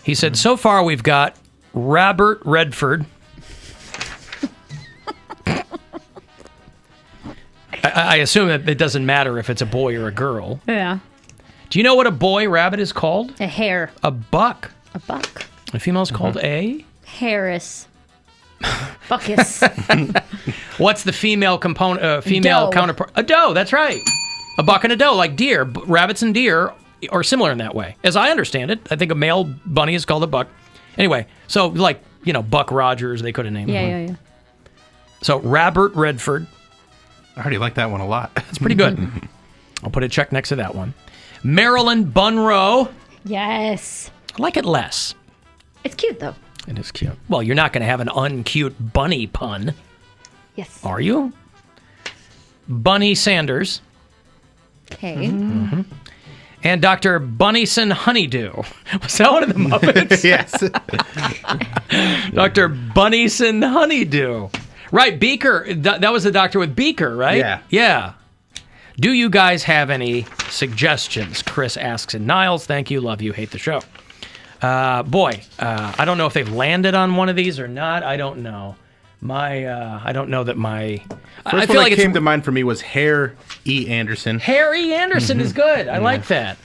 He said, so far we've got Robert Redford. I assume that it doesn't matter if it's a boy or a girl. Yeah. Do you know what a boy rabbit is called? A hare. A buck. A buck. A female is called a? Harris. Buckus. What's the female component? Doe. Counterpart? A doe. That's right. A buck and a doe, like deer. Rabbits and deer are similar in that way, as I understand it. I think a male bunny is called a buck. Anyway, so like Buck Rogers, they could have named him. Yeah. So Robert Redford. I already like that one a lot. It's pretty good. I'll put a check next to that one. Marilyn Bunrow. Yes. I like it less. It's cute, though. It is cute. Well, you're not going to have an uncute bunny pun. Yes. Are you? Bunny Sanders. Okay. Mm-hmm. And Dr. Bunnyson Honeydew. Was that one of the Muppets? Yes. Dr. Bunnyson Honeydew. Right, Beaker. That was the doctor with Beaker, right? Yeah. Yeah. Do you guys have any suggestions? Chris asks in Niles. Thank you, love you, hate the show. I don't know if they've landed on one of these or not. I don't know. I don't know that my... First one that came to mind for me was Hare E. Anderson. Hare E. Anderson is good. I like that.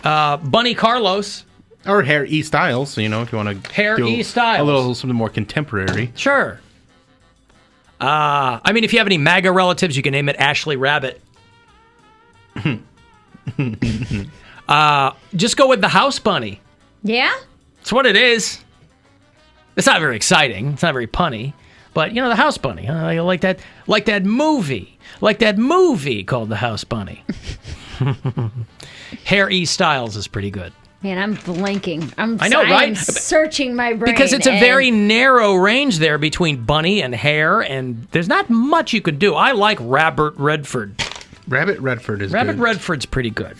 Bunny Carlos. Or Hare E. Styles, if you want to... Hare E. Styles. A little something more contemporary. Sure. If you have any MAGA relatives, you can name it Ashley Rabbit. Just go with the house bunny. Yeah? That's what it is. It's not very exciting. It's not very punny. But, the house bunny. I like that movie. Like that movie called The House Bunny. Hare E. Styles is pretty good. Man, I'm blanking. I know, right? I'm searching my brain. Because it's a very narrow range there between bunny and hare, and there's not much you could do. I like Robert Redford. Rabbit Redford is Rabbit good. Redford's pretty good.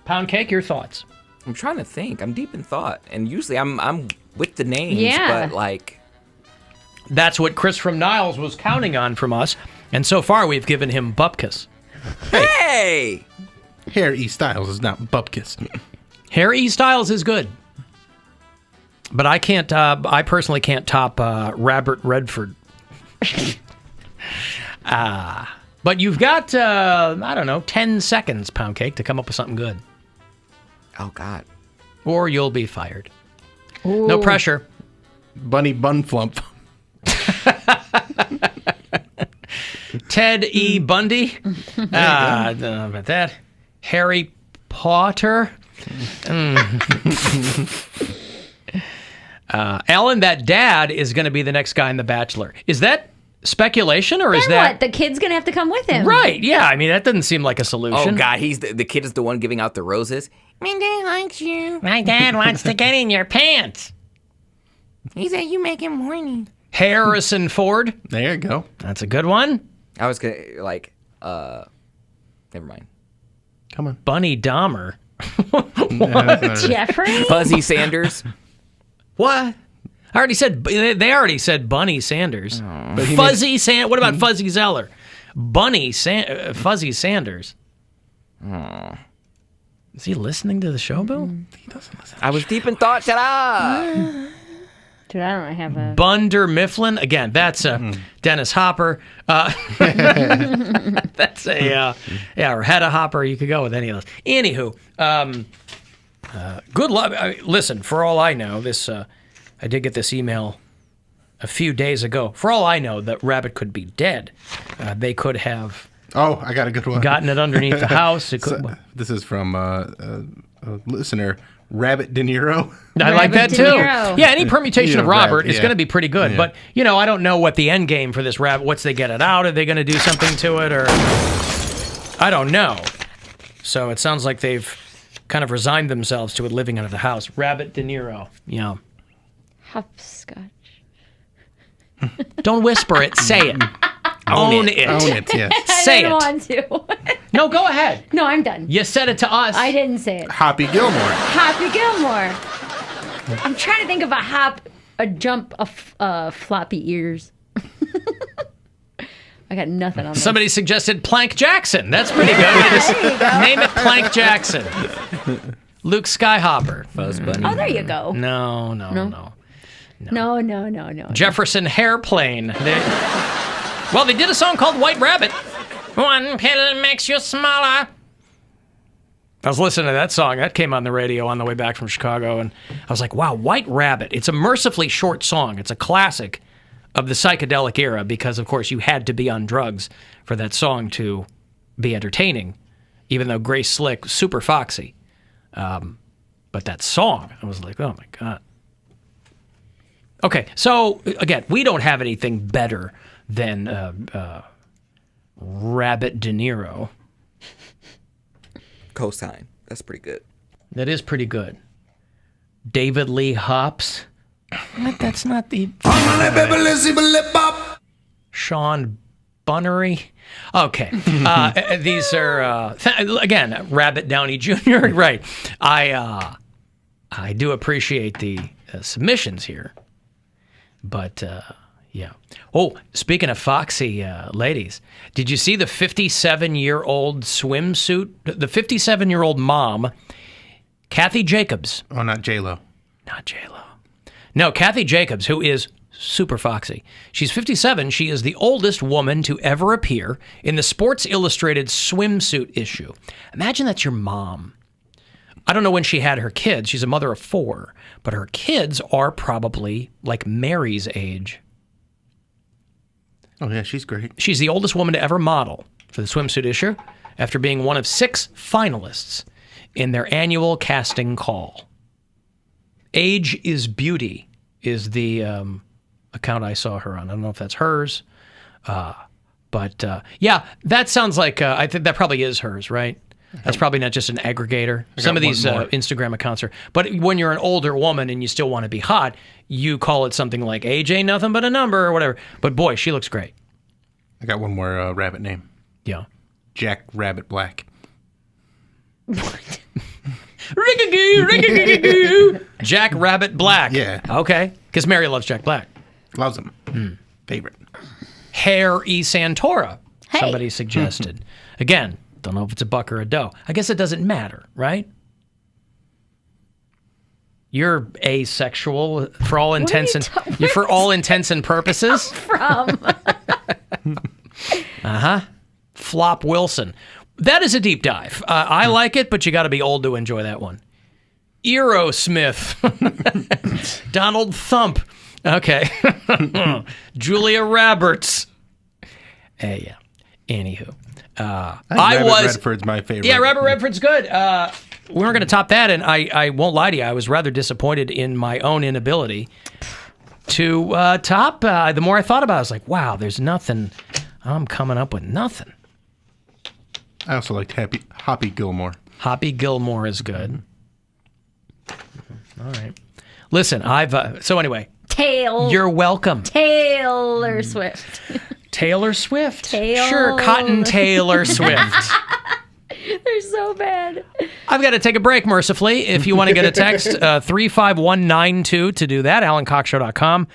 Poundcake, your thoughts? I'm trying to think. I'm deep in thought, and usually I'm with the names, Yeah. but That's what Chris from Niles was counting on from us, and so far we've given him Bupkis. Hey! Hare E. Styles is not Bupkis. Hare E. Styles is good. But I can't, I personally can't top Robert Redford. But you've got, 10 seconds, Poundcake, to come up with something good. Oh, God. Or you'll be fired. Ooh. No pressure. Bunny Bunflump. Ted E. Bundy. I don't know about that. Harry Potter. Alan, that dad is going to be the next guy in The Bachelor. Is that speculation, or is Then that what? The kid's gonna have to come with him. right? Yeah, I mean that doesn't seem like a solution. Oh, God, he's the kid is the one giving out the roses. My dad likes you. My dad wants to get in your pants. He said you make him horny. Harrison Ford. There you go. That's a good one. I was gonna never mind. Come on. Bunny Dahmer. Jeffrey? Fuzzy Sanders. What? I already said. They already said Bunny Sanders. But Fuzzy Sand. What about Fuzzy Zeller? Fuzzy Sanders. Is he listening to the show, Bill? He doesn't listen. I was deep in thought. Ta-da! Dude, I don't have a... Bunder Mifflin. Again, that's Dennis Hopper. That's a, or Hedda Hopper. You could go with any of those. Anywho, good luck. Listen, for all I know, this I did get this email a few days ago. For all I know, that rabbit could be dead. They could have... Oh, I got a good one. Gotten it underneath the house. This is from a listener, Rabbit De Niro. I like that De too. Niro. Yeah, any permutation of Robert is yeah. going to be pretty good. Yeah. But, I don't know what the end game for this rabbit, once they get it out, are they going to do something to it, or I don't know. So it sounds like they've kind of resigned themselves to it living out of the house. Rabbit De Niro. Yeah. Hopscotch. Don't whisper it. Say it. Own it. Own it, yes. Say I don't it. want to. No, go ahead. No, I'm done. You said it to us. I didn't say it. Hoppy Gilmore. Happy Gilmore. I'm trying to think of a hop, a jump, floppy ears. I got nothing on this. Somebody suggested Plank Jackson. That's pretty good. Just name it Plank Jackson. Luke Skyhopper. Fuzz Bunny. Oh, there you go. No. No. Jefferson Hairplane. They did a song called White Rabbit. One pill makes you smaller. I was listening to that song. That came on the radio on the way back from Chicago, and I was like, wow, White Rabbit. It's a mercifully short song. It's a classic of the psychedelic era because, of course, you had to be on drugs for that song to be entertaining, even though Grace Slick, super foxy. But that song, I was like, oh, my God. Okay, so, again, we don't have anything better than Rabbit De Niro. Cosign. That's pretty good. That is pretty good. David Lee Hops. What? That's not the... Sean Bunnery. Okay. These are, again, Rabbit Downey Jr. Right. I do appreciate the submissions here. But, yeah. Oh, speaking of foxy ladies, did you see the 57-year-old swimsuit? The 57-year-old mom, Kathy Jacobs. Oh, not J-Lo. Not J-Lo. No, Kathy Jacobs, who is super foxy. She's 57. She is the oldest woman to ever appear in the Sports Illustrated swimsuit issue. Imagine that's your mom. I don't know when she had her kids. She's a mother of 4. But her kids are probably like Mary's age. Oh, yeah, she's great. She's the oldest woman to ever model for the swimsuit issue after being one of 6 finalists in their annual casting call. Age is Beauty is the account I saw her on. I don't know if that's hers. But yeah, that sounds like, I think that probably is hers, right? That's probably not just an aggregator. Some of these Instagram accounts are. But when you're an older woman and you still want to be hot, you call it something like age ain't nothing but a number or whatever. But boy, she looks great. I got one more rabbit name. Yeah. Jack Rabbit Black. What? Ring-a-goo. Jack Rabbit Black. Yeah. Okay. Because Mary loves Jack Black. Loves him. Favorite. Hair E. Santora. Hey. Somebody suggested. Again, don't know if it's a buck or a doe. I guess it doesn't matter, right? You're asexual for all intents and for all intents and purposes. From Flop Wilson. That is a deep dive. I like it, but you got to be old to enjoy that one. Aerosmith. Donald Thump. Okay. Julia Roberts. Yeah. Anywho. Redford's my favorite. Yeah, Robert Redford's good. We weren't going to top that, and I won't lie to you. I was rather disappointed in my own inability to top. The more I thought about it, I was like, wow, there's nothing. I'm coming up with nothing. I also liked Hoppy Gilmore. Hoppy Gilmore is good. All right. Listen, so anyway. You're welcome. Taylor Swift. Taylor Swift. Sure, Cotton Taylor Swift. They're so bad. I've got to take a break, mercifully. If you want to get a text, 35192 to do that, alancoxshow.com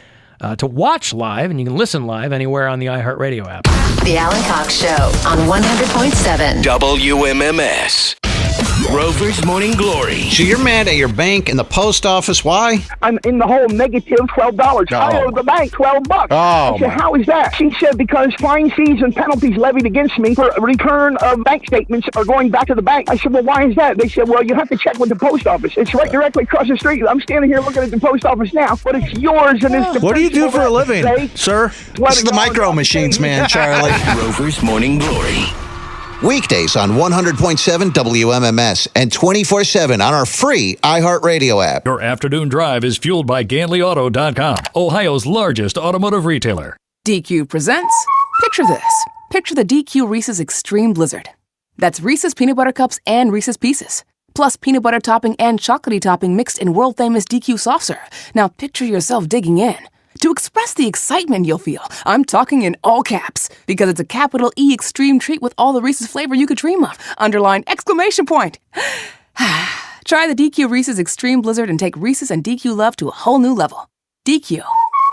to watch live, and you can listen live anywhere on the iHeartRadio app. The Alan Cox Show on 100.7 WMMS. Rover's Morning Glory. So you're mad at your bank and the post office? Why? I'm in the hole negative $12. I owe the bank $12. I said, how is that? She said, because fine fees and penalties levied against me for return of bank statements are going back to the bank. I said, well, why is that? They said, well, you have to check with the post office. It's right directly across the street. I'm standing here looking at the post office now, but it's yours. And it's the What do you do for a living, sir? This is the micro machines, man, Charlie. Rover's Morning Glory. Weekdays on 100.7 WMMS and 24/7 on our free iHeartRadio app. Your afternoon drive is fueled by GanleyAuto.com, Ohio's largest automotive retailer. DQ presents, picture this. Picture the DQ Reese's Extreme Blizzard. That's Reese's Peanut Butter Cups and Reese's Pieces, plus peanut butter topping and chocolatey topping mixed in world-famous DQ soft serve. Now picture yourself digging in. To express the excitement you'll feel, I'm talking in all caps, because it's a capital E extreme treat with all the Reese's flavor you could dream of. Underline exclamation point. Try the DQ Reese's Extreme Blizzard and take Reese's and DQ love to a whole new level. DQ.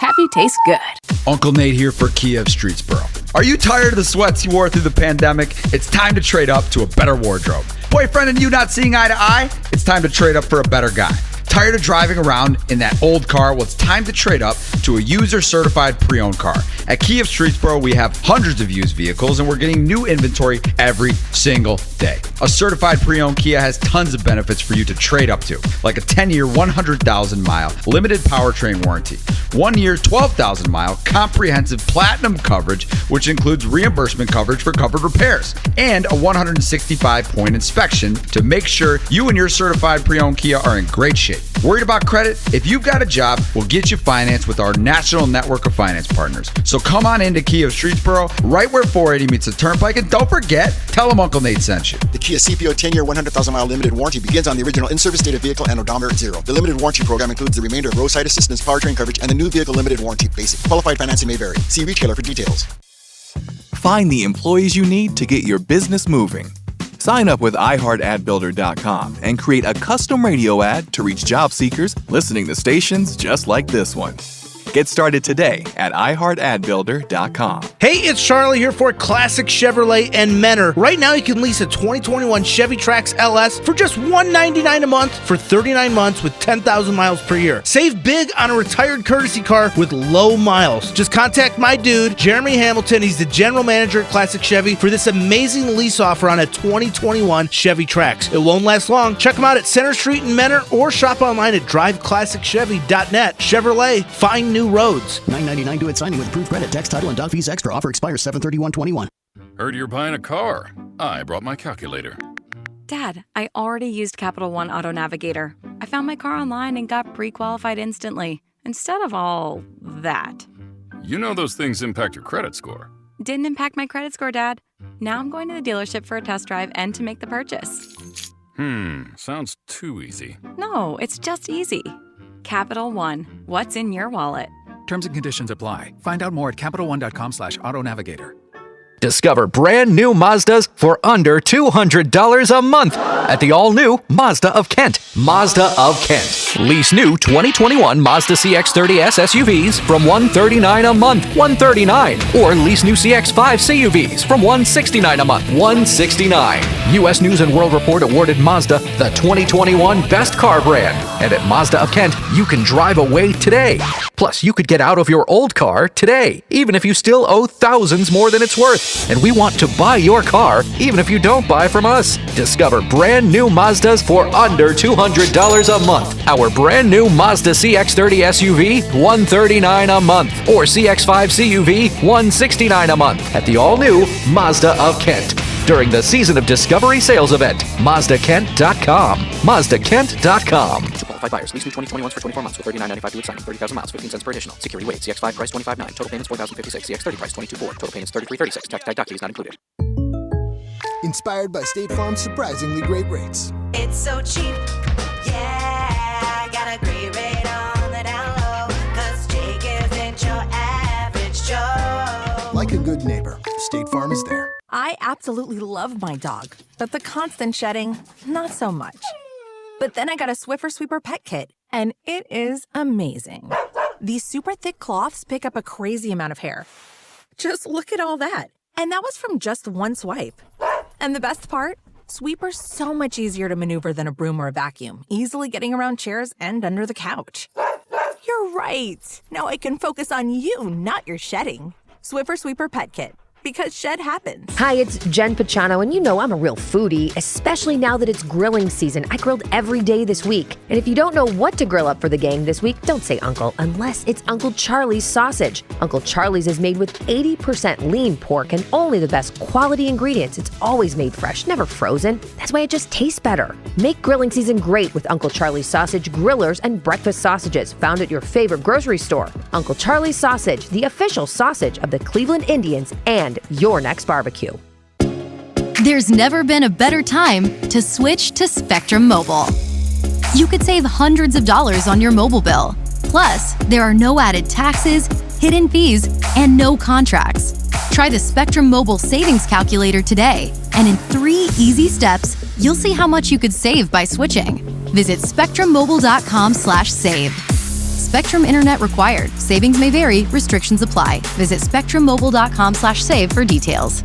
Happy tastes good. Uncle Nate here for Kia of Streetsboro. Are you tired of the sweats you wore through the pandemic? It's time to trade up to a better wardrobe. Boyfriend and you not seeing eye to eye? It's time to trade up for a better guy. Tired of driving around in that old car? Well, it's time to trade up to a user-certified pre-owned car. At Kia of Streetsboro, we have hundreds of used vehicles, and we're getting new inventory every single day. A certified pre-owned Kia has tons of benefits for you to trade up to, like a 10-year, 100,000-mile limited powertrain warranty, 1-year, 12,000-mile comprehensive platinum coverage, which includes reimbursement coverage for covered repairs, and a 165-point inspection to make sure you and your certified pre-owned Kia are in great shape. Worried about credit? If you've got a job, we'll get you financed with our national network of finance partners. So come on into Kia of Streetsboro, right where 480 meets the Turnpike, and don't forget, tell them Uncle Nate sent you. The Kia CPO 10-year, 100,000-mile limited warranty begins on the original in-service date of vehicle and odometer at zero. The limited warranty program includes the remainder of roadside assistance, powertrain coverage, and the new vehicle limited warranty basic. Qualified financing may vary. See retailer for details. Find the employees you need to get your business moving. Sign up with iHeartAdBuilder.com and create a custom radio ad to reach job seekers listening to stations just like this one. Get started today at iHeartAdBuilder.com. Hey, it's Charlie here for Classic Chevrolet and Menor. Right now, you can lease a 2021 Chevy Trax LS for just $199 a month for 39 months with 10,000 miles per year. Save big on a retired courtesy car with low miles. Just contact my dude, Jeremy Hamilton. He's the general manager at Classic Chevy for this amazing lease offer on a 2021 Chevy Trax. It won't last long. Check them out at Center Street in Menor or shop online at driveclassicchevy.net. Chevrolet, find new roads. $9.99 due at signing with approved credit. Tax, title, and doc fees extra. Offer expires 7/31/21. Heard you're buying a car. I brought my calculator. Dad, I already used Capital One Auto Navigator. I found my car online and got pre-qualified instantly, instead of all that. You know those things impact your credit score. Didn't impact my credit score, Dad. Now I'm going to the dealership for a test drive and to make the purchase. Sounds too easy. No, it's just easy. Capital One. What's in your wallet? Terms and conditions apply. Find out more at CapitalOne.com/autonavigator. Discover brand new Mazdas for under $200 a month at the all-new Mazda of Kent. Mazda of Kent. Lease new 2021 Mazda CX-30S SUVs from $139 a month, $139. Or lease new CX-5 CUVs from $169 a month, $169. U.S. News & World Report awarded Mazda the 2021 Best Car Brand. And at Mazda of Kent, you can drive away today. Plus, you could get out of your old car today, even if you still owe thousands more than it's worth. And we want to buy your car, even if you don't buy from us. Discover brand new Mazdas for under $200 a month. Our brand new Mazda CX-30 SUV, $139 a month. Or CX-5 CUV, $169 a month. At the all-new Mazda of Kent. During the Season of Discovery sales event, MazdaKent.com. MazdaKent.com. Qualified buyers. Lease new 2021s for 24 months with $39.95 due at signing. 30,000 miles, 15 cents per additional. Security wait. CX-5 price $25,900. Total payments $4,056. CX-30 price $22,400. Total payments $33,36. Tax doc fees not included. Inspired by State Farm's surprisingly great rates. It's so cheap. Yeah, got a great rate on the down low. 'Cause Jake isn't your average Joe. Like a good neighbor, State Farm is there. I absolutely love my dog, but the constant shedding, not so much. But then I got a Swiffer Sweeper Pet Kit, and it is amazing. These super thick cloths pick up a crazy amount of hair. Just look at all that. And that was from just one swipe. And the best part? Sweeper's so much easier to maneuver than a broom or a vacuum, easily getting around chairs and under the couch. You're right. Now I can focus on you, not your shedding. Swiffer Sweeper Pet Kit. because shed happens. Hi, it's Jen Pachano, and you know I'm a real foodie, especially now that it's grilling season. I grilled every day this week. And if you don't know what to grill up for the gang this week, don't say Uncle, unless it's Uncle Charlie's sausage. Uncle Charlie's is made with 80% lean pork and only the best quality ingredients. It's always made fresh, never frozen. That's why it just tastes better. Make grilling season great with Uncle Charlie's sausage, grillers, and breakfast sausages found at your favorite grocery store. Uncle Charlie's Sausage, the official sausage of the Cleveland Indians and your next barbecue. There's never been a better time to switch to Spectrum Mobile. You could save hundreds of dollars on your mobile bill. Plus, there are no added taxes, hidden fees, and no contracts. Try the Spectrum Mobile Savings Calculator today, and in 3 easy steps, you'll see how much you could save by switching. Visit spectrummobile.com/save. Spectrum Internet required. Savings may vary. Restrictions apply. Visit spectrummobile.com/save for details.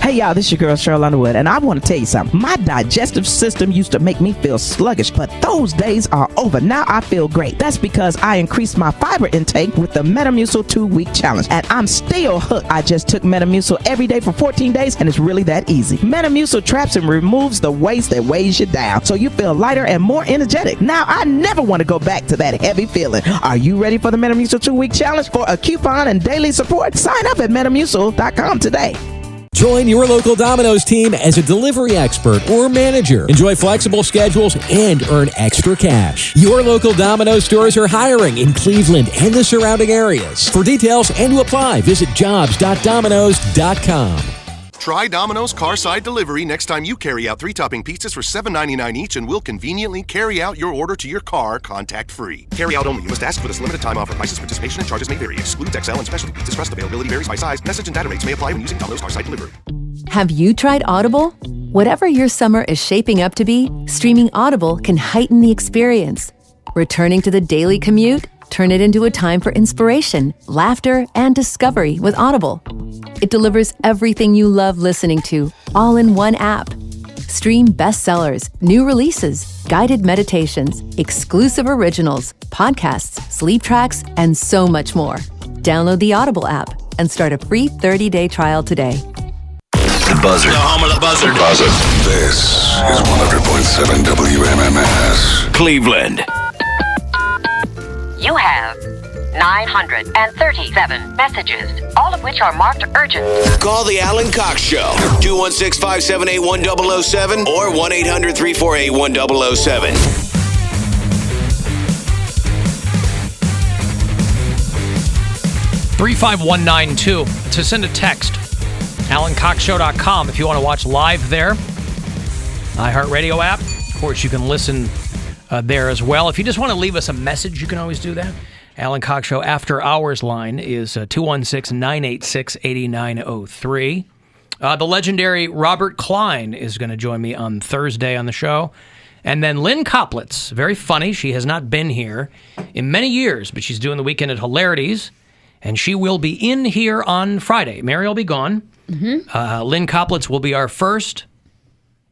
Hey y'all, this is your girl Cheryl Underwood, and I want to tell you something. My digestive system used to make me feel sluggish, but those days are over. Now I feel great. That's because I increased my fiber intake with the Metamucil 2-week challenge, and I'm still hooked. I just took Metamucil every day for 14 days, and it's really that easy. Metamucil traps and removes the waste that weighs you down, so you feel lighter and more energetic. Now I never want to go back to that heavy feeling. Are you ready for the Metamucil 2-week challenge? For a coupon and daily support, sign up at Metamucil.com today. Join your local Domino's team as a delivery expert or manager. Enjoy flexible schedules and earn extra cash. Your local Domino's stores are hiring in Cleveland and the surrounding areas. For details and to apply, visit jobs.domino's.com. Try Domino's Carside Delivery next time you carry out 3-topping pizzas for $7.99 each, and we'll conveniently carry out your order to your car contact-free. Carry out only. You must ask for this limited time offer. Prices, participation, and charges may vary. Excludes XL and specialty pizzas. Crust availability varies by size. Message and data rates may apply when using Domino's Carside Delivery. Have you tried Audible? Whatever your summer is shaping up to be, streaming Audible can heighten the experience. Returning to the daily commute? Turn it into a time for inspiration, laughter, and discovery with Audible. It delivers everything you love listening to, all in one app. Stream bestsellers, new releases, guided meditations, exclusive originals, podcasts, sleep tracks, and so much more. Download the Audible app and start a free 30-day trial today. The Buzzard. The home of the Buzzard. The Buzzard. This is 100.7 WMMS. Cleveland. You have 937 messages, all of which are marked urgent. Call the Alan Cox Show. 216-578-1007 or 1-800-348-1007. 35192 to send a text. AlanCoxShow.com if you want to watch live there. iHeartRadio app. Of course, you can listen there as well. If you just want to leave us a message, you can always do that. Alan Cox Show After Hours line is 216-986-8903. The legendary Robert Klein is going to join me on Thursday on the show. And then Lynn Koplitz, very funny. She has not been here in many years, but she's doing the weekend at Hilarities. And she will be in here on Friday. Mary will be gone. Mm-hmm. Lynn Koplitz will be our first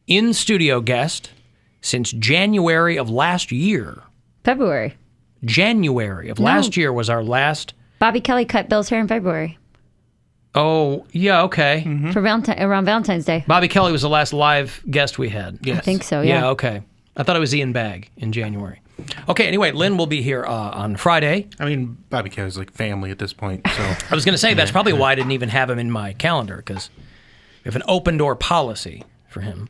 in-studio guest since January of last year. February. January of last year was our last. Bobby Kelly cut Bill's hair in February. Oh, yeah, okay. Mm-hmm. For around Valentine's Day. Bobby Kelly was the last live guest we had. Yes. I think so, yeah. Yeah, okay. I thought it was Ian Bagg in January. Okay, anyway, Lynn will be here on Friday. I mean, Bobby Kelly's like family at this point, so. I was going to say, that's probably why I didn't even have him in my calendar, because we have an open door policy for him.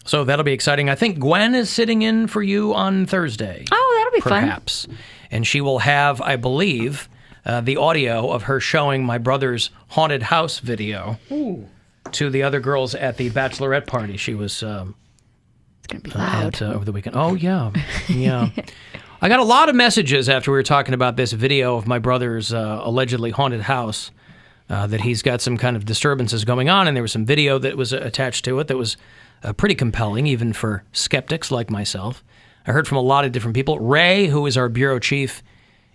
So that'll be exciting. I think Gwen is sitting in for you on Thursday. Oh, that'll be fun. Perhaps. And she will have, I believe, the audio of her showing my brother's haunted house video to the other girls at the bachelorette party. She was it's going to be loud. over the weekend. Oh, yeah. Yeah. I got a lot of messages after we were talking about this video of my brother's allegedly haunted house, that he's got some kind of disturbances going on, and there was some video that was attached to it that was pretty compelling, even for skeptics like myself. I heard from a lot of different people. Ray, who is our bureau chief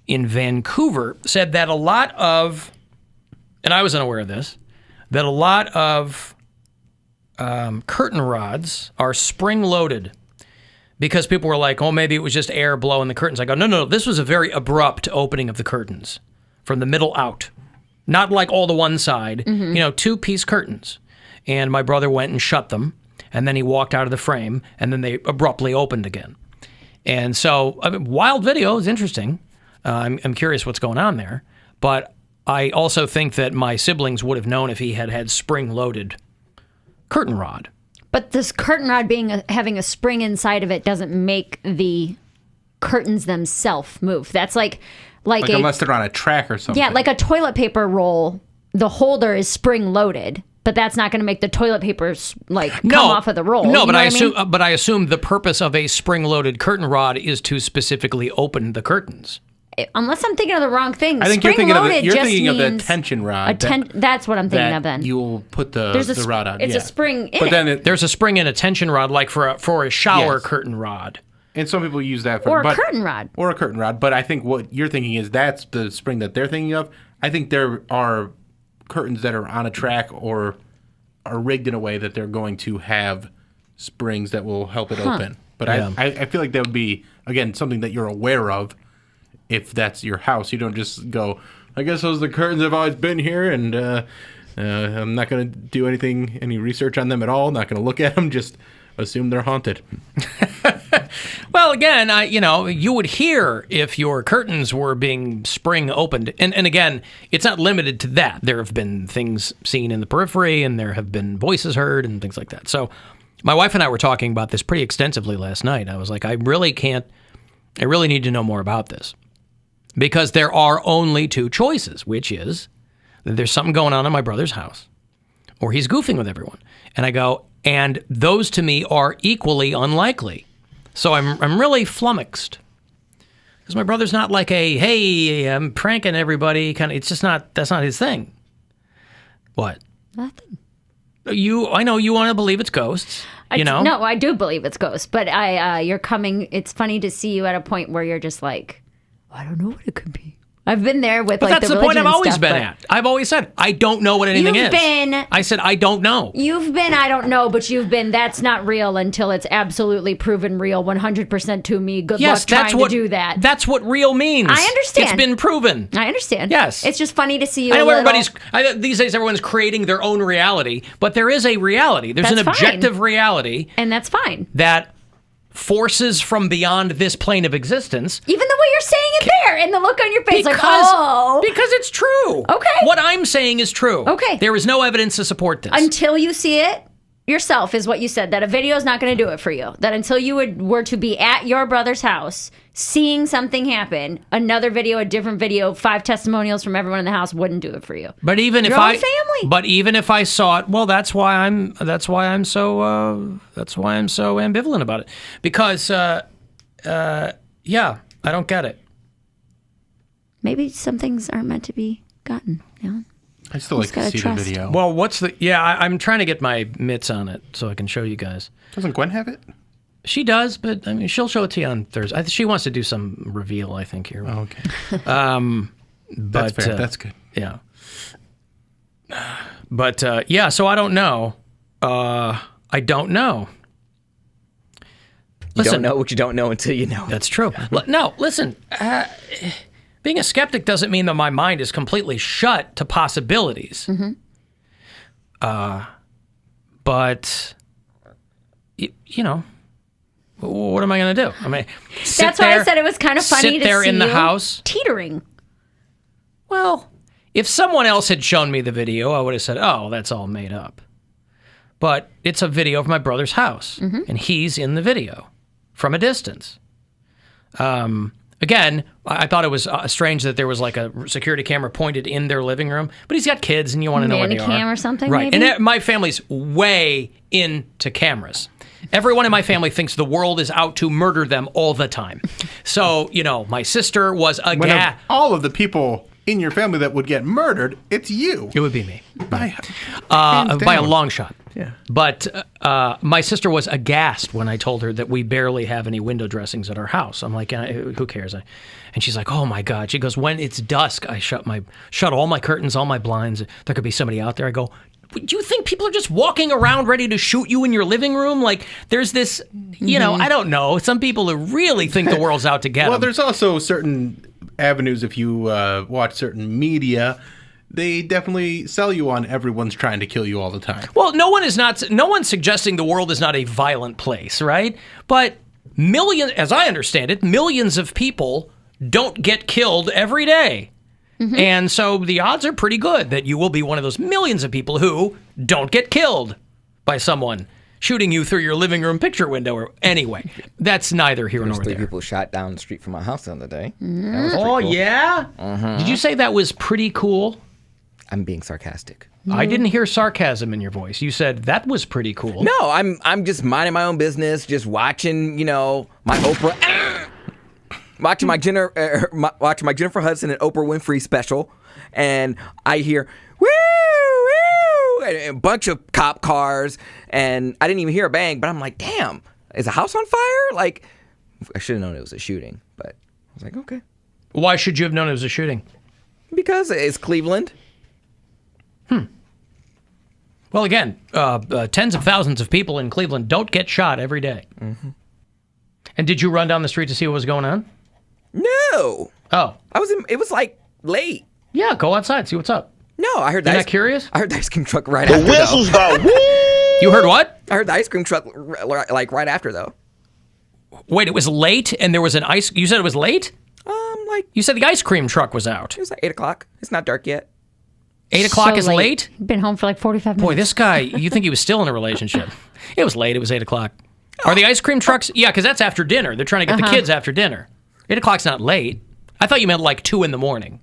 in Vancouver, said that a lot of, and I was unaware of this, that a lot of curtain rods are spring-loaded because people were like, oh, maybe it was just air blowing the curtains. I go, no, this was a very abrupt opening of the curtains from the middle out. not like all to one side, 2-piece curtains. And my brother went and shut them, and then he walked out of the frame, and then they abruptly opened again. And so, wild video is interesting. I'm curious what's going on there. But I also think that my siblings would have known if he had spring-loaded curtain rod. But this curtain rod having a spring inside of it doesn't make the curtains themselves move. That's like unless they're on a track or something. Yeah, like a toilet paper roll. The holder is spring-loaded. But that's not going to make the toilet papers come off of the roll. No, but I assume the purpose of a spring-loaded curtain rod is to specifically open the curtains. Unless I'm thinking of the wrong thing. I think you're thinking of the tension rod. That's what I'm thinking of then. You'll put the rod on. It's a spring in but then there's a spring and a tension rod, like for a shower curtain rod. And some people use that for a curtain rod. Or a curtain rod. But I think what you're thinking is that's the spring that they're thinking of. I think there are curtains that are on a track or are rigged in a way that they're going to have springs that will help it open. But I feel like that would be, again, something that you're aware of if that's your house. You don't just go, I guess those are the curtains have always been here, and I'm not going to do any research on them at all, not going to look at them, just assume they're haunted. Well, again, you would hear if your curtains were being spring opened. And again, it's not limited to that. There have been things seen in the periphery, and there have been voices heard and things like that. So my wife and I were talking about this pretty extensively last night. I was like, I really need to know more about this. Because there are only two choices, which is that there's something going on in my brother's house, or he's goofing with everyone. And I go, and those to me are equally unlikely. So I'm really flummoxed. Because my brother's not like hey, I'm pranking everybody kind of. It's just that's not his thing. What? Nothing. I know you want to believe it's ghosts. No, I do believe it's ghosts. But you're coming. It's funny to see you at a point where you're just like, I don't know what it could be. I've been there with but that's the point I've always been at. I've always said, I don't know what anything is. I said, I don't know. You've been, I don't know, but you've been, that's not real until it's absolutely proven real 100% to me. Good luck trying to do that. That's what real means. I understand. It's been proven. I understand. Yes. It's just funny to see you. I know these days everyone's creating their own reality, but there is a reality. There's an objective reality. And that's fine. That forces from beyond this plane of existence. Even the way you're saying it there and the look on your face, because it's true. Okay. What I'm saying is true. Okay. There is no evidence to support this. Until you see it yourself is what you said, that a video is not going to do it for you. That until you were to be at your brother's house, seeing something happen, another video, a different video, 5 testimonials from everyone in the house wouldn't do it for you. But even your if own family. But even if I saw it, well, that's why I'm so ambivalent about it. Because I don't get it. Maybe some things aren't meant to be gotten. Yeah. I still like to see the video. Well, I'm trying to get my mitts on it so I can show you guys. Doesn't Gwen have it? She does, but I mean, she'll show it to you on Thursday. She wants to do some reveal, I think, here. Oh, okay. That's fair. That's good. Yeah. But, so I don't know. I don't know. You don't know what you don't know until you know. That's true. No, listen. Being a skeptic doesn't mean that my mind is completely shut to possibilities. Mm-hmm. But, what am I going to do? I mean, that's why I said it was kind of funny to there see in the you house teetering. Well, if someone else had shown me the video, I would have said, oh, that's all made up. But it's a video of my brother's house, and he's in the video from a distance. Again, I thought it was strange that there was like a security camera pointed in their living room, but he's got kids and you want to know where they are. Cam or something, right? Maybe? And my family's way into cameras. Everyone in my family thinks the world is out to murder them all the time. So, my sister was aghast. All of the people in your family that would get murdered, it's you. It would be me. By a long shot. Yeah. But my sister was aghast when I told her that we barely have any window dressings at our house. I'm like, who cares? And she's like, oh my God. She goes, when it's dusk, I shut all my curtains, all my blinds. There could be somebody out there. I go, do you think people are just walking around ready to shoot you in your living room? Like, there's this, I don't know. Some people who really think the world's out to get them. Well, there's also certain avenues, if you watch certain media, they definitely sell you on everyone's trying to kill you all the time. Well, no one's suggesting the world is not a violent place, right? But as I understand it, millions of people don't get killed every day. Mm-hmm. And so the odds are pretty good that you will be one of those millions of people who don't get killed by someone shooting you through your living room picture window. Or anyway, that's neither here nor there. 3 people shot down the street from my house the other day. Mm-hmm. Oh, cool. Yeah? Mm-hmm. Did you say that was pretty cool? I'm being sarcastic. I didn't hear sarcasm in your voice. You said that was pretty cool. No, I'm just minding my own business, just watching, my Oprah... Watching my Jennifer Hudson and Oprah Winfrey special, and I hear woo woo and a bunch of cop cars, and I didn't even hear a bang, but I'm like, damn, is a house on fire? Like, I should have known it was a shooting, but I was like, okay. Why should you have known it was a shooting? Because it's Cleveland. Well, again, tens of thousands of people in Cleveland don't get shot every day. Mm-hmm. And did you run down the street to see what was going on? No. Oh. It was like late. Yeah, go outside, see what's up. No, I heard that. You're not curious? I heard the ice cream truck right after. The whistles go woo! You heard what? I heard the ice cream truck like right after though. Wait, it was late and there was an ice... You said it was late? You said the ice cream truck was out. It was like 8 o'clock. It's not dark yet. 8 o'clock is late? Been home for like 45 minutes. Boy, this guy, you think he was still in a relationship. It was late. It was 8 o'clock. Are the ice cream trucks... Yeah, because that's after dinner. They're trying to get the kids after dinner. 8 o'clock's not late. I thought you meant like 2 in the morning.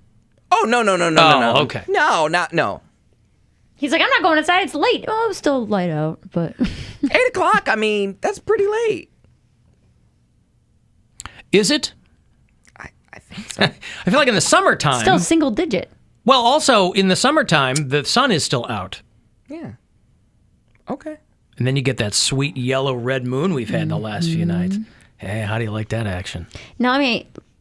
Oh, no. Oh, okay. No. He's like, I'm not going outside. It's late. Oh, it's still light out, but... 8 o'clock, I mean, that's pretty late. Is it? I think so. I feel like in the summertime... Still single digit. Well, also, in the summertime, the sun is still out. Yeah. Okay. And then you get that sweet yellow-red moon we've had the last few nights. Hey, how do you like that action? Now,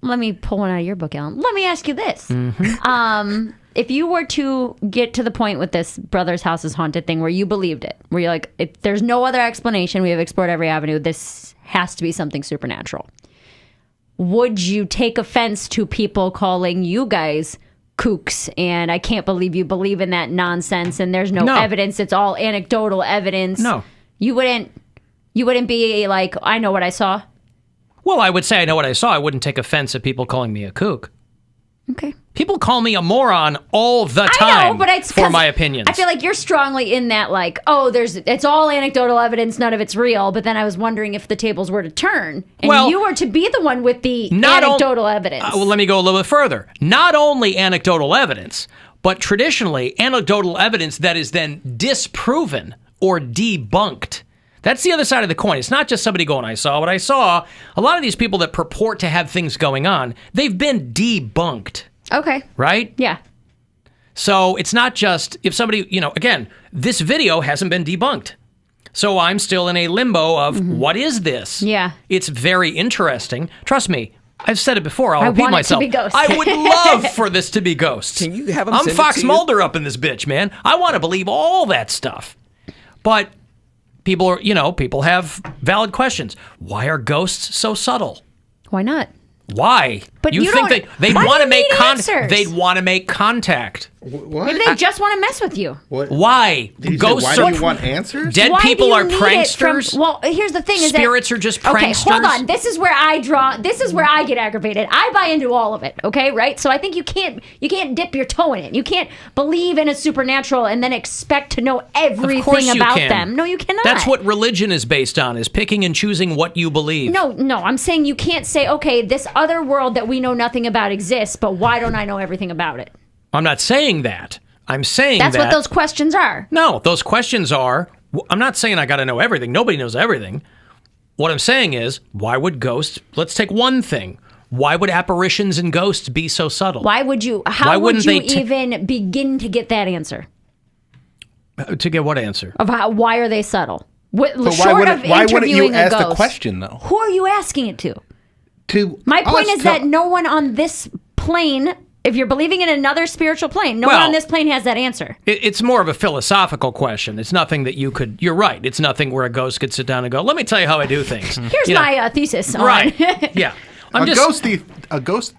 let me pull one out of your book, Alan. Let me ask you this. Mm-hmm. If you were to get to the point with this brother's house is haunted thing where you believed it, where you're like, if there's no other explanation, we have explored every avenue, this has to be something supernatural. Would you take offense to people calling you guys kooks and I can't believe you believe in that nonsense and there's no evidence, it's all anecdotal evidence? No. You wouldn't be like, I know what I saw? Well, I would say I know what I saw. I wouldn't take offense at people calling me a kook. Okay. People call me a moron all the time I know, but it's for my opinions. I feel like you're strongly in that, like, it's all anecdotal evidence, none of it's real. But then I was wondering if the tables were to turn and you were to be the one with the anecdotal evidence. Well, let me go a little bit further. Not only anecdotal evidence, but traditionally anecdotal evidence that is then disproven or debunked. That's the other side of the coin. It's not just somebody going, I saw what I saw. A lot of these people that purport to have things going on, they've been debunked. Okay. Right? Yeah. So it's not just if somebody, again, this video hasn't been debunked. So I'm still in a limbo of what is this? Yeah. It's very interesting. Trust me. I've said it before. I'll repeat myself. It to be ghosts. I would love for this to be ghosts. Can you have them I'm send Fox it to Mulder up in this bitch, man. I want to believe all that stuff. But people have valid questions. Why are ghosts so subtle? Why not? Why? But you think they'd why want do to make answers? They'd want to make contact. What? Maybe they just want to mess with you. What? Why? Ghosts why do you want answers? Dead Why people do you are need pranksters. well, here's the thing: spirits are just pranksters. Okay, hold on. This is where I draw. This is where I get aggravated. I buy into all of it. Okay, right? So I think you can't dip your toe in it. You can't believe in a supernatural and then expect to know everything about them. No, you cannot. That's what religion is based on: is picking and choosing what you believe. No. I'm saying you can't say, okay, this other world that we know nothing about exists, but why don't I know everything about it? I'm not saying that. I'm saying that's what those questions are. No, those questions are, I'm not saying I got to know everything. Nobody knows everything. What I'm saying is, why would ghosts, let's take one thing. Why would apparitions and ghosts be so subtle? How would you even begin to get that answer? To get what answer? Of why are they subtle? But why wouldn't you ask the question, though? Who are you asking it to? My point is that no one on this plane, if you're believing in another spiritual plane, no one on this plane has that answer. It's more of a philosophical question. It's nothing that you're right. It's nothing where a ghost could sit down and go, let me tell you how I do things. Here's my thesis on. Right. Yeah. A ghost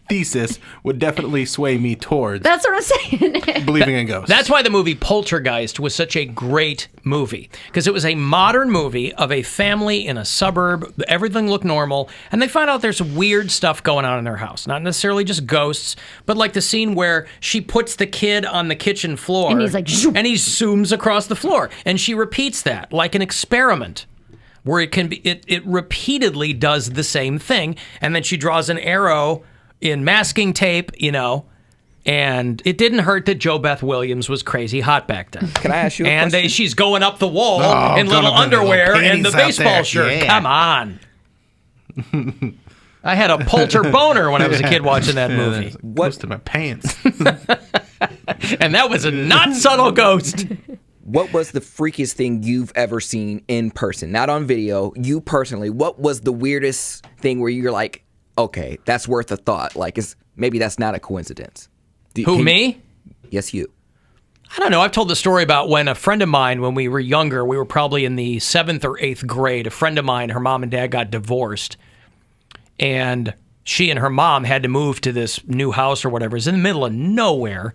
thesis would definitely sway me towards That's what I'm saying. believing in ghosts. That's why the movie Poltergeist was such a great movie, because it was a modern movie of a family in a suburb. Everything looked normal, and they find out there's weird stuff going on in their house. Not necessarily just ghosts, but like the scene where she puts the kid on the kitchen floor, And he's like, zoom. and he zooms across the floor, and she repeats that like an experiment. Where it repeatedly does the same thing, and then she draws an arrow in masking tape, and it didn't hurt that Jo Beth Williams was crazy hot back then. Can I ask you a question? And she's going up the wall Oh, in little underwear and the panties out baseball there. shirt. Yeah. Come on. I had a polter boner when I was a kid watching that movie. Close to my pants. And that was a not subtle ghost. What was the freakiest thing you've ever seen in person? Not on video, you personally. What was the weirdest thing where you're like, okay, that's worth a thought? Like, maybe that's not a coincidence. Me? Yes, you. I don't know. I've told the story about when a friend of mine, when we were younger, we were probably in the 7th or 8th grade. A friend of mine, her mom and dad got divorced. And she and her mom had to move to this new house or whatever. It's in the middle of nowhere.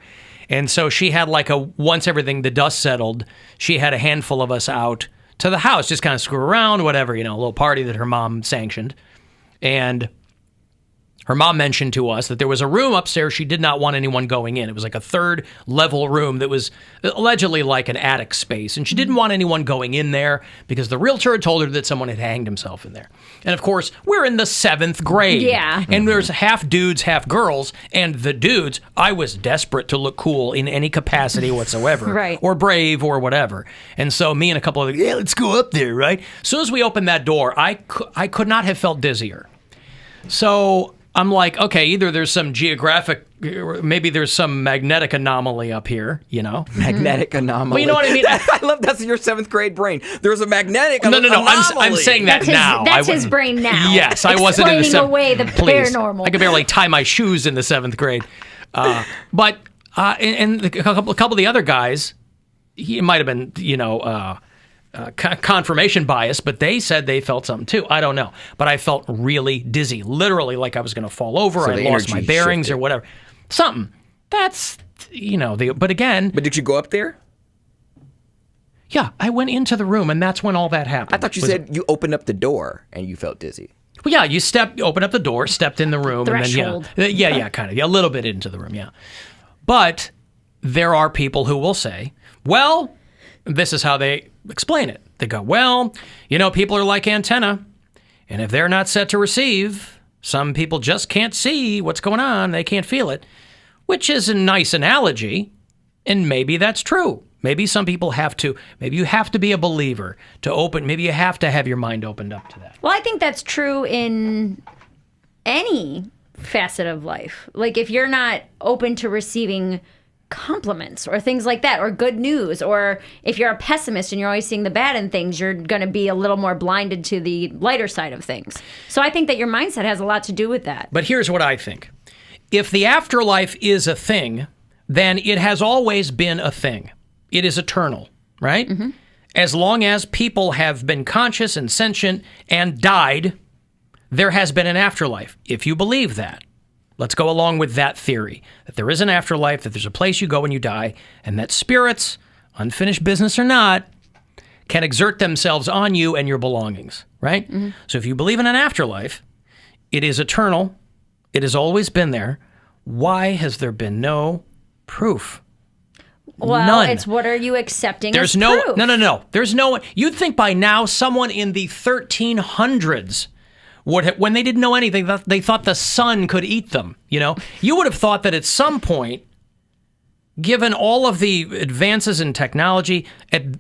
And so she had once the dust settled, she had a handful of us out to the house, just kind of screw around, whatever, a little party that her mom sanctioned. And her mom mentioned to us that there was a room upstairs she did not want anyone going in. It was like a 3rd level room that was allegedly like an attic space. And she didn't want anyone going in there because the realtor had told her that someone had hanged himself in there. And of course, we're in the 7th grade. Yeah. And there's half dudes, half girls. And the dudes, I was desperate to look cool in any capacity whatsoever. Right. Or brave or whatever. And so me and a couple of let's go up there, right? As soon as we opened that door, I could not have felt dizzier. So I'm like, okay, either there's some maybe there's some magnetic anomaly up here, Magnetic anomaly. Well, you know what I mean? I love that's your 7th grade brain. There's a magnetic anomaly. No. I'm saying that now. That's his brain now. Yes, I wasn't in the 7th. Explaining away the paranormal. I could barely tie my shoes in the 7th grade. But a couple of the other guys, it might have been, confirmation bias, but they said they felt something too. I don't know. But I felt really dizzy, literally like I was going to fall over. So I lost my bearings shifted. or whatever. Something. That's, but again. But did you go up there? Yeah, I went into the room, and that's when all that happened. I thought you said you opened up the door and you felt dizzy. Well, yeah, you opened up the door, stepped in the room, Threshold. and then yeah, kind of, a little bit into the room, yeah. But there are people who will say, well, this is how they explain it. They go, well, people are like antenna, and if they're not set to receive, some people just can't see what's going on. They can't feel it, which is a nice analogy, and maybe that's true. Maybe some people maybe you have to be a believer maybe you have to have your mind opened up to that. Well, I think that's true in any facet of life. Like if you're not open to receiving compliments or things like that, or good news, or if you're a pessimist and you're always seeing the bad in things, you're going to be a little more blinded to the lighter side of things. So I think that your mindset has a lot to do with that. But here's what I think. If the afterlife is a thing, then it has always been a thing. It is eternal, right? Mm-hmm. As long as people have been conscious and sentient and died, there has been an afterlife. If you believe that, let's go along with that theory, that there is an afterlife, that there's a place you go when you die, and that spirits, unfinished business or not, can exert themselves on you and your belongings, right? Mm-hmm. So if you believe in an afterlife, it is eternal, it has always been there. Why has there been no proof? Well, None. It's what are you accepting There's as no, proof? No. There's no, you'd think by now someone in the 1300s would have, when they didn't know anything, they thought the sun could eat them, You would have thought that at some point, given all of the advances in technology,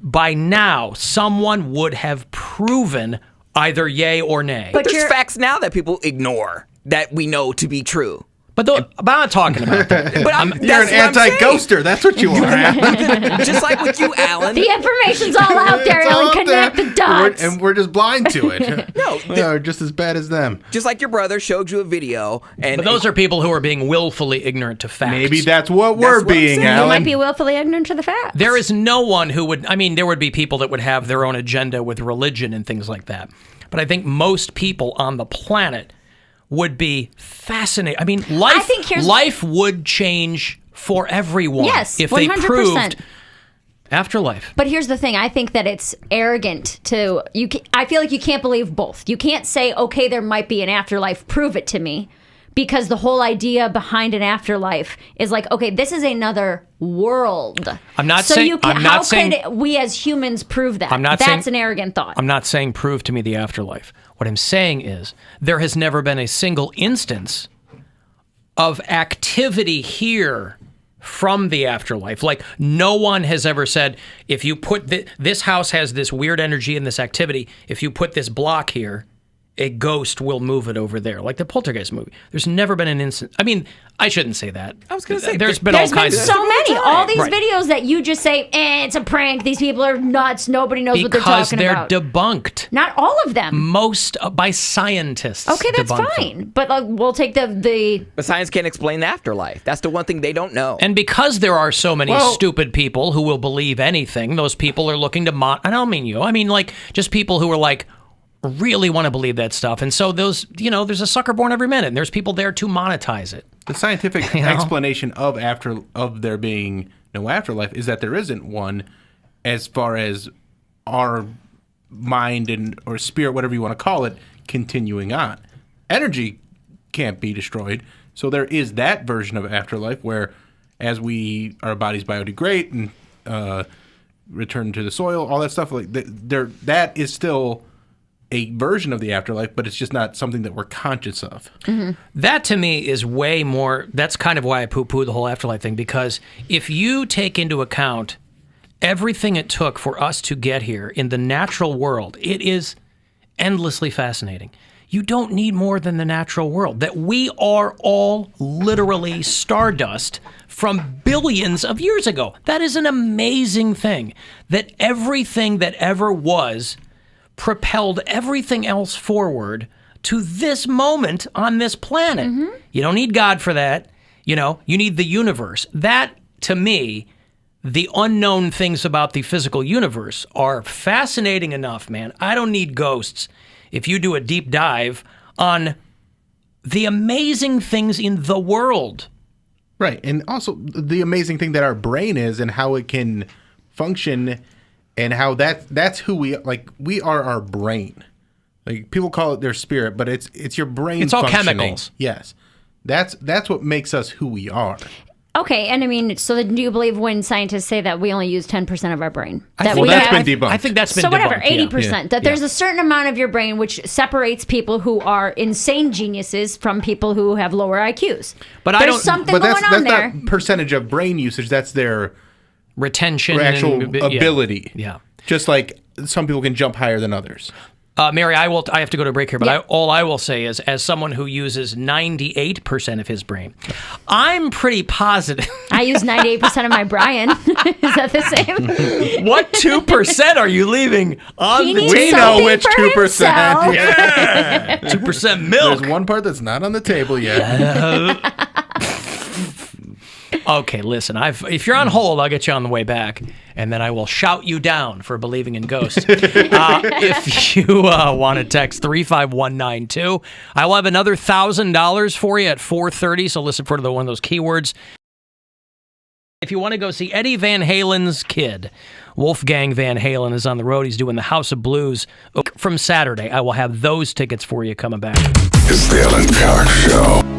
by now someone would have proven either yay or nay. But there's facts now that people ignore that we know to be true. But I'm not talking about that. But you're an anti-ghoster. That's what you are. Just like with you, Alan. The information's all out there, It's all Alan. out Connect there. the dots. And we're just blind to it. No, we're just as bad as them. Just like your brother showed you a video. But those are people who are being willfully ignorant to facts. Maybe that's what we're being, You Alan. might be willfully ignorant to the facts. There is no one who would, there would be people that would have their own agenda with religion and things like that. But I think most people on the planet would be fascinated. I mean, life would change for everyone if 100%. They proved afterlife. But here's the thing. I think that it's arrogant to... I feel like you can't believe both. You can't say, okay, there might be an afterlife. Prove it to me. Because the whole idea behind an afterlife is like, okay, this is another world. I'm not saying... how could we as humans prove that? That's an arrogant thought. I'm not saying prove to me the afterlife. What I'm saying is there has never been a single instance of activity here from the afterlife. Like, no one has ever said, if you put this house has this weird energy and this activity, if you put this block here, a ghost will move it over there, like the Poltergeist movie. There's never been an instance. I mean, I shouldn't say that. I was going to say there's been all kinds of so many. All these videos that you just say, it's a prank. These people are nuts. Nobody knows what they're talking about. Because they're debunked. Not all of them. Most by scientists. Okay, that's fine. Them. But we'll take the. But science can't explain the afterlife. That's the one thing they don't know. And because there are so many stupid people who will believe anything, those people are looking to I don't mean you. I mean like just people who are like. Really want to believe that stuff. And so there's a sucker born every minute, and there's people there to monetize it. The scientific explanation of there being no afterlife is that there isn't one as far as our mind or spirit, whatever you want to call it, continuing on. Energy can't be destroyed. So there is that version of afterlife where as our bodies biodegrade and return to the soil, all that stuff, like that is still a version of the afterlife, but it's just not something that we're conscious of. Mm-hmm. That to me is way more, that's kind of why I poo-poo the whole afterlife thing, because if you take into account everything it took for us to get here in the natural world, it is endlessly fascinating. You don't need more than the natural world. That we are all literally stardust from billions of years ago. That is an amazing thing. That everything that ever was propelled everything else forward to this moment on this planet. Mm-hmm. You don't need God for that. You need the universe. That, to me, the unknown things about the physical universe are fascinating enough, man. I don't need ghosts if you do a deep dive on the amazing things in the world. Right. And also the amazing thing that our brain is and how it can function. And how that's who we are our brain. Like people call it their spirit, but it's your brain. It's all chemicals. Yes, that's what makes us who we are. Okay, and I mean, so do you believe when scientists say that we only use 10% of our brain? That's been debunked. I think that's been debunked. So whatever, 80%. Yeah. That there's a certain amount of your brain which separates people who are insane geniuses from people who have lower IQs. But there's something going on there. That's not percentage of brain usage. That's their retention, actual ability. Yeah. Just like some people can jump higher than others. Mary, I have to go to break here, but all I will say is, as someone who uses 98% of his brain, I'm pretty positive. I use 98% of my Brian. Is that the same? What 2% are you leaving on the table? We know which 2%. Yeah. 2% milk. There's one part that's not on the table yet. Okay, listen, if you're on hold, I'll get you on the way back, and then I will shout you down for believing in ghosts. If you want to text 35192, I will have another $1,000 for you at 4:30, so listen for one of those keywords. If you want to go see Eddie Van Halen's kid, Wolfgang Van Halen is on the road. He's doing the House of Blues from Saturday. I will have those tickets for you coming back. It's the Alan Cox Show.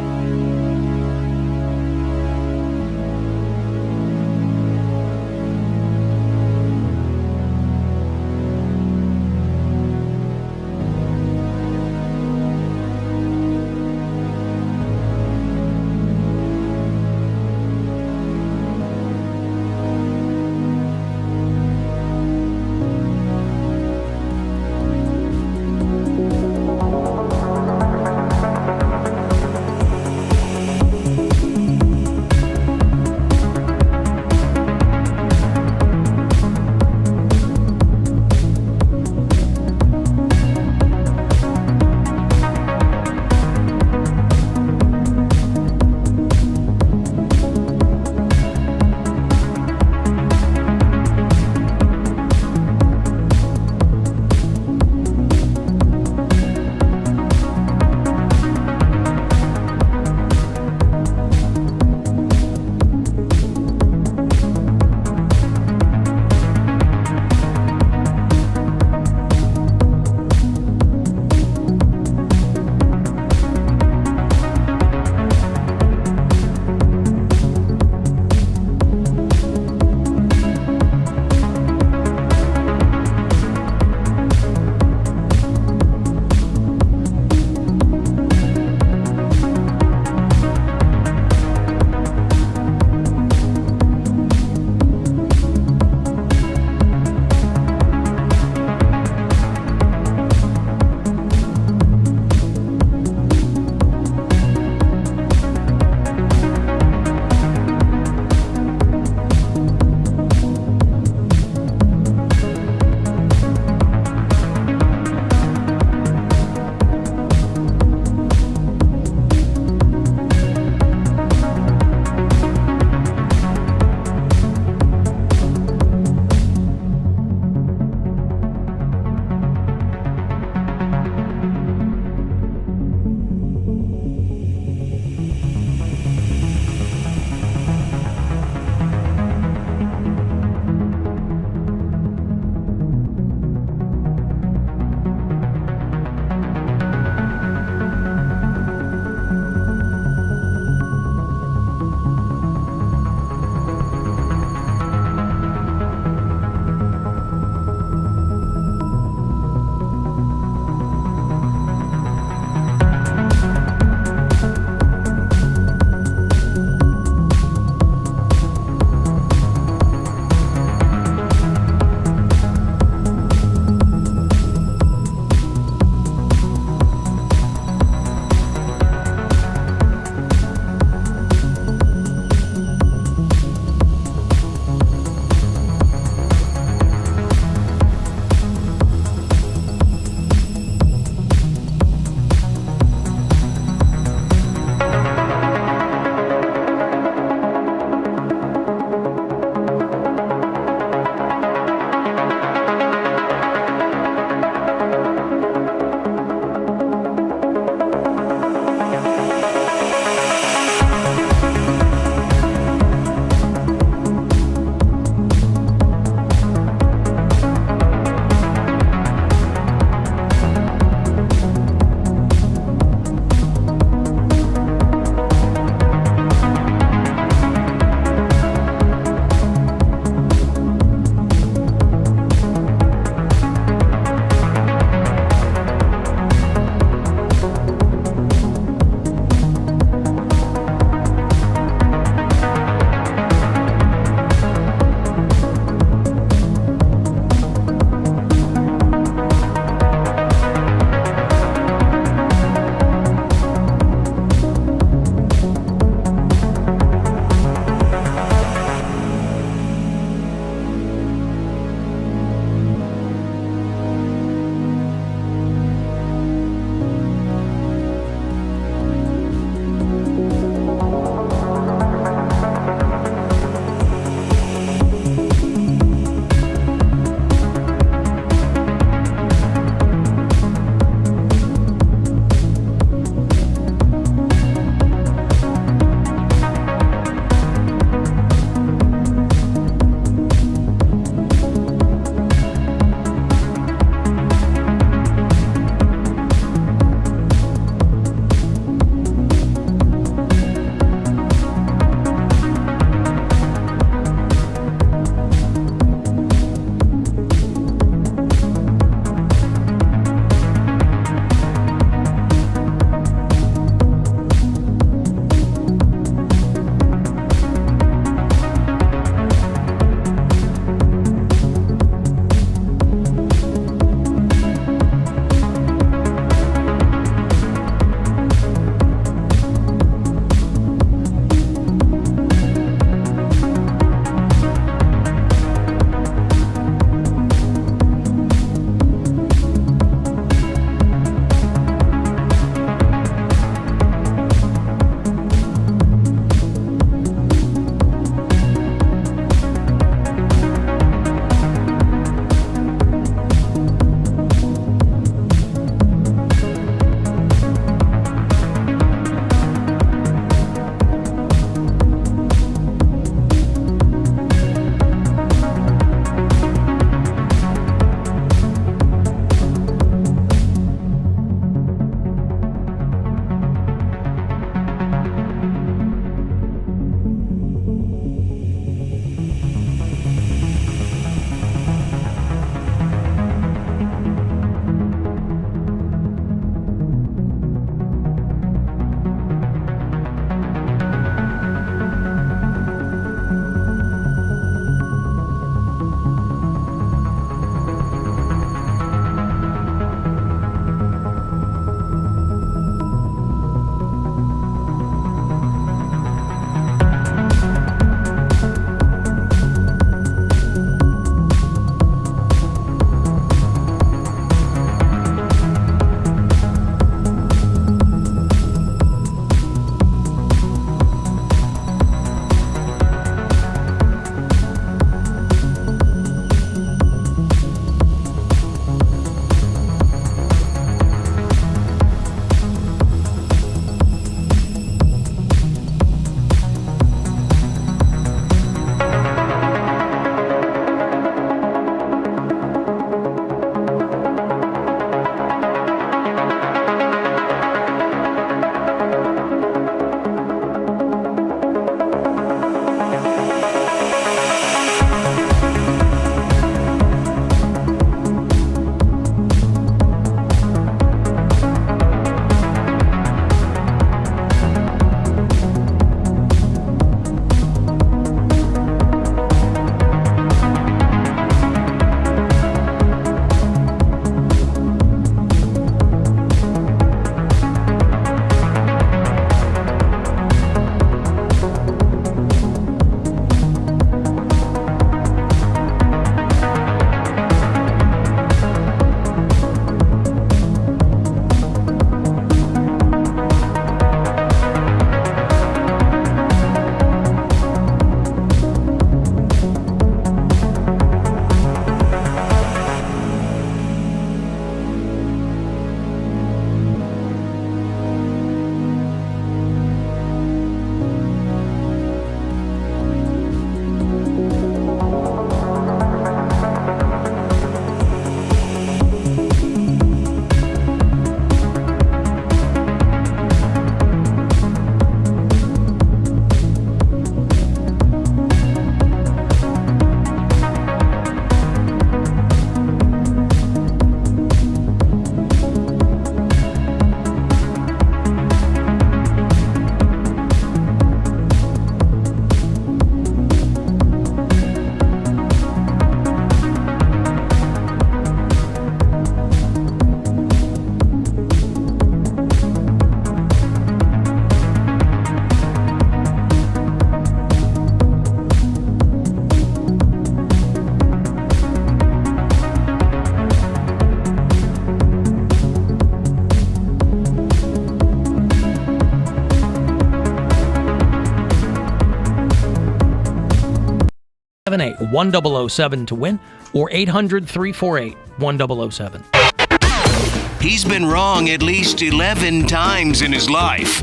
878-1007 to win, or 800-348-1007. He's been wrong at least 11 times in his life.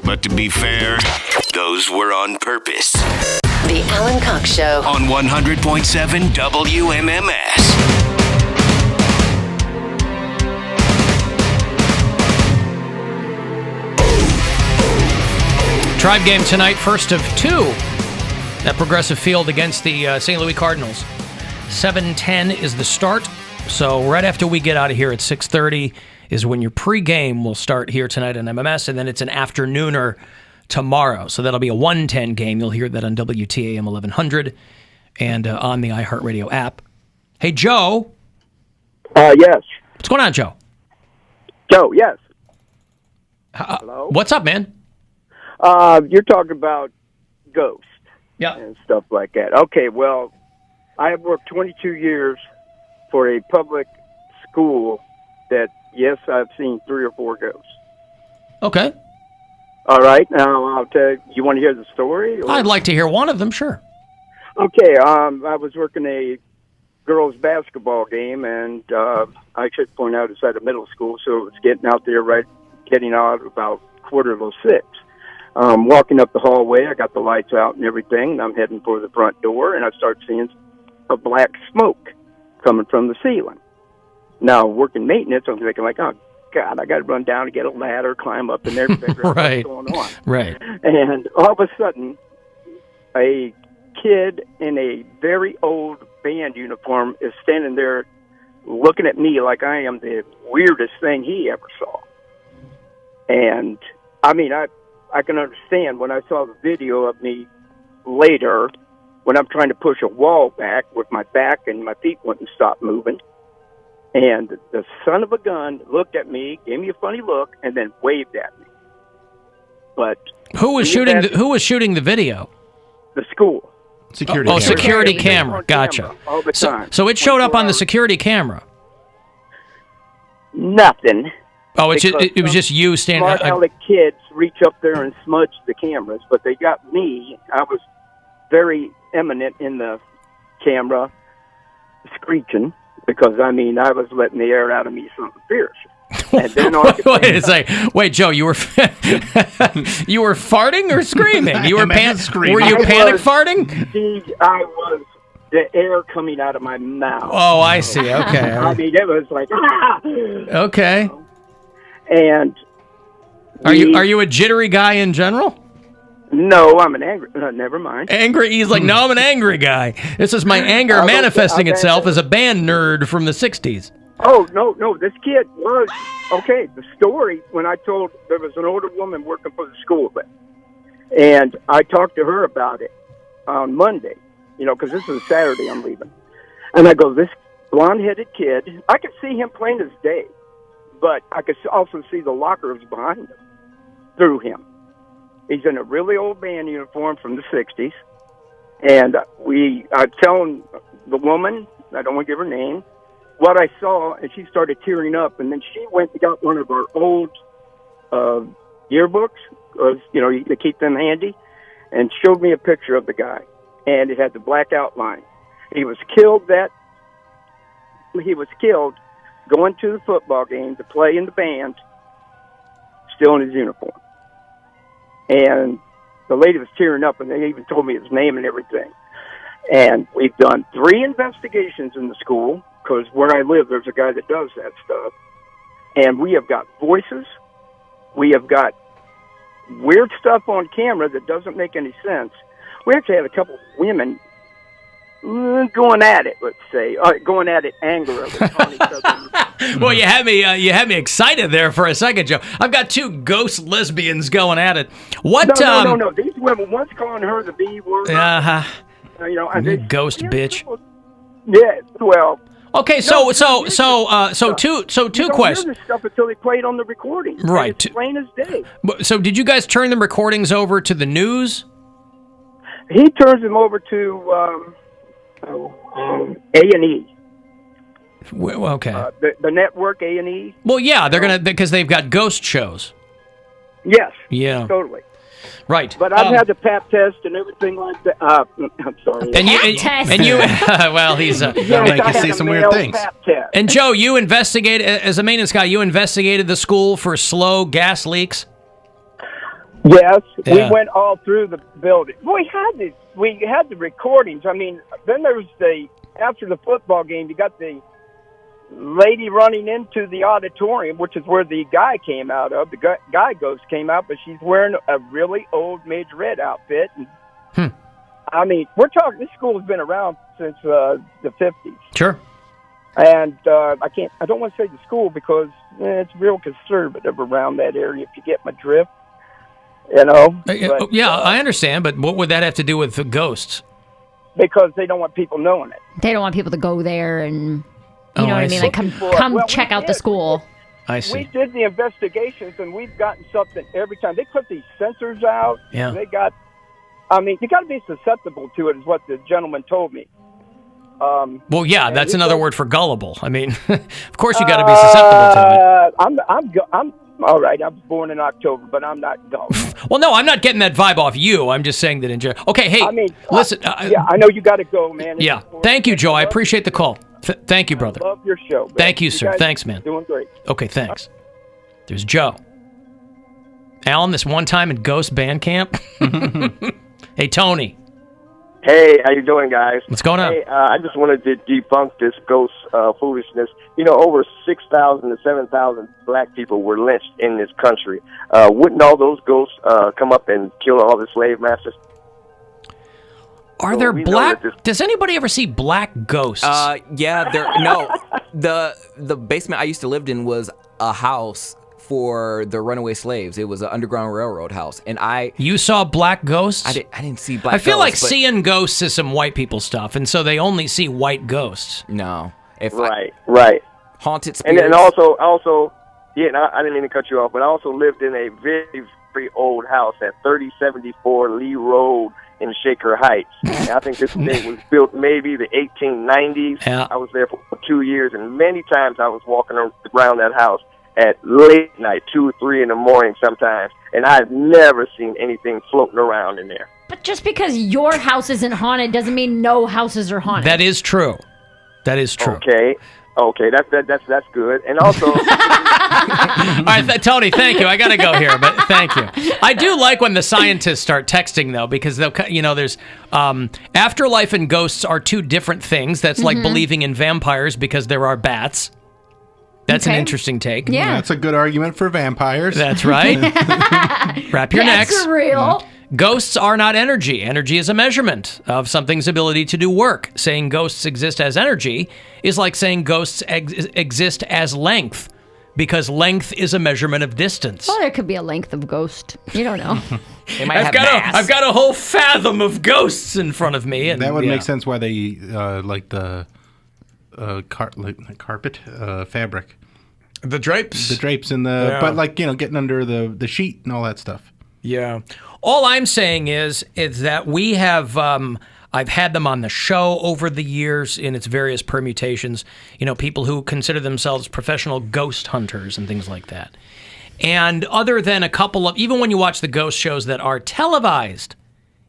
But to be fair, those were on purpose. The Alan Cox Show. On 100.7 WMMS. Tribe game tonight, first of two at Progressive Field against the St. Louis Cardinals. 7:10 is the start. So right after we get out of here at 6:30 is when your pregame will start here tonight on MMS, and then it's an afternooner tomorrow. So that'll be a 1:10 game. You'll hear that on WTAM 1100 and on the iHeartRadio app. Hey, Joe. Yes. What's going on, Joe? Joe, yes. Hello? What's up, man? You're talking about ghosts. Yeah. And stuff like that. Okay, well, I have worked 22 years for a public school that, yes, I've seen 3 or 4 ghosts. Okay. All right. Now, I'll tell you, you want to hear the story? Or? I'd like to hear one of them, sure. Okay. I was working a girls' basketball game, and I should point out it's at a middle school, so it was getting out about 5:45. Walking up the hallway, I got the lights out and everything, and I'm heading for the front door, and I start seeing a black smoke coming from the ceiling. Now, working maintenance, I'm thinking like, oh, God, I got to run down and get a ladder, climb up in there, figure out Right. what's going on. Right. And all of a sudden, a kid in a very old band uniform is standing there looking at me like I am the weirdest thing he ever saw. And, I mean, I can understand when I saw the video of me later when I'm trying to push a wall back with my back and my feet wouldn't stop moving. And the son of a gun looked at me, gave me a funny look, and then waved at me. But who was shooting the video? The school. Security Oh, camera. security camera. Gotcha. All the time. So it showed up on the security camera. Nothing. Oh, it was just you standing. Smart aleck kids reach up there and smudge the cameras, but they got me. I was very eminent in the camera, screeching because I was letting the air out of me something fierce. And then wait, Joe, you were you were farting or screaming? You were screaming. Were you panic farting? I was the air coming out of my mouth. Oh, I see. Okay. I mean, it was like Okay. And are you a jittery guy in general? No, I'm an angry. Never mind. Angry? He's like, no, I'm an angry guy. This is my anger manifesting itself as a band nerd from the 60s. Oh, no. This kid was, okay, the story, when I told, there was an older woman working for the school, and I talked to her about it on Monday, because this is a Saturday I'm leaving. And I go, this blonde-headed kid, I could see him plain as day, but I could also see the lockers behind him through him. He's in a really old band uniform from the 60s. And I'm telling the woman, I don't want to give her name, what I saw, and she started tearing up. And then she went and got one of our old yearbooks, because, you keep them handy, and showed me a picture of the guy. And it had the black outline. He was killed going to the football game to play in the band, still in his uniform. And the lady was tearing up, and they even told me his name and everything. And we've done 3 investigations in the school, because where I live, there's a guy that does that stuff. And we have got voices. We have got weird stuff on camera that doesn't make any sense. We actually had a couple of women going at it, let's say, going at it angrily. Well, you had me excited there for a second, Joe. I've got 2 ghost lesbians going at it. What? No. These women, one's calling her the B word. Ghost bitch. Yeah. Well. Okay. So two questions. Hear this stuff until they play it on the recording. Right. It's plain as day. So did you guys turn the recordings over to the news? He turns them over to A&E. Okay. The network A&E. Well, yeah, they're because they've got ghost shows. Yes. Yeah. Totally. Right. But I've had the pap test and everything like that. I'm sorry. And you, well, he's Yes, I had a male pap test. And Joe, you investigated as a maintenance guy. You investigated the school for slow gas leaks. Yes, Yeah. we went all through the building. We had the recordings. I mean, then there was after the football game, you got the lady running into the auditorium, which is where the guy came out of. The guy ghost came out, but she's wearing a really old majorette outfit. And, I mean, we're talking. This school has been around since the 50s. Sure. And I don't want to say the school because it's real conservative around that area. If you get my drift. You know? But, I understand, but what would that have to do with the ghosts? Because they don't want people knowing it. They don't want people to go there and, you know what I mean? see. Like, come check out the school. I see. We did the investigations, and we've gotten something every time. They put these sensors out. Yeah. They got, I mean, you got to be susceptible to it, is what the gentleman told me. Well, yeah, that's another word for gullible. I mean, of course you got to be susceptible to it. I'm all right. I was born in October, but I'm not gullible. Well, no, I'm not getting that vibe off you. I'm just saying that in general. Okay, hey, listen. I know you got to go, man. Yeah, thank you, Joe. I appreciate the call. Thank you, brother. I love your show. Man. Thank you, sir. guys Thanks, man. Doing great. Okay, thanks. There's Joe. Alan, this one time in Ghost Band Camp. Hey, Tony. Hey, how you doing, guys? What's going on? Hey, I just wanted to debunk this ghost foolishness. You know, over 6,000 to 7,000 black people were lynched in this country. Wouldn't all those ghosts come up and kill all the slave masters? Are there black? Does anybody ever see black ghosts? Yeah, the basement I used to live in was a house for the runaway slaves. It was an Underground Railroad house, and You saw black ghosts? I didn't see black. I feel like ghosts, but- seeing ghosts is some white people stuff, and so they only see white ghosts. No, Right. Haunted spirits. And then also, yeah, and I didn't mean to cut you off, but I also lived in a very, very old house at 3074 Lee Road in Shaker Heights. And I think this thing was built maybe the 1890s. Yeah. I was there for 2 years, and many times I was walking around that house at late night, 2 or 3 in the morning sometimes, and I've never seen anything floating around in there. But just because your house isn't haunted doesn't mean no houses are haunted. That is true. That is true. Okay, that's good. And also, All right, Tony, thank you. I got to go here, but thank you. I do like when the scientists start texting, though, because they'll, there's afterlife and ghosts are two different things. That's like believing in vampires because there are bats. That's an interesting take. Yeah. That's a good argument for vampires. That's right. Wrap your necks. That's real. Ghosts are not energy. Energy is a measurement of something's ability to do work. Saying ghosts exist as energy is like saying ghosts exist as length, because length is a measurement of distance. Well, there could be a length of ghost. You don't know. I've got a whole fathom of ghosts in front of me. And that would make sense why they like the carpet fabric. The drapes? The drapes in the... Yeah. But like, getting under the sheet and all that stuff. Yeah. All I'm saying is that we have... I've had them on the show over the years in its various permutations. People who consider themselves professional ghost hunters and things like that. And other than a couple of... Even when you watch the ghost shows that are televised...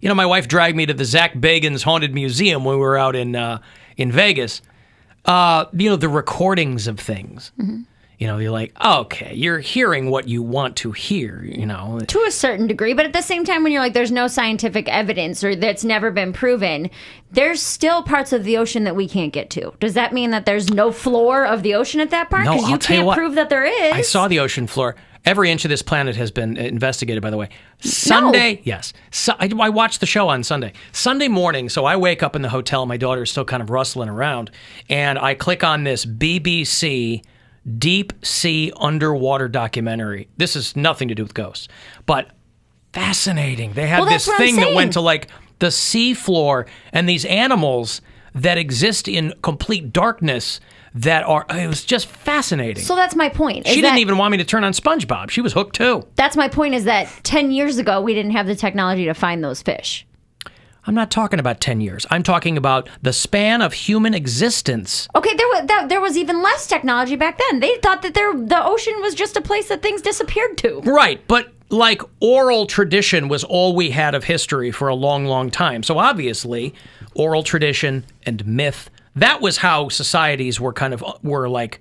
my wife dragged me to the Zach Bagans Haunted Museum when we were out in Vegas. The recordings of things. Mm-hmm. You're like, okay, you're hearing what you want to hear, To a certain degree, but at the same time, when you're like, there's no scientific evidence or that's never been proven, there's still parts of the ocean that we can't get to. Does that mean that there's no floor of the ocean at that part? No, Because you can't prove that there is. I saw the ocean floor. Every inch of this planet has been investigated, by the way. Sunday, yes. I watched the show on Sunday. Sunday morning, so I wake up in the hotel. My daughter's still kind of rustling around. And I click on this BBC deep sea underwater documentary. This has nothing to do with ghosts, but fascinating. They had this thing that went to like the sea floor and these animals that exist in complete darkness it was just fascinating. So that's my point. She didn't even want me to turn on SpongeBob. She was hooked too. That's my point, is that 10 years ago, we didn't have the technology to find those fish. I'm not talking about 10 years. I'm talking about the span of human existence. Okay, there was even less technology back then. They thought that the ocean was just a place that things disappeared to. Right, but like oral tradition was all we had of history for a long, long time. So obviously, oral tradition and myth, that was how societies were like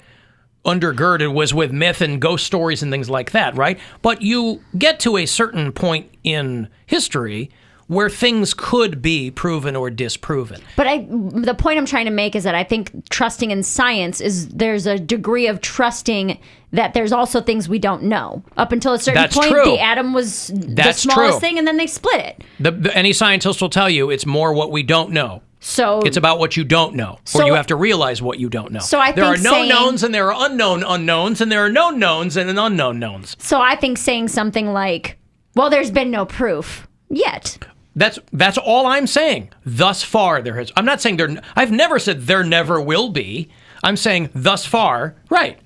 undergirded, was with myth and ghost stories and things like that, right? But you get to a certain point in history where things could be proven or disproven. But the point I'm trying to make is that I think trusting in science there's a degree of trusting that there's also things we don't know. Up until a certain point, the atom was the smallest thing, and then they split it. Any scientist will tell you it's more what we don't know. So it's about what you don't know, or you have to realize what you don't know. So I there think are known knowns, and there are unknown unknowns, and there are known knowns and unknown knowns. So I think saying something like, well, there's been no proof yet. That's all I'm saying. Thus far, there has. I'm not saying I've never said there never will be. I'm saying thus far, right.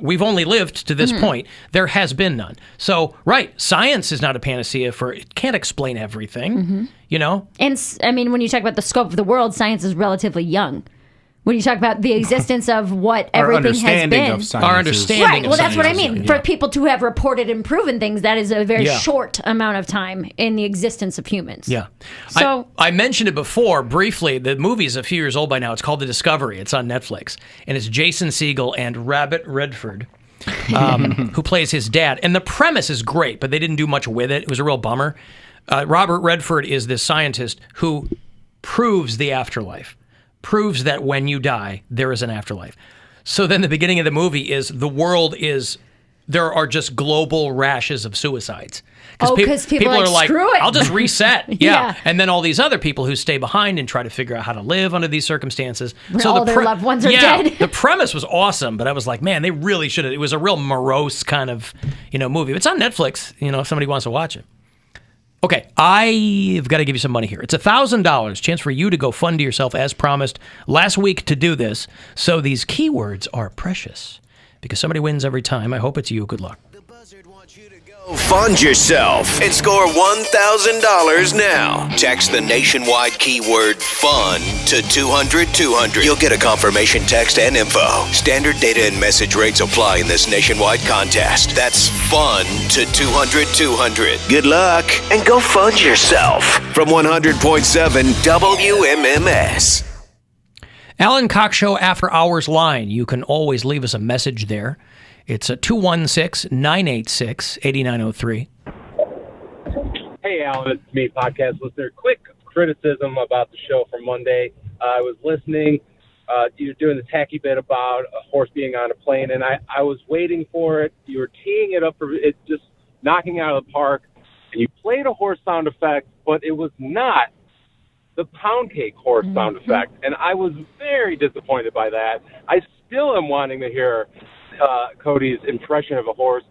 We've only lived to this point. There has been none. So, right, science is not a panacea it can't explain everything, you know? And, I mean, when you talk about the scope of the world, science is relatively young. When you talk about the existence of what everything has been. Our understanding right, well, of that's what I science mean. is, For people to have reported and proven things, that is a very short amount of time in the existence of humans. Yeah. So I mentioned it before briefly. The movie's a few years old by now. It's called The Discovery. It's on Netflix. And it's Jason Segel and Robert Redford, who plays his dad. And the premise is great, but they didn't do much with it. It was a real bummer. Robert Redford is this scientist who proves the afterlife. Proves that when you die, there is an afterlife. So then the beginning of the movie is there are just global rashes of suicides. Because people are like, screw it. I'll just reset. Yeah. And then all these other people who stay behind and try to figure out how to live under these circumstances. So all their loved ones are dead. The premise was awesome, but I was like, man, they really should have. It was a real morose kind of, movie. It's on Netflix, if somebody wants to watch it. Okay, I've got to give you some money here. It's $1,000, chance for you to go fund yourself as promised last week to do this. So these keywords are precious because somebody wins every time. I hope it's you. Good luck. Fund yourself and score $1,000 now. Text the nationwide keyword FUN to 200-200. You'll get a confirmation text and info. Standard data and message rates apply in this nationwide contest. That's FUN to 200-200. Good luck and go fund yourself. From 100.7 WMMS. Alan Cox Show After Hours line. You can always leave us a message there. It's 216-986-8903. Hey, Alan, it's me, podcast listener. Quick criticism about the show from Monday. I was listening. You were doing the tacky bit about a horse being on a plane, and I was waiting for it. You were teeing it up for it, just knocking out of the park, and you played a horse sound effect, but it was not the Poundcake horse sound effect, and I was very disappointed by that. I still am wanting to hear Cody's impression of a horse.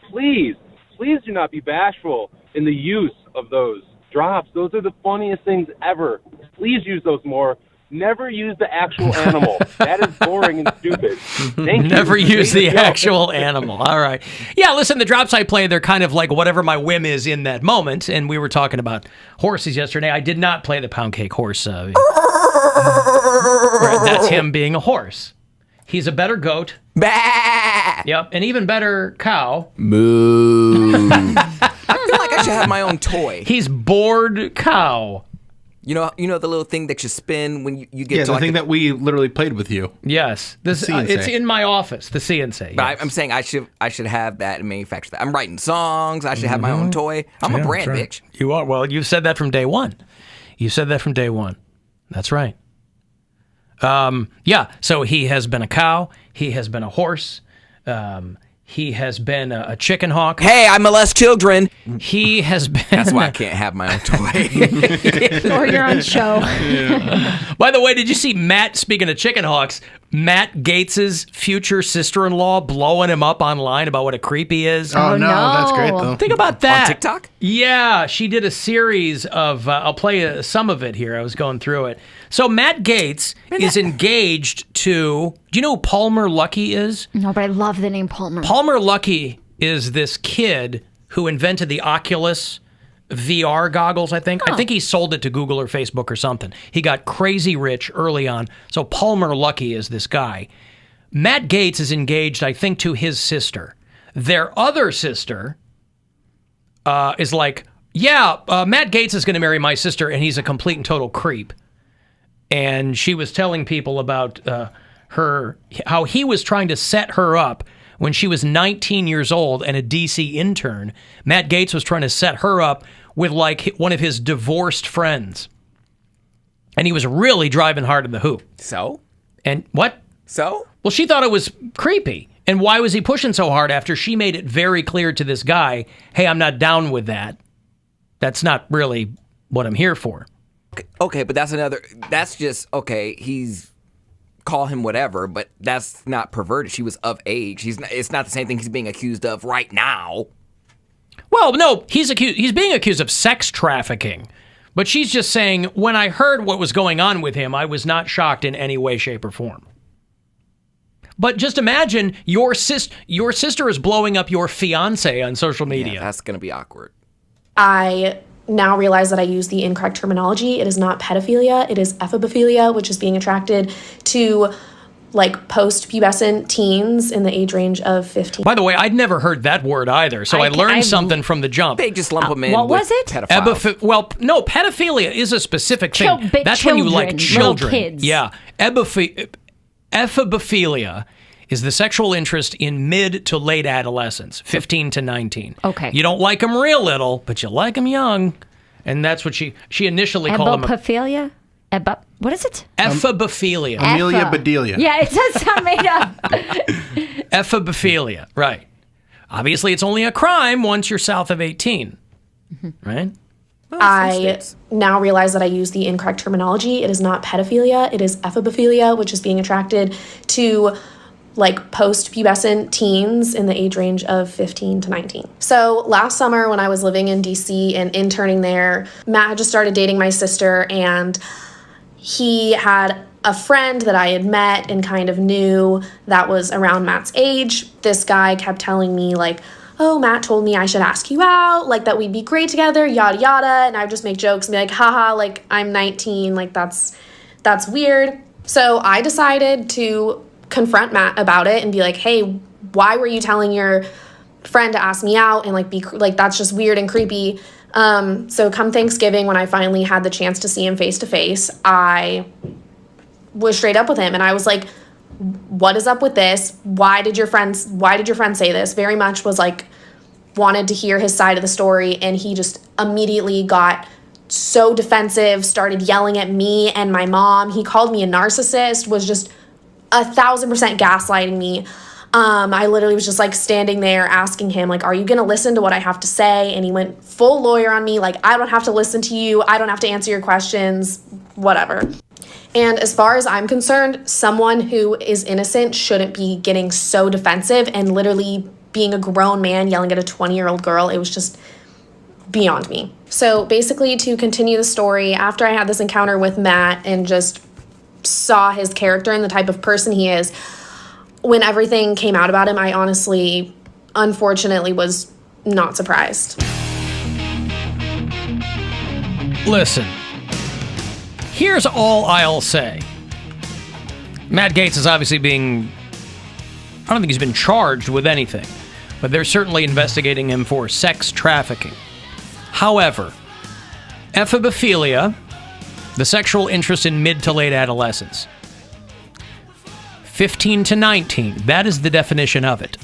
Please do not be bashful in the use of those drops. Those are the funniest things ever. Please use those more. Never use the actual animal. That is boring and stupid. Thank you. Never use the actual animal. All right. Yeah, listen, the drops I play, they're kind of like whatever my whim is in that moment. And we were talking about horses yesterday. I did not play the Poundcake horse. Right, that's him being a horse. He's a better goat. Bah! Yep, an even better cow. Moo. I feel like I should have my own toy. He's bored cow. You know the little thing that you spin when you get to the thing that we literally played with you. Yes, it's in my office. The CNC. Yes. But I'm saying I should have that and manufacture that. I'm writing songs. I should have my own toy. I'm a brand bitch. You are. Well, you've said that from day one. That's right. Yeah. So he has been a cow. He has been a horse. He has been a chicken hawk. Hey, I molest children. He has been. That's why I can't have my own toy. Or your own show. Yeah. By the way, did you see Matt, speaking of chicken hawks, Matt Gates's future sister-in-law blowing him up online about what a creep he is? Oh, no. That's great, though. Think about that. On TikTok? Yeah, she did a series of, I'll play some of it here. I was going through it. So Matt Gates is engaged to, do you know who Palmer Luckey is? No, but I love the name Palmer. Palmer Luckey is this kid who invented the Oculus VR goggles, I think. I think he sold it to Google or Facebook or something. He got crazy rich early on. So Palmer Luckey is this guy. Matt Gates is engaged, I think, to his sister. Their other sister is like, yeah, Matt Gaetz is going to marry my sister, and he's a complete and total creep. And she was telling people about how he was trying to set her up when she was 19 years old and a DC intern. Matt Gaetz was trying to set her up with like one of his divorced friends. And he was really driving hard in the hoop. So? And what? So? Well, she thought it was creepy. And why was he pushing so hard after she made it very clear to this guy, hey, I'm not down with that. That's not really what I'm here for. Okay, but that's just, okay, call him whatever, but that's not perverted. She was of age. It's not the same thing he's being accused of right now. Well, no, he's being accused of sex trafficking. But she's just saying, when I heard what was going on with him, I was not shocked in any way, shape, or form. But just imagine your sister is blowing up your fiance on social media. Yeah, that's going to be awkward. I now realize that I use the incorrect terminology. It is not pedophilia. It is ephebophilia, which is being attracted to like post-pubescent teens in the age range of 15. By the way, I'd never heard that word either, so I learned something from the jump. They just lump them in what with was it? pedophiles. Well, no, pedophilia is a specific thing. That's when you like children. Little kids. Yeah. Ephebophilia is the sexual interest in mid to late adolescence, 15 to 19. Okay. You don't like them real little, but you like them young. And that's what she initially called them. Ebophilia? What is it? Ephebophilia. Amelia Bedelia. Yeah, it does sound made up. Ephebophilia, right. Obviously, it's only a crime once you're south of 18, right? I now realize that I use the incorrect terminology. It is not pedophilia. It is ephebophilia, which is being attracted to like post-pubescent teens in the age range of 15 to 19. So last summer when I was living in DC and interning there, Matt had just started dating my sister, and he had a friend that I had met and kind of knew that was around Matt's age. This guy kept telling me like, oh, Matt told me I should ask you out, like that we'd be great together, yada yada. And I would just make jokes and be like, haha, like I'm 19, like that's weird. So I decided to confront Matt about it and be like, hey, why were you telling your friend to ask me out and like be like that's just weird and creepy. So come Thanksgiving, when I finally had the chance to see him face to face, I was straight up with him and I was like, what is up with this? Why did your friend say this? Very much was like wanted to hear his side of the story, and he just immediately got so defensive, started yelling at me and my mom. He called me a narcissist, was just 1,000% gaslighting me. I literally was just like standing there asking him like, are you going to listen to what I have to say? And he went full lawyer on me. Like, I don't have to listen to you. I don't have to answer your questions, whatever. And as far as I'm concerned, someone who is innocent shouldn't be getting so defensive and literally being a grown man yelling at a 20-year-old girl. It was just beyond me. So basically, to continue the story, after I had this encounter with Matt and just saw his character and the type of person he is, when everything came out about him, I honestly, unfortunately, was not surprised. Listen, here's all I'll say. Matt Gaetz is obviously I don't think he's been charged with anything, but they're certainly investigating him for sex trafficking. However, ephebophilia, the sexual interest in mid to late adolescence, 15 to 19, that is the definition of it.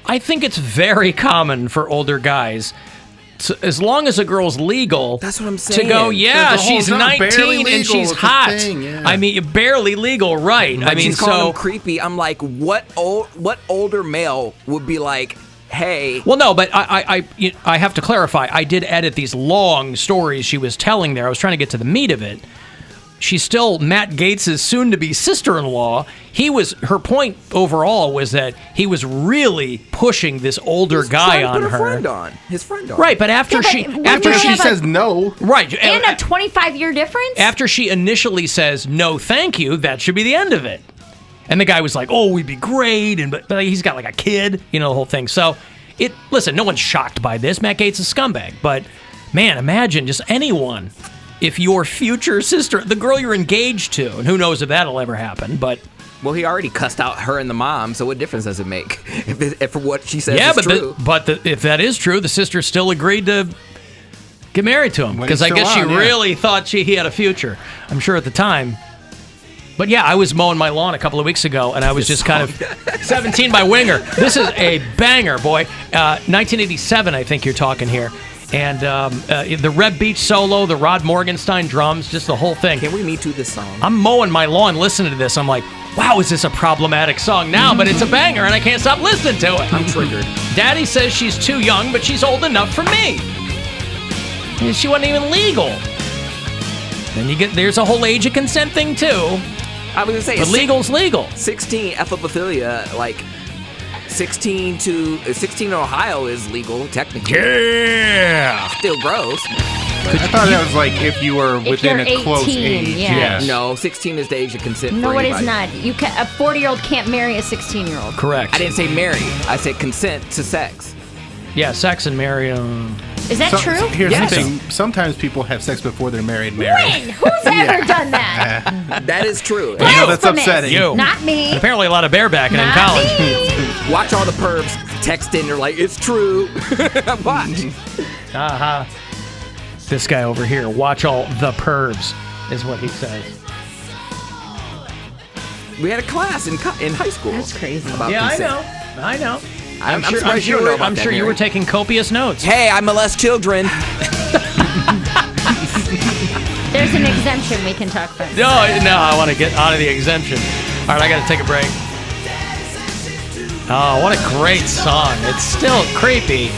I think it's very common for older guys, as long as a girl's legal, that's what I'm saying, to go, yeah, she's 19 and she's hot. Yeah. I mean, barely legal, right? But I mean, she's calling him creepy. I'm like, what older male would be like, hey? Well, no, but I have to clarify. I did edit these long stories she was telling there. I was trying to get to the meat of it. She's still Matt Gaetz' soon-to-be sister-in-law. Her point overall was that he was really pushing this older guy on her. His friend on. Right, but after she says no. Right. And a 25-year difference? After she initially says, no, thank you, that should be the end of it. And the guy was like, oh, we'd be great, but he's got like a kid, the whole thing. So, listen, no one's shocked by this. Matt Gaetz is a scumbag. But, man, imagine just anyone. If your future sister, the girl you're engaged to, and who knows if that'll ever happen, but Well, he already cussed out her and the mom, so what difference does it make if what she says is but true? If that is true, the sister still agreed to get married to him because I guess she really thought he had a future. I'm sure at the time. But yeah, I was mowing my lawn a couple of weeks ago, and I was just kind of 17 by Winger. This is a banger, boy. 1987, I think you're talking here. And the Reb Beach solo, the Rod Morgenstein drums, just the whole thing. Can we Me Too this song? I'm mowing my lawn listening to this. I'm like, wow, is this a problematic song now? But it's a banger, and I can't stop listening to it. I'm triggered. Daddy says she's too young, but she's old enough for me. And she wasn't even legal. Then there's a whole age of consent thing, too. I was going to say, but legal's legal. 16, epipophilia, like 16 in Ohio is legal, technically. Yeah. Still gross. I thought that was like if you were within a close 18, age. yeah. No, 16 is the age of consent. No, for it is anybody. not. A 40-year-old can't marry a 16-year-old. Correct. I didn't say marry. I said consent to sex. Yeah, sex and marry. Is that true? Here's the thing. Sometimes people have sex before they're married. When? Who's ever done that? That is true. I know that's upsetting. You. Not me. And apparently a lot of barebacking in college. Watch all the pervs text in. They're like, it's true. Watch. Uh-huh. This guy over here, watch all the pervs, is what he says. We had a class in high school. That's crazy. About Yeah, consent. I know. I'm surprised you don't know about I'm that, sure you Mary. were taking copious notes. Hey, I molest children. There's an exemption we can talk about. No, I want to get out of the exemption. All right, I got to take a break. Oh, what a great song. It's still creepy.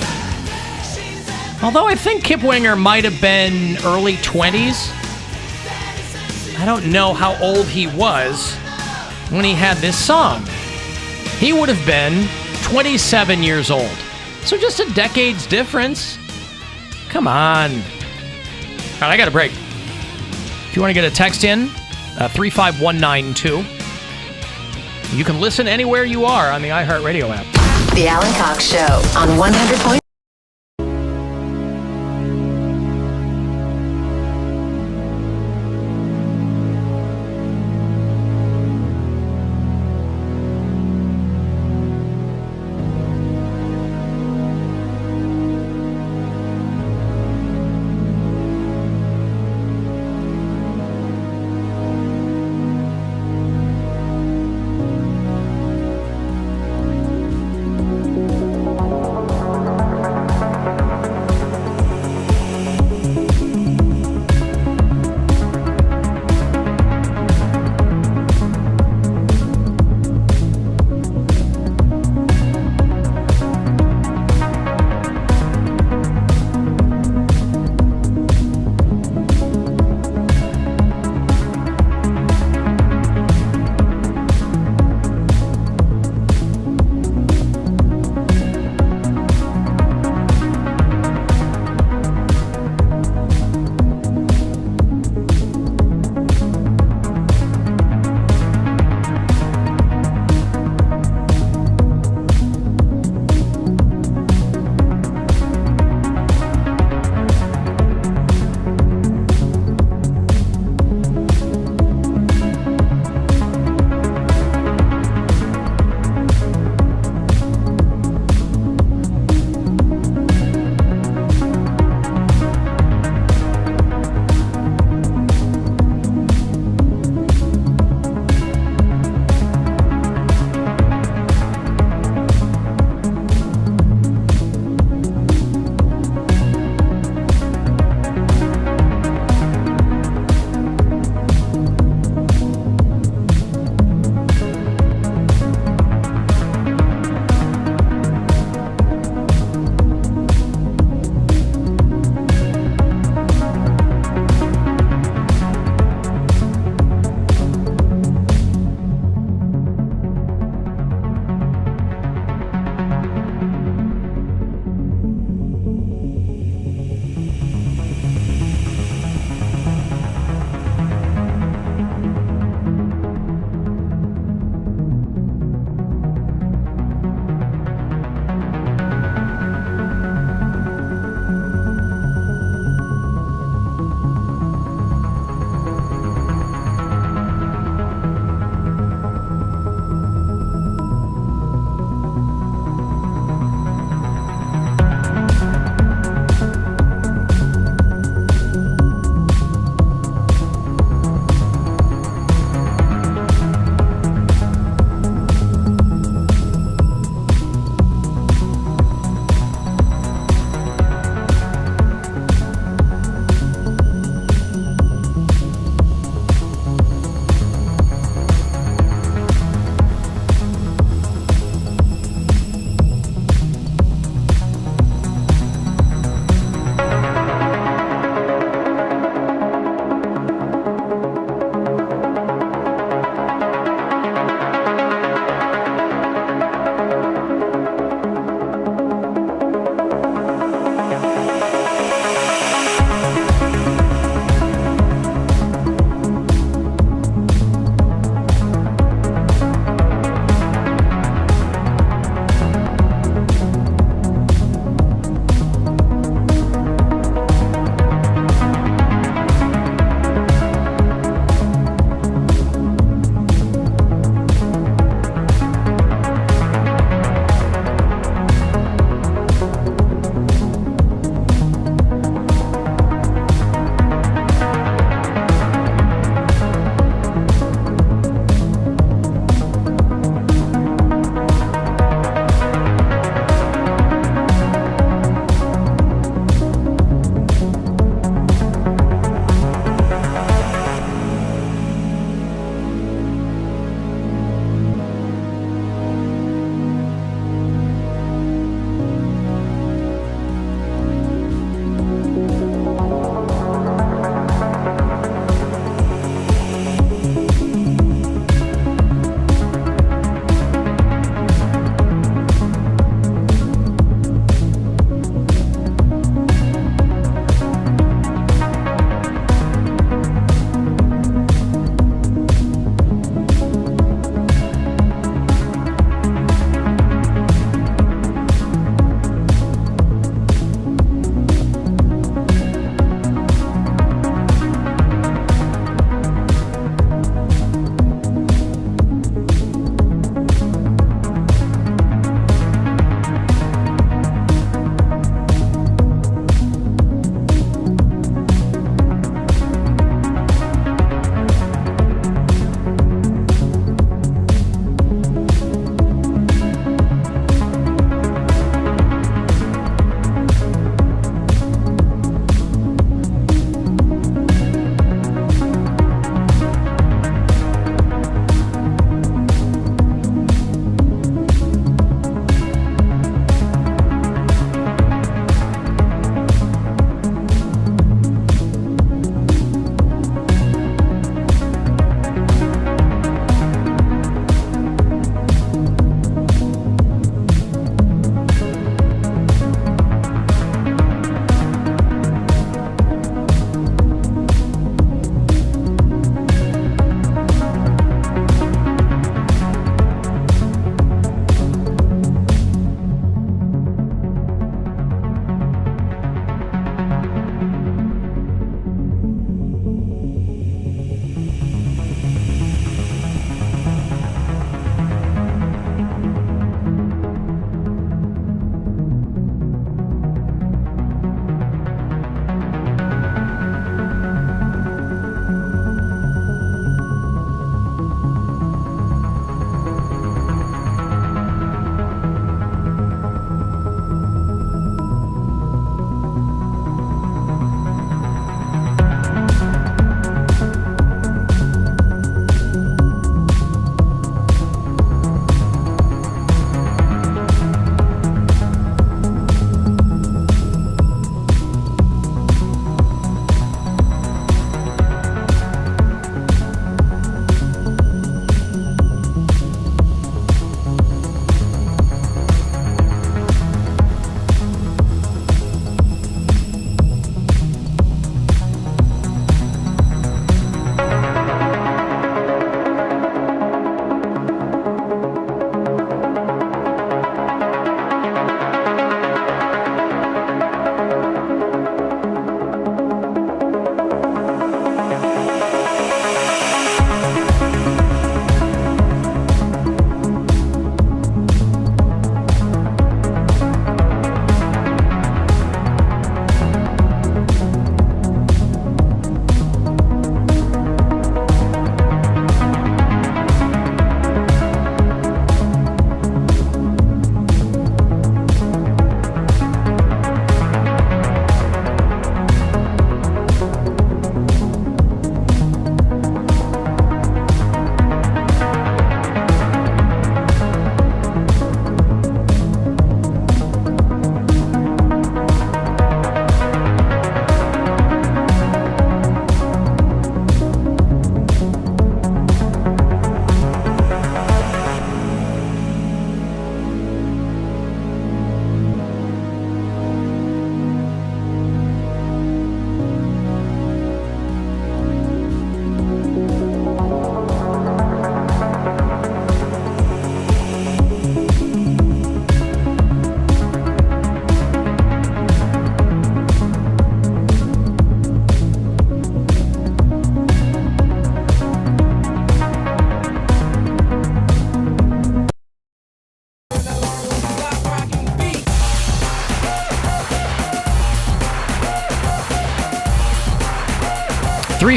Although I think Kip Winger might have been early 20s. I don't know how old he was when he had this song. He would have been 27 years old. So just a decade's difference. Come on. All right, I got a break. If you want to get a text in, 35192. You can listen anywhere you are on the iHeartRadio app. The Alan Cox Show on 100.7.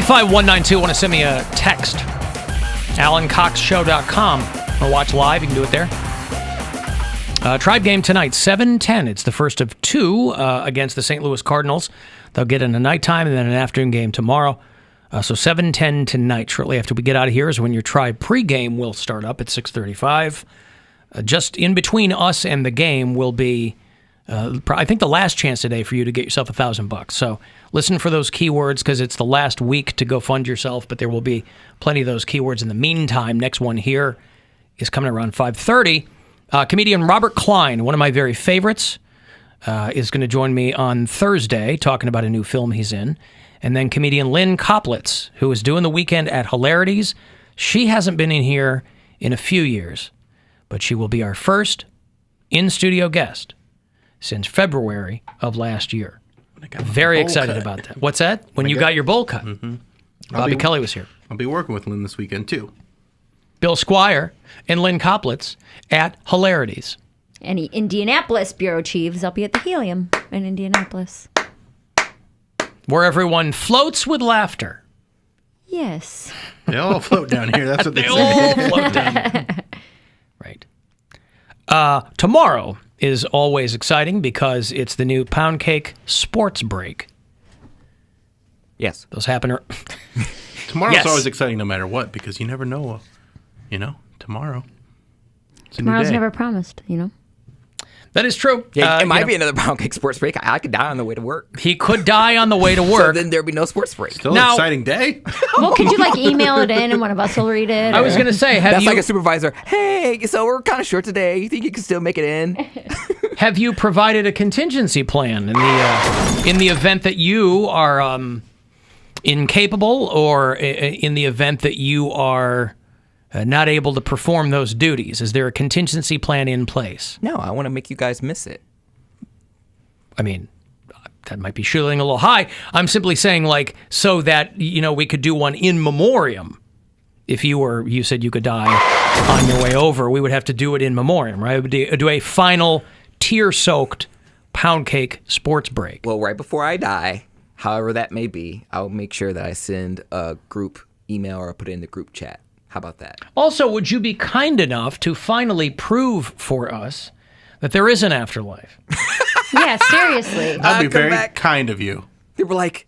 35192. Want to send me a text? AlanCoxShow.com. Want to watch live? You can do it there. Tribe game tonight, 7:10. It's the first of two against the St. Louis Cardinals. They'll get in a nighttime and then an afternoon game tomorrow. So 7:10 tonight. Shortly after we get out of here is when your Tribe pregame will start up at 6:35. Just in between us and the game will be, I think, the last chance today for you to get yourself $1,000. So listen for those keywords because it's the last week to go fund yourself, but there will be plenty of those keywords in the meantime. Next one here is coming around 5:30. Comedian Robert Klein, one of my very favorites, is going to join me on Thursday talking about a new film he's in. And then comedian Lynn Koplitz, who is doing the weekend at Hilarities. She hasn't been in here in a few years, but she will be our first in-studio guest since February of last year. Very excited about that. What's that? When you got your bowl cut. Mm-hmm. Bobby Kelly was here. I'll be working with Lynn this weekend, too. Bill Squire and Lynn Koplitz at Hilarities. Any Indianapolis bureau chiefs, I'll be at the Helium in Indianapolis. Where everyone floats with laughter. Yes. They all float down here. That's what they They say. all float down. Right. Tomorrow is always exciting because it's the new Poundcake Sports Break. Yes. Those happen. Tomorrow's always exciting no matter what because you never know, tomorrow. It's a new Tomorrow's day. never promised, That is true. Yeah, it might be another Poundcake Sports Break. I could die on the way to work. He could die on the way to work. So then there'd be no sports break. Still an exciting day. Well, could you email it in and one of us will read it? I was going to say, That's like a supervisor. Hey, so we're kind of short today. You think you can still make it in? Have you provided a contingency plan in the event that you are incapable or in the event that you are not able to perform those duties? Is there a contingency plan in place? No, I want to make you guys miss it. I mean, that might be shooting a little high. I'm simply saying, so that, we could do one in memoriam. If you said you could die on your way over, we would have to do it in memoriam, right? We would do a final tear-soaked Poundcake Sports Break. Well, right before I die, however that may be, I'll make sure that I send a group email or put it in the group chat. How about that? Also, would you be kind enough to finally prove for us that there is an afterlife? Yeah, seriously. That'd be very kind of you. They were like...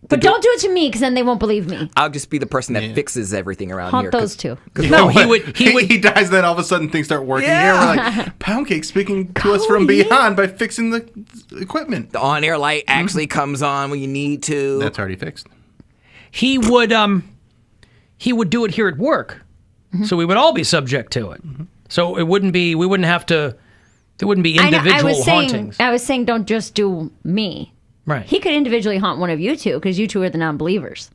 But don't do it to me because then they won't believe me. I'll just be the person that fixes everything around Haunt here. those two. No, he would. He dies, then all of a sudden things start working. Yeah. Here we're like, Poundcake speaking to us from beyond by fixing the equipment. The on-air light actually comes on when you need to. That's already fixed. He would do it here at work, so we would all be subject to it. So it wouldn't be. We wouldn't have to. There wouldn't be individual hauntings. I was saying, don't just do me. Right. He could individually haunt one of you two because you two are the non-believers.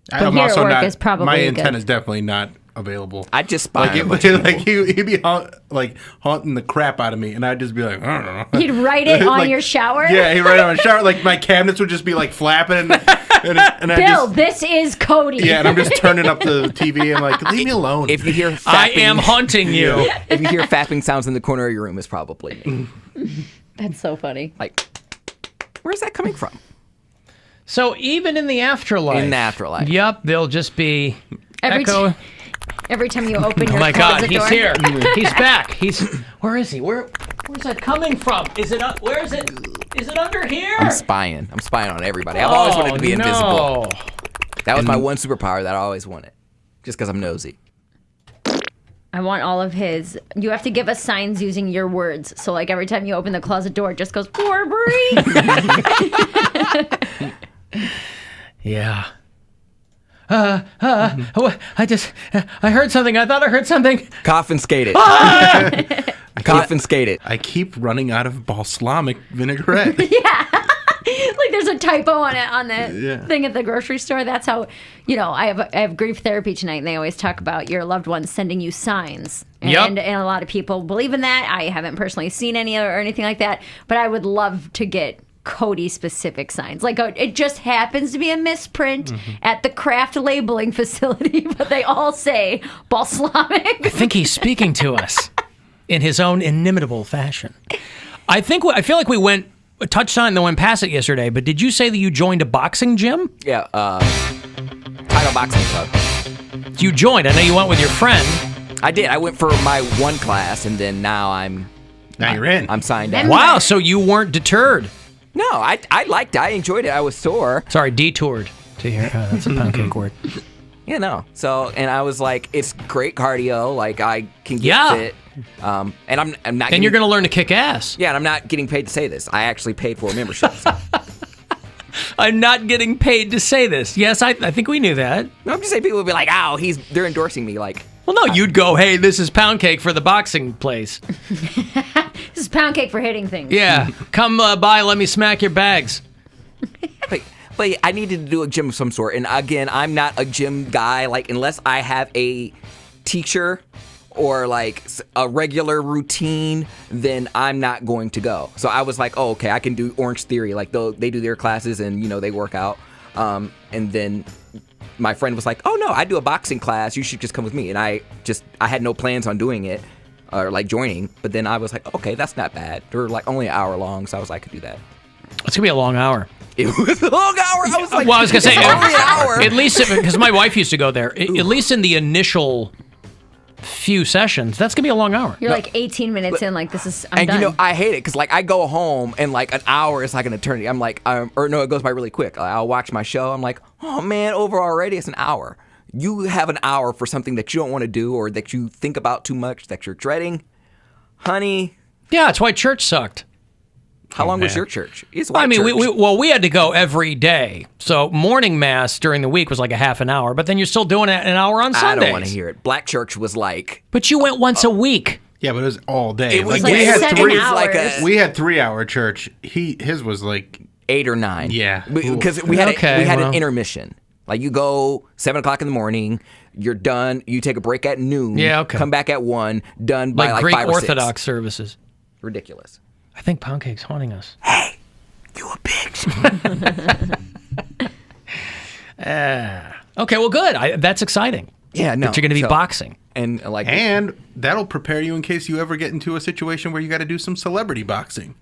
But I'm here also at work not. is probably My good. intent is definitely not available. I just spy. He'd be haunting the crap out of me, and I'd just be like, I don't know. He'd write it on your shower? Yeah, he'd write it on my shower. Like my cabinets would just be flapping, and Bill, this is Cody. Yeah, and I'm just turning up the TV and like, leave me alone. If you hear fapping, I am haunting you. If you hear fapping sounds in the corner of your room, it's probably me. That's so funny. Where's that coming from? So even in the afterlife. In the afterlife. Yep, they'll just be Every echo. Every time you open your Oh my God, closet he's door. here. He's back. Where is he? Where's that coming from? Is it where is it? Is it under here? I'm spying. I'm spying on everybody. I've always wanted to be invisible. No. That was my one superpower that I always wanted. Just because I'm nosy. I want all of his. You have to give us signs using your words. So, every time you open the closet door, it just goes, Warbury. Yeah. I heard something. I thought I heard something. Confiscated. Confiscated. I keep running out of balsamic vinaigrette. Yeah. There's a typo on it on the thing at the grocery store. That's how, I have grief therapy tonight, and they always talk about your loved ones sending you signs. And a lot of people believe in that. I haven't personally seen any or anything like that, but I would love to get Cody specific signs. It just happens to be a misprint at the craft labeling facility, but they all say balsamic. I think he's speaking to us in his own inimitable fashion. I feel like we went touched on it and went past it yesterday, but did you say that you joined a boxing gym? Yeah, Title Boxing Club. You joined. I know you went with your friend. I did. I went for my one class, and then now you're in. I'm signed up. Wow, so you weren't deterred. No, I liked it. I enjoyed it. I was sore. Sorry, detoured to hear. That's a Poundcake word. Yeah, no. So, and I was like, it's great cardio. Like, I can get fit. And I'm not. And you're going to learn to kick ass. Yeah, and I'm not getting paid to say this. I actually paid for a membership. So. I'm not getting paid to say this. Yes, I think we knew that. No, I'm just saying people would be like, "Ow, they're endorsing me." Like, well, no, you'd go, "Hey, this is Poundcake for the boxing place." This is Poundcake for hitting things. Yeah, come by, let me smack your bags. But I needed to do a gym of some sort, and again, I'm not a gym guy. Like, unless I have a teacher or like a regular routine, then I'm not going to go. So I was like, oh, okay, I can do Orange Theory. Like, they do their classes and, they work out. And then my friend was like, oh, no, I do a boxing class. You should just come with me. And I had no plans on doing it or like joining. But then I was like, okay, that's not bad. They were like only an hour long. So I was like, I could do that. It's going to be a long hour. It was a long hour. I was like, well, I was going to say, only an hour. At least, because my wife used to go there, at least in the initial few sessions, that's going to be a long hour. You're like 18 minutes in, like, I'm done. And I hate it because like I go home and like an hour is like an eternity. I'm like, or no, it goes by really quick. I'll watch my show. I'm like, oh man, over already. It's an hour. You have an hour for something that you don't want to do or that you think about too much, that you're dreading. Honey. Yeah, that's why church sucked. How long was your church? Well, I mean, we had to go every day. So morning mass during the week was like a half an hour, but then you're still doing it an hour on Sundays. I don't want to hear it. Black church was like... But you went once a week. Yeah, but it was all day. It was like we had 7 hours. We had 3-hour church. His was like 8 or 9. Yeah, because we had an intermission. Like you go 7 o'clock in the morning, you're done. You take a break at noon. Yeah, okay. Come back at 1. Done by like Greek 5 or 6. Orthodox services. Ridiculous. I think Poundcake's haunting us. Hey, you a bitch. Okay, well, good. That's exciting. Yeah, no. That you're going to be boxing. And that'll prepare you in case you ever get into a situation where you got to do some celebrity boxing.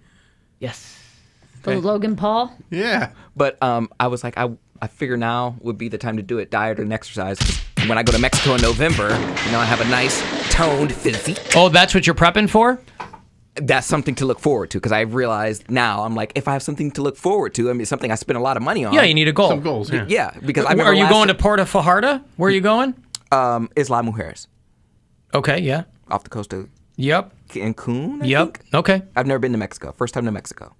Yes. The Logan Paul? Yeah. But I was like, I figure now would be the time to do it, diet and exercise. When I go to Mexico in November, I have a nice toned physique. Oh, that's what you're prepping for? That's something to look forward to because I've realized now, I'm like, if I have something to look forward to, I mean, it's something I spend a lot of money on. Yeah, you need a goal. Some goals, yeah. Yeah, because I Are you going to Puerto Fajardo? Where are you going? Isla Mujeres. Okay, yeah. Off the coast of Cancun, I think. Okay. I've never been to Mexico. First time to Mexico.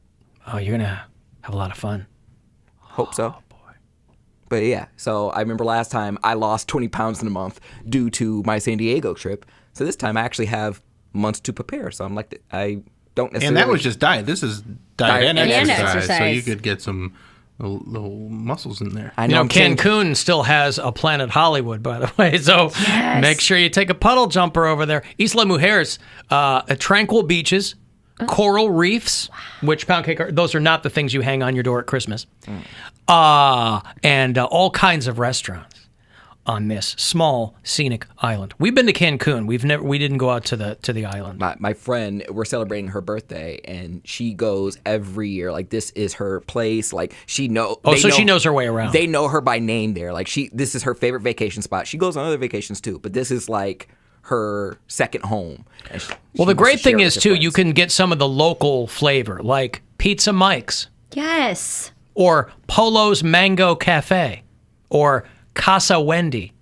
Oh, you're going to have a lot of fun. Hope so. Oh, boy. But yeah, so I remember last time I lost 20 pounds in a month due to my San Diego trip. So this time I actually have months to prepare. So I'm like, I don't necessarily... And that was just diet. This is diet and exercise. So exercise. you could get some little muscles in there. I know Cancun still has a Planet Hollywood, by the way. So make sure you take a puddle jumper over there. Isla Mujeres, tranquil beaches, coral reefs, which Poundcake, those are not the things you hang on your door at Christmas. And all kinds of restaurants on this small scenic island. We've been to Cancun. We didn't go out to the island. My friend, we're celebrating her birthday, and she goes every year. Like, this is her place. Like, she knows. Oh, so she knows her way around. They know her by name there. Like, this is her favorite vacation spot. She goes on other vacations too, but this is like her second home. Well, the great thing is too, you can get some of the local flavor, like Pizza Mike's. Yes. Or Polo's Mango Cafe, or Casa Wendy,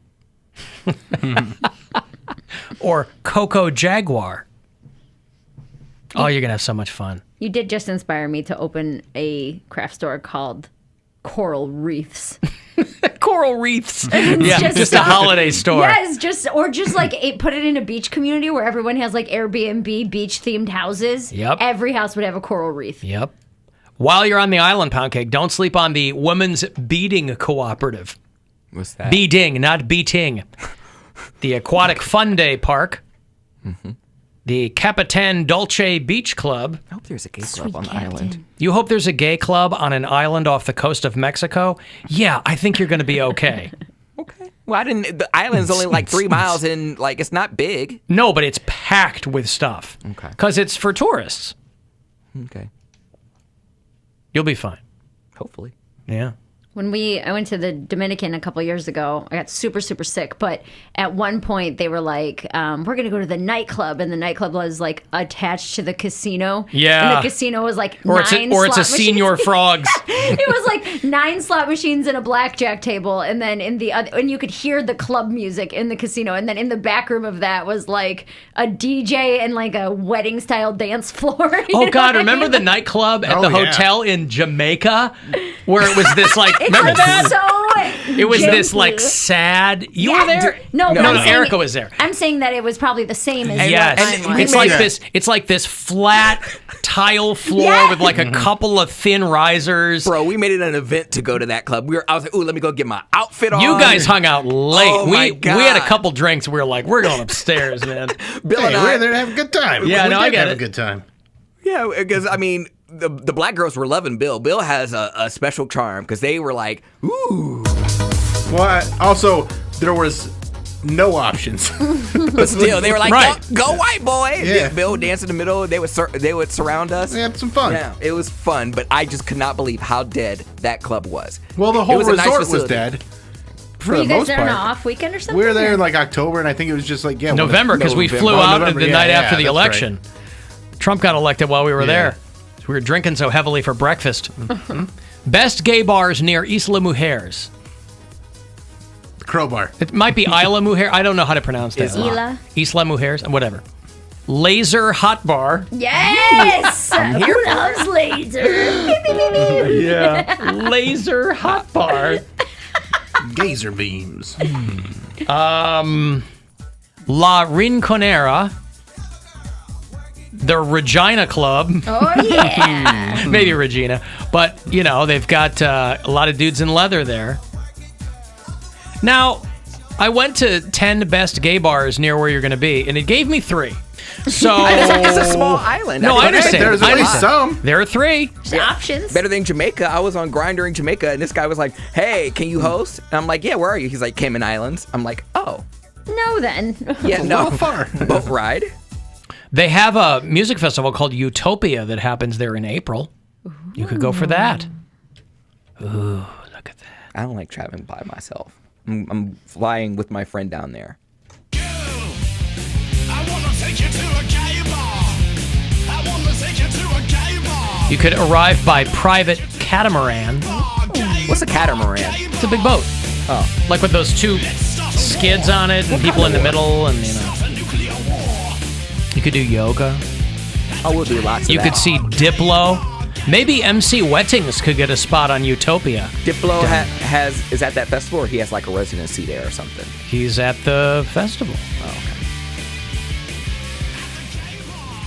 or Coco Jaguar. Oh, you're going to have so much fun. You did just inspire me to open a craft store called Coral Reefs. Coral Reefs. Yeah, just a holiday store. Yes, just like put it in a beach community where everyone has like Airbnb beach themed houses. Yep. Every house would have a coral reef. Yep. While you're on the island, Poundcake, don't sleep on the Women's Beading Cooperative. What's that? Beading, not beating. The Aquatic Fun Day Park. Mm-hmm. The Capitan Dolce Beach Club. I hope there's a gay club on the island. You hope there's a gay club on an island off the coast of Mexico? Yeah, I think you're going to be okay. Okay. Well, the island's only like 3 miles and like it's not big. No, but it's packed with stuff. Okay. Because it's for tourists. Okay. You'll be fine. Hopefully. Yeah. When I went to the Dominican a couple years ago, I got super, super sick. But at one point, they were like, we're going to go to the nightclub. And the nightclub was like attached to the casino. Yeah. And the casino was like Or nine it's a slot Senior machines. Frogs. It was like 9 slot machines and a blackjack table. And then in the other, and you could hear the club music in the casino. And then in the back room of that was like a DJ and like a wedding style dance floor. Oh, God. Remember the nightclub at the hotel in Jamaica where it was this like, remember that? So It was this janky. like sad. You Yeah, were there? No, but I'm saying Erica was there. I'm saying that it was probably the same as Yes, what mine was. it's like this flat tile floor Yeah. with like a couple of thin risers. Bro, we made it an event to go to that club. I was like, ooh, let me go get my outfit on. You guys hung out late. Oh, my we had a God. couple drinks. We were like, we're going upstairs, man. Bill and we're I, there to have a good time. Yeah, we no, did I get have it. a good time. yeah, because I mean, the black girls were loving Bill. Bill has a special charm because they were like, ooh. Well, also there was no options. But still, they were like, Right. go white boy. Yeah. Bill would dance in the middle. They would surround us. We had some fun. Yeah, it was fun, but I just could not believe how dead that club was. Well, the It whole was a nice resort was facility. dead. For Were the you guys most there on an part. off weekend or something? We were there in or- like October, and I think it was just like November, because we flew out the night after the election. Trump got elected while we were there. We were drinking so heavily for breakfast. Best gay bars near Isla Mujeres. Crowbar. It might be Isla Mujeres. I don't know how to pronounce that. Isla. Isla Mujeres, whatever. Laser Hot Bar. Yes! Who loves laser? Yeah. Laser Hot Bar. Gazer beams. La Rinconera. The Regina Club. Oh, yeah. Maybe Regina. But, you know, they've got a lot of dudes in leather there. Now, I went to 10 best gay bars near where you're going to be, and it gave me 3. So It's a small island. No, I understand. There's I at least understand. some. There are 3. Options. Better than Jamaica. I was on Grindr in Jamaica, and this guy was like, hey, can you host? And I'm like, yeah, where are you? He's like, Cayman Islands. I'm like, oh. No, then. Yeah, no. How far? Boat ride. They have a music festival called Utopia that happens there in April. You could go for that. Ooh, look at that. I don't like traveling by myself. I'm flying with my friend down there. You could arrive by private catamaran. What's a catamaran? It's a big boat. Oh. Like with those 2 skids on it and people in the middle, and you know. You could do yoga. Oh, we'll do lots of You that. could see Diplo. Maybe MC Wettings could get a spot on Utopia. Diplo is at that festival, or he has like a residency there or something? He's at the festival. Oh, okay.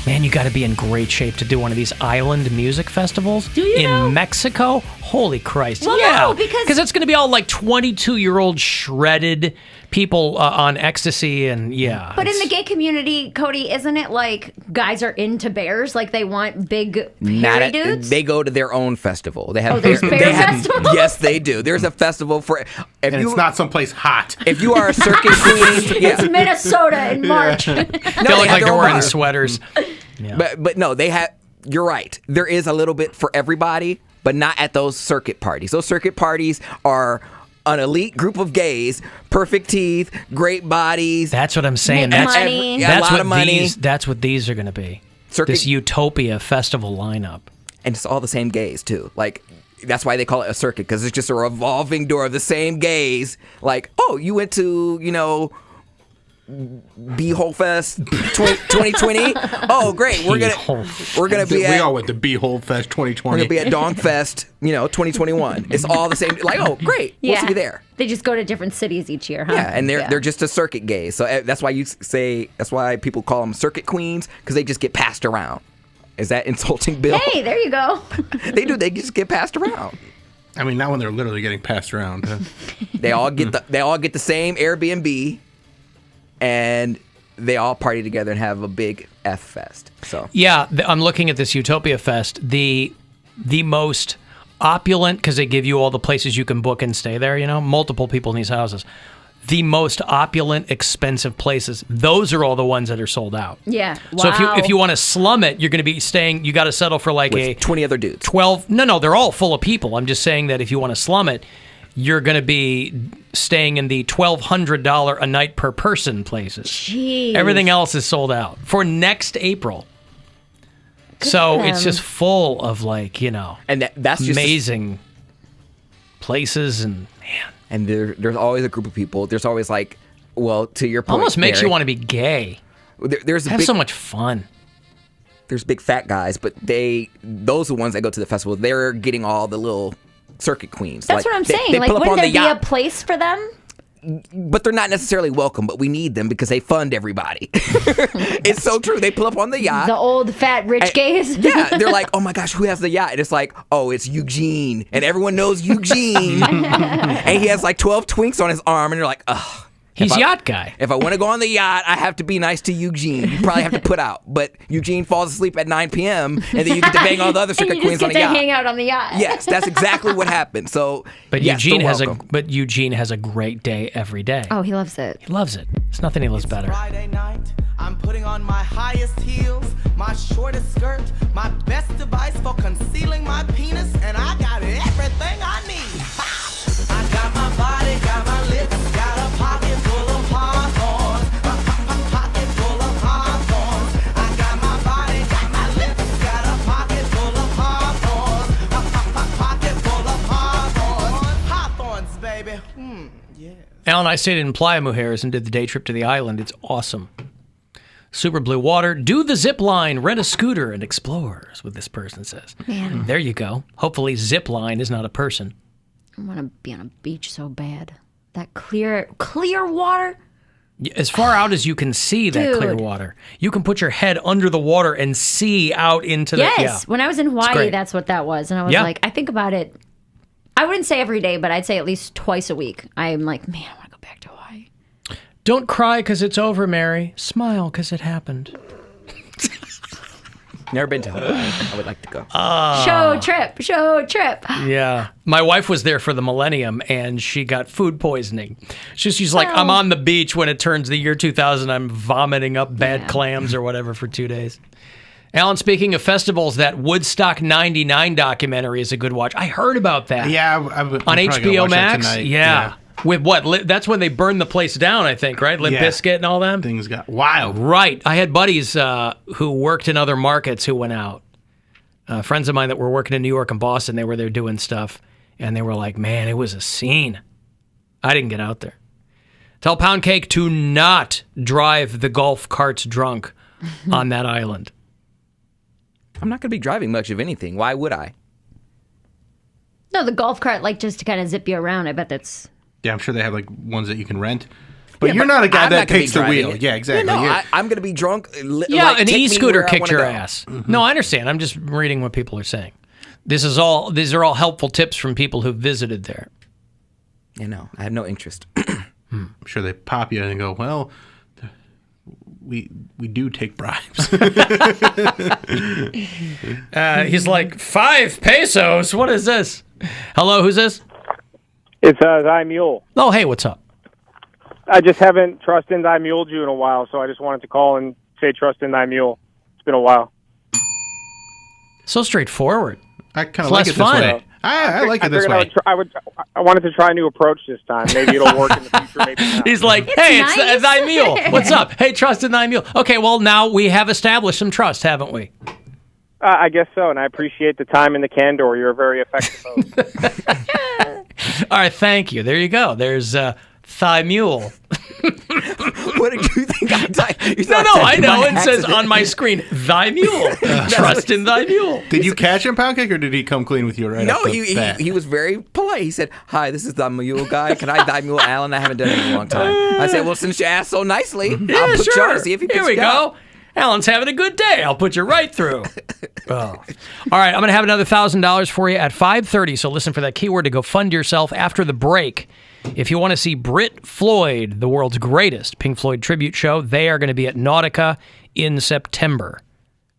Man, you got to be in great shape to do one of these island music festivals in Mexico. Holy Christ! Well, yeah, no, because it's going to be all like 22-year-old shredded people on ecstasy, and yeah. But in the gay community, Cody, isn't it like guys are into bears? Like they want big hairy dudes? They go to their own festival. They have Oh, there's bear festivals? Yes, they do. There's a festival for. And it's not someplace hot. If you are a circus queen, yeah. It's Minnesota in March. They look like they're wearing sweaters. But no, they have. You're right. There is a little bit for everybody, but not at those circuit parties. Those circuit parties are an elite group of gays, perfect teeth, great bodies. That's what I'm saying. Make That's money. A lot of money. That's what these are going to be. Circuit- This Utopia festival lineup. And it's all the same gays too. Like that's why they call it a circuit, because it's just a revolving door of the same gays. Like, oh, you went to B-Hole Fest 2020. Oh, great! We're gonna be We at all went to Behold Fest 2020. we're gonna be at Dong Fest 2021. It's all the same. Like, oh, great! We'll see you there. They just go to different cities each year, huh? Yeah, and they're just a circuit gays. So that's why that's why people call them circuit queens, because they just get passed around. Is that insulting, Bill? Hey, there you go. They do. They just get passed around. I mean, not when they're literally getting passed around. Huh? They all get the same Airbnb, and they all party together and have a big F fest. So Yeah, I'm looking at this Utopia Fest. The most opulent, because they give you all the places you can book and stay there, multiple people in these houses. the most opulent, expensive places, those are all the ones that are sold out. Yeah. Wow. So if you want to slum it, you're going to be staying. You got to settle for like With 20 other dudes. 12. No, they're all full of people. I'm just saying that if you want to slum it, you're going to be staying in the $1,200 a night per person places. Jeez. Everything else is sold out for next April. Good So for it's them. just full of and that's just amazing places and And there's always a group of people. There's always to your point, almost makes Mary, you want to be gay. There's Have so much fun. There's big fat guys, but those are the ones that go to the festival. They're getting all the little circuit queens. That's what I'm saying. They pull up wouldn't on there the be a yacht, place for them? but they're not necessarily welcome. But we need them because they fund everybody. It's so true. They pull up on the yacht. The old fat rich gays? Yeah, they're like, oh my gosh, who has the yacht? And it's like, oh, it's Eugene. And everyone knows Eugene. And he has 12 twinks on his arm. And you're like, ugh. He's yacht guy. If I want to go on the yacht, I have to be nice to Eugene. You probably have to put out. But Eugene falls asleep at 9 p.m. and then you get to bang all the other circuit queens on the you yacht. just get to hang out on the yacht. Yes, that's exactly what happened. So, But yes, Eugene they're has welcome. Eugene has a great day every day. Oh, he loves it. He loves it. There's nothing he loves better. Friday night, I'm putting on my highest heels, my shortest skirt, my best device for concealing my penis, and I got everything I need. I got my body, got my lips, got a pocket full of hawthorns, a pocket full of hawthorns. I got my body, got my lips, got a pocket full of hawthorns, a pocket full of hawthorns. Hawthorns, baby. Yeah. Alan and I stayed in Playa Mujeres and did the day trip to the island. It's awesome. Super blue water. Do the zip line, rent a scooter, and explore, is what this person says. Man. There you go. Hopefully zip line is not a person. I want to be on a beach so bad. That clear water. As far out as you can see that clear Dude. water. You can put your head under the water and see out into the... Yes. Yeah. When I was in Hawaii, great. that's what that was. And I was Yeah. like, I think about it. I wouldn't say every day, but I'd say at least twice a week. I'm like, man, I want to go back to Hawaii. Don't cry because it's over, Mary. Smile because it happened. Never been to Hawaii. I would like to go. Show trip. Yeah. My wife was there for the millennium, and she got food poisoning. She's like, I'm on the beach when it turns the year 2000. I'm vomiting up bad clams or whatever for 2 days. Alan, speaking of festivals, that Woodstock 99 documentary is a good watch. I heard about that. Yeah. On HBO Max? Yeah. With what? That's when they burned the place down, I think, right? Limp Bizkit and all them? Things got wild. Right. I had buddies who worked in other markets who went out. Friends of mine that were working in New York and Boston, they were there doing stuff. And they were like, man, it was a scene. I didn't get out there. Tell Poundcake to not drive the golf carts drunk on that island. I'm not going to be driving much of anything. Why would I? No, the golf cart, just to kind of zip you around. I bet that's... Yeah, I'm sure they have ones that you can rent. But Yeah, you're not a guy I'm that not gonna be takes the driving wheel. it. Yeah, exactly. No, You're- I'm going to be drunk. Yeah, an take me e-scooter where I kicked wanna your go. ass. No, I understand. I'm just reading what people are saying. These are all helpful tips from people who visited there. No, I have no interest. I'm sure they pop you and go, well, we do take bribes. He's like, 5 pesos? What is this? Hello, who's this? It's Thy Mule. Oh, hey, what's up? I just haven't trust in Thy Mule you in a while, so I just wanted to call and say trust in Thy Mule. It's been a while. So straightforward. I kind It's of like less it this fun. way. I like it this figured way. I wanted to try a new approach this time. Maybe it'll work in the future. Maybe not. He's like, hey, it's Thy Mule. What's up? Hey, trust in Thy Mule. Okay, well, now we have established some trust, haven't we? I guess so, and I appreciate the time and the candor. You're a very effective host. All right, thank you. There you go. There's Thy Mule. What did you think I typed? No, I know. It says on my screen, Thy Mule. Trust in Thy Mule. Did you catch him, Poundcake, or did he come clean with you right No, off the bat? he was very polite. He said, hi, this is the Mule guy. Can I Thy Mule Alan? I haven't done it in a long time. I said, well, since you asked so nicely, I'll put you on and see if he picks Here we you up. go. Alan's having a good day. I'll put you right through. Oh. All right, I'm going to have another $1,000 for you at 5:30, so listen for that keyword to go fund yourself after the break. If you want to see Brit Floyd, the world's greatest Pink Floyd tribute show, they are going to be at Nautica in September.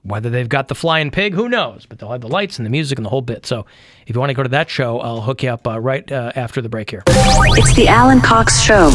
Whether they've got the flying pig, who knows? But they'll have the lights and the music and the whole bit. So if you want to go to that show, I'll hook you up right after the break here. It's the Alan Cox Show.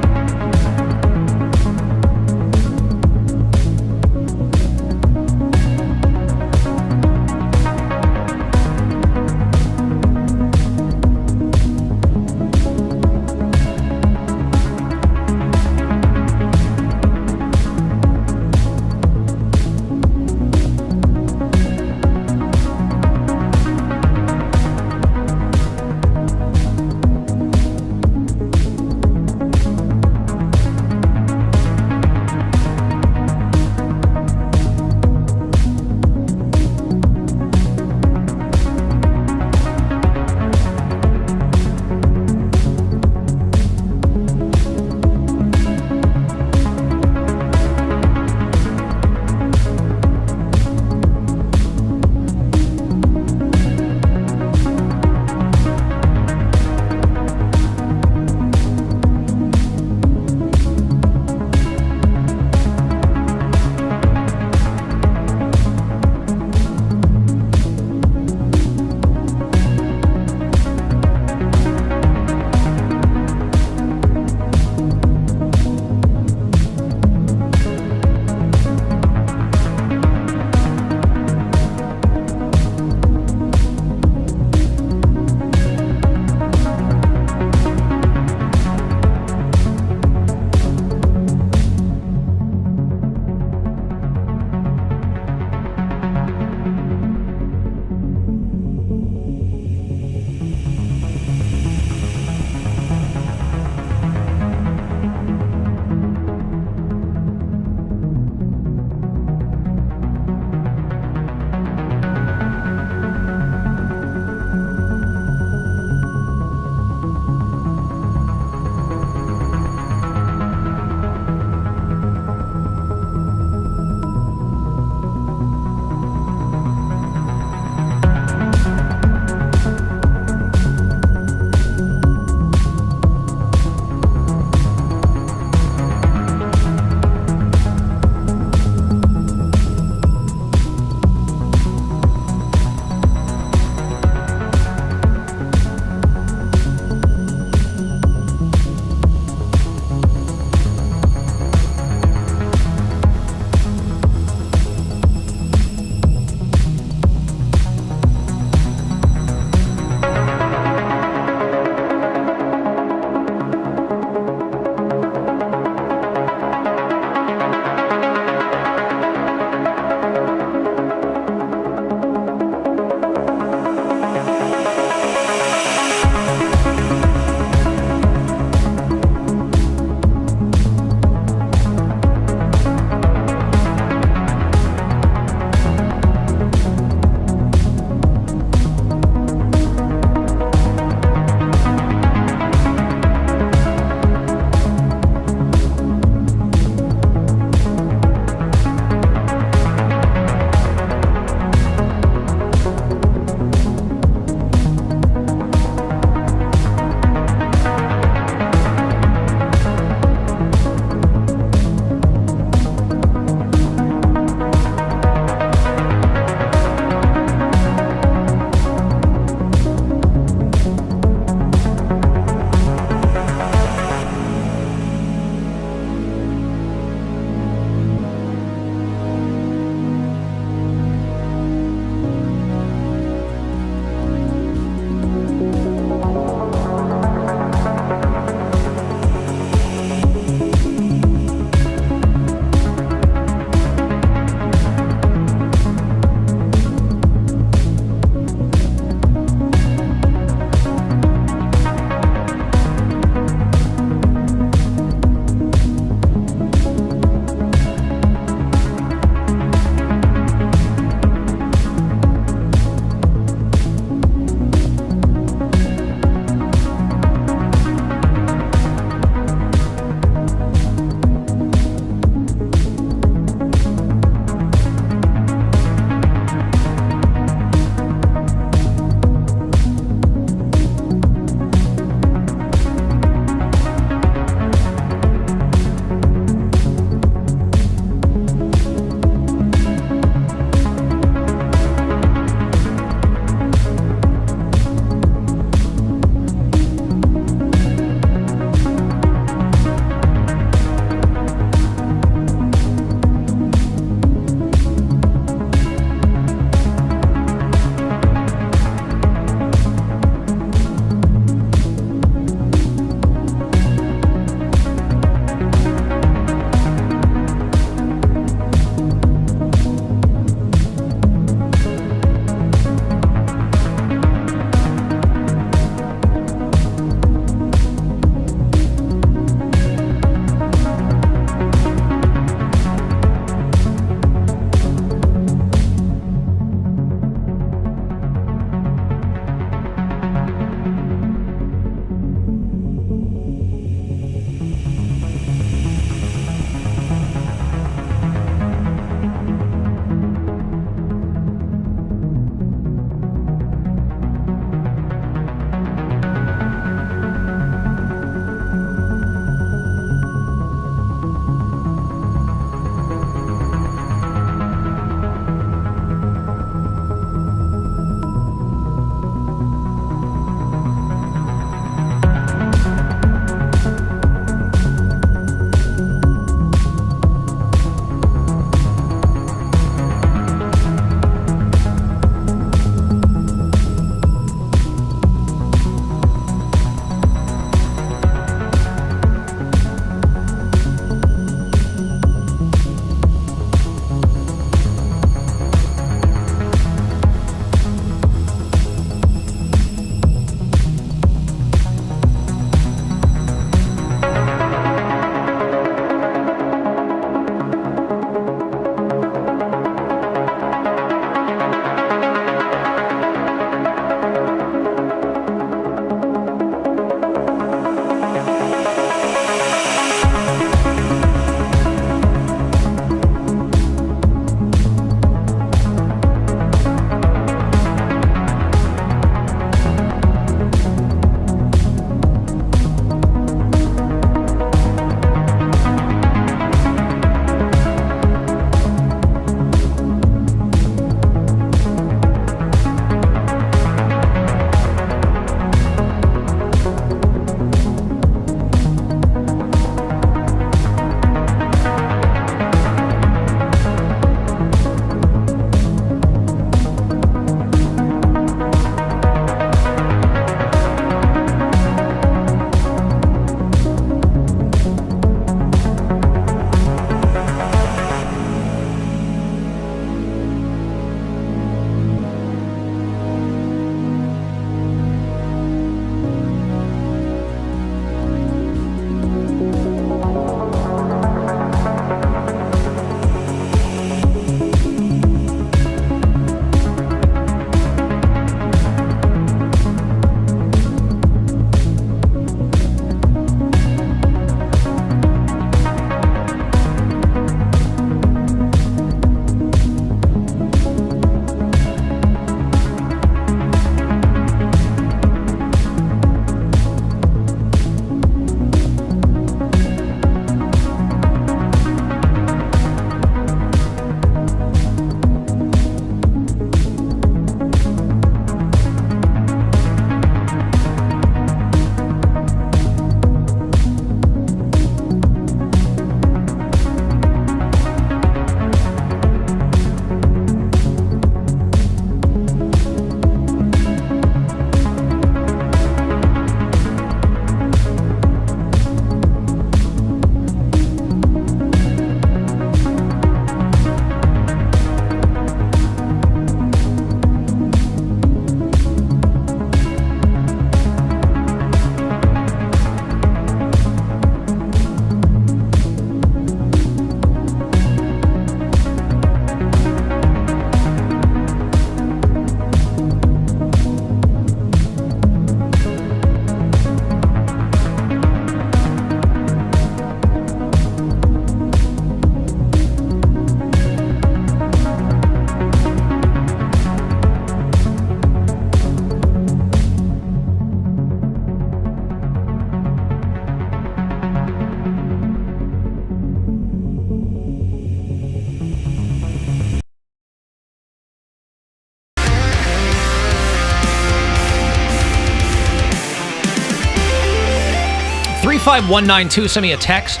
45192, send me a text.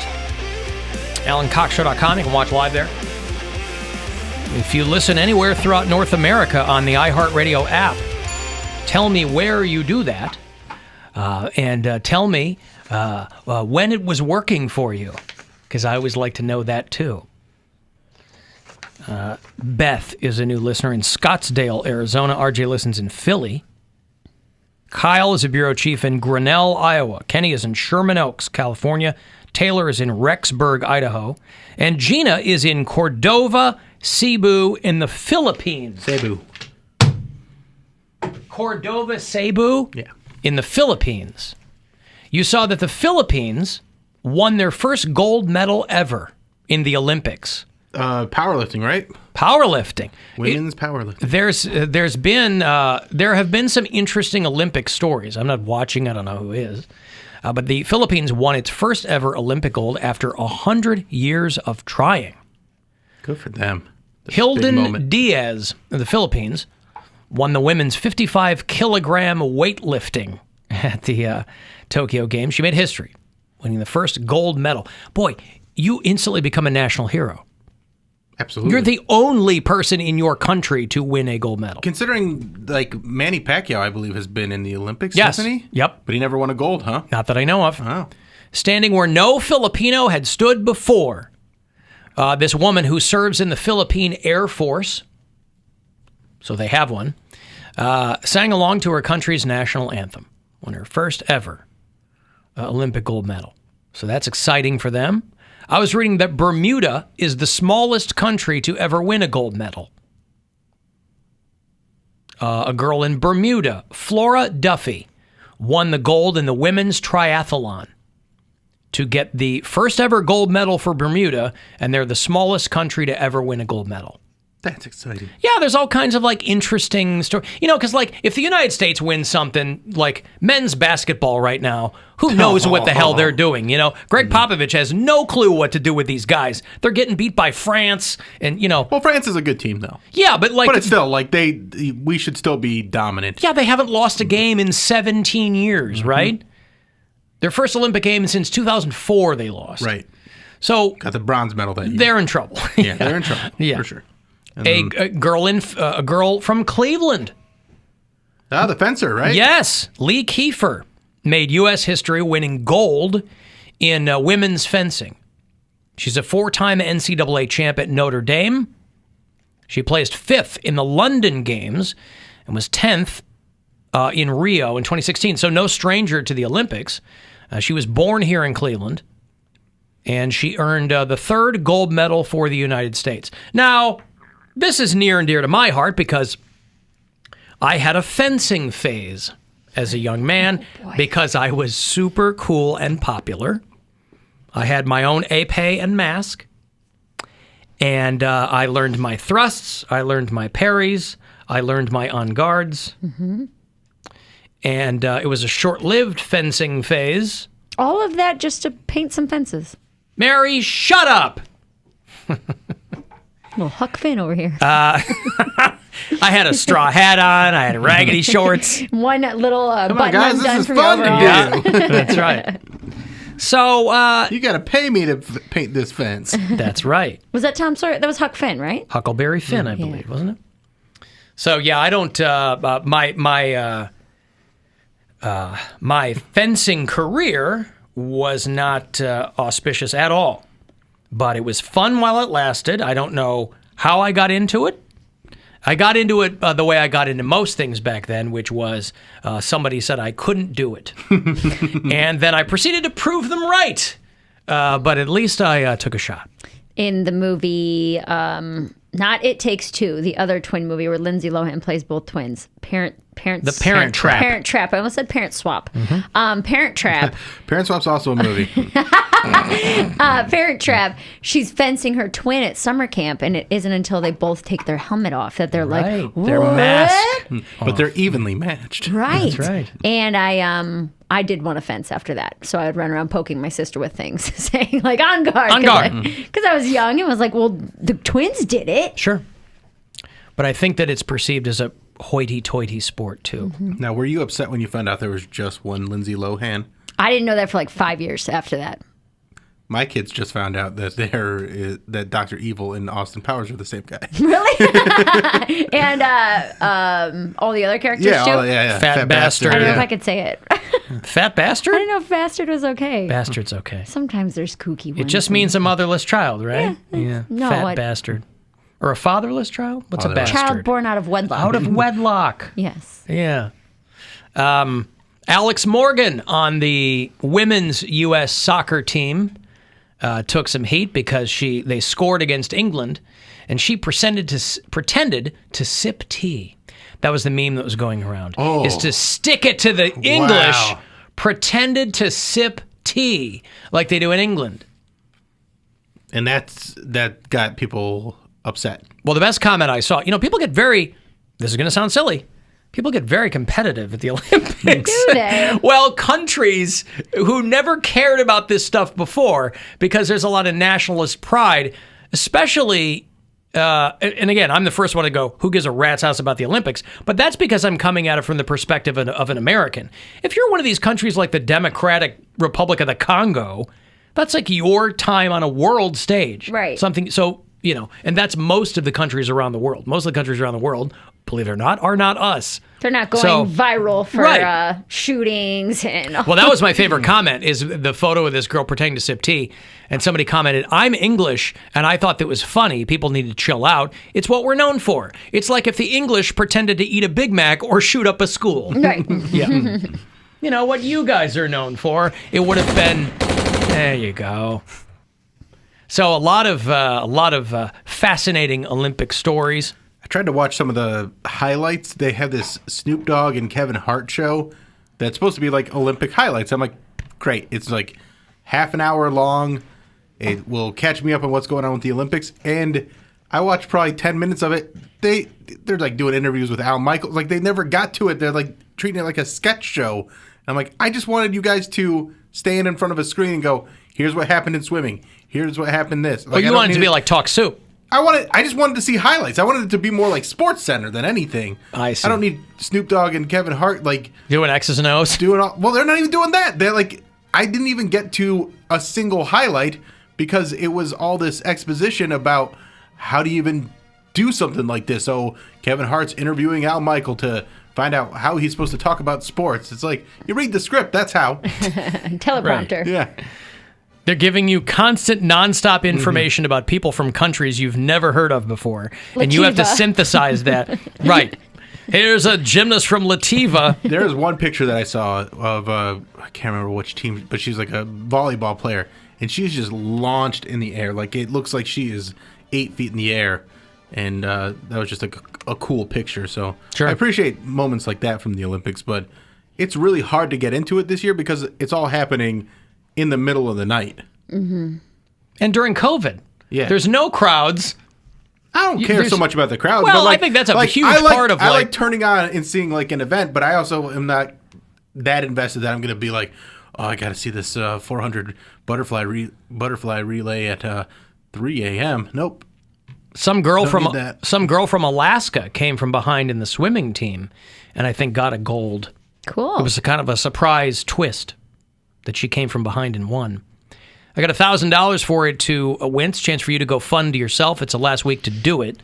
AlanCoxShow.com. You can watch live there. If you listen anywhere throughout North America on the iHeartRadio app, tell me where you do that. And tell me when it was working for you, because I always like to know that too. Beth is a new listener in Scottsdale, Arizona. RJ listens in Philly. Kyle is a bureau chief in Grinnell, Iowa. Kenny is in Sherman Oaks, California. Taylor is in Rexburg, Idaho. And Gina is in Cordova, Cebu in the Philippines. Cebu. Cordova, Cebu? Yeah. In the Philippines. You saw that the Philippines won their first gold medal ever in the Olympics. Powerlifting, right? Powerlifting. Women's powerlifting. There have been some interesting Olympic stories. I'm not watching. I don't know who is. But the Philippines won its first ever Olympic gold after 100 years of trying. Good for them. Hilden Diaz of the Philippines won the women's 55-kilogram weightlifting at the Tokyo Games. She made history, winning the first gold medal. Boy, you instantly become a national hero. Absolutely. You're the only person in your country to win a gold medal. Considering, like, Manny Pacquiao, I believe, has been in the Olympics, Yes. hasn't he? Yep. But he never won a gold, huh? Not that I know of. Oh. Standing where no Filipino had stood before. This woman who serves in the Philippine Air Force, so they have one, sang along to her country's national anthem, won her first ever Olympic gold medal. So that's exciting for them. I was reading that Bermuda is the smallest country to ever win a gold medal. A girl in Bermuda, Flora Duffy, won the gold in the women's triathlon to get the first ever gold medal for Bermuda, and they're the smallest country to ever win a gold medal. That's exciting. Yeah, there's all kinds of like interesting stories. You know, because like if the United States wins something like men's basketball right now, who knows what the hell they're doing? You know, Greg Popovich has no clue what to do with these guys. They're getting beat by France, and you know. Well, France is a good team, though. Yeah, but like, but it's still like we should still be dominant. Yeah, they haven't lost a game in 17 years, right? Their first Olympic game since 2004, they lost. Right. So got the bronze medal that year. They're in trouble. Yeah, they're in trouble. Yeah, for sure. A girl from Cleveland. Ah, the fencer, right? Yes, Lee Kiefer made U.S. history winning gold in women's fencing. She's a 4-time NCAA champ at Notre Dame. She placed 5th in the London Games and was 10th in Rio in 2016. So no stranger to the Olympics. She was born here in Cleveland, and she earned the 3rd gold medal for the United States. Now, this is near and dear to my heart because I had a fencing phase as a young man because I was super cool and popular. I had my own épée and mask, and I learned my thrusts, I learned my parries, I learned my en gardes, and it was a short-lived fencing phase. All of that just to paint some fences. Mary, shut up! Well, Huck Finn over here. I had a straw hat on. I had raggedy shorts. One little Come on, button guys, undone this is for fun your to overalls. do. That's right. So you got to pay me to paint this fence. That's right. Was that Tom Sawyer? That was Huck Finn, right? Huckleberry Finn, I believe, wasn't it? So yeah, I don't. My fencing career was not auspicious at all, but it was fun while it lasted. I don't know how I got into it. I got into it the way I got into most things back then, which was somebody said I couldn't do it. And then I proceeded to prove them right. But at least I took a shot. In the movie, not It Takes Two, the other twin movie where Lindsay Lohan plays both twins. Parent Trap. Parent Trap. I almost said Parent Swap. Parent Trap. Parent Swap's also a movie. Parent Trap. She's fencing her twin at summer camp, and it isn't until they both take their helmet off that they're like, what? They're masked. But they're evenly matched. Right. That's right. And I did want a fence after that. So I would run around poking my sister with things, saying like, on guard. On guard. Because I was young and was like, well, the twins did it. Sure. But I think that it's perceived as a hoity-toity sport, too. Now, were you upset when you found out there was just one Lindsay Lohan? I didn't know that for like 5 years after that. My kids just found out that that Dr. Evil and Austin Powers are the same guy. Really? And all the other characters too? Yeah. Fat bastard. I don't know if Yeah. I could say it. Fat bastard? I didn't know if bastard was okay. Bastard's okay. Sometimes there's kooky ones. It just means a motherless child, right? Yeah. No, Fat bastard. Or a fatherless child? What's a bastard? Child born out of wedlock. Out of wedlock. Yes. Yeah. Alex Morgan on the women's U.S. soccer team took some heat because they scored against England, and she pretended to sip tea. That was the meme that was going around. Oh. Is to stick it to the English, pretended to sip tea like they do in England. And that got people upset. Well, the best comment I saw, people get very, this is going to sound silly, people get very competitive at the Olympics. Do they? Well, countries who never cared about this stuff before, because there's a lot of nationalist pride, especially, and again, I'm the first one to go, who gives a rat's ass about the Olympics? But that's because I'm coming at it from the perspective of an American. If you're one of these countries like the Democratic Republic of the Congo, that's like your time on a world stage. Right. Something, so, and that's most of the countries around the world. Most of the countries around the world, believe it or not, are not us. They're not going viral for Right. Shootings and. Well, that was my favorite comment, is the photo of this girl pretending to sip tea. And somebody commented, I'm English, and I thought that was funny. People need to chill out. It's what we're known for. It's like if the English pretended to eat a Big Mac or shoot up a school. Right. Yeah. What you guys are known for, it would have been, there you go. So a lot of fascinating Olympic stories. I tried to watch some of the highlights. They have this Snoop Dogg and Kevin Hart show that's supposed to be like Olympic highlights. I'm like, great. It's like half an hour long. It will catch me up on what's going on with the Olympics. And I watched probably 10 minutes of it. They're like doing interviews with Al Michaels. Like they never got to it. They're like treating it like a sketch show. And I'm like, I just wanted you guys to stand in front of a screen and go, here's what happened in swimming. Here's what happened this. Like, you want it to be like Talk Soup. I just wanted to see highlights. I wanted it to be more like Sports Center than anything. I see. I don't need Snoop Dogg and Kevin Hart like doing X's and O's. Well, they're not even doing that. They're like, I didn't even get to a single highlight because it was all this exposition about how do you even do something like this. So Kevin Hart's interviewing Al Michael to find out how he's supposed to talk about sports. It's like, you read the script, that's how. Teleprompter. Right. Yeah. They're giving you constant, nonstop information about people from countries you've never heard of before. And you have to Lativa. synthesize that. Right. Here's a gymnast from Lativa. There is one picture that I saw of, I can't remember which team, but she's like a volleyball player. And she's just launched in the air. Like, it looks like she is 8 feet in the air. And that was just a cool picture. So Sure. I appreciate moments like that from the Olympics. But it's really hard to get into it this year because it's all happening in the middle of the night. Mm-hmm. And during COVID. Yeah. There's no crowds. I don't care so much about the crowds. Well, but like, I think that's a like, huge I like, part of I like like turning on and seeing like an event, but I also am not that invested that I'm going to be like, oh, I got to see this 400 butterfly relay at 3 a.m. Nope. Some girl Don't need that. from Alaska came from behind in the swimming team, and I think got a gold. Cool. It was a kind of a surprise twist that she came from behind and won. I got $1,000 for it to win. It's a chance for you to go fund yourself. It's the last week to do it.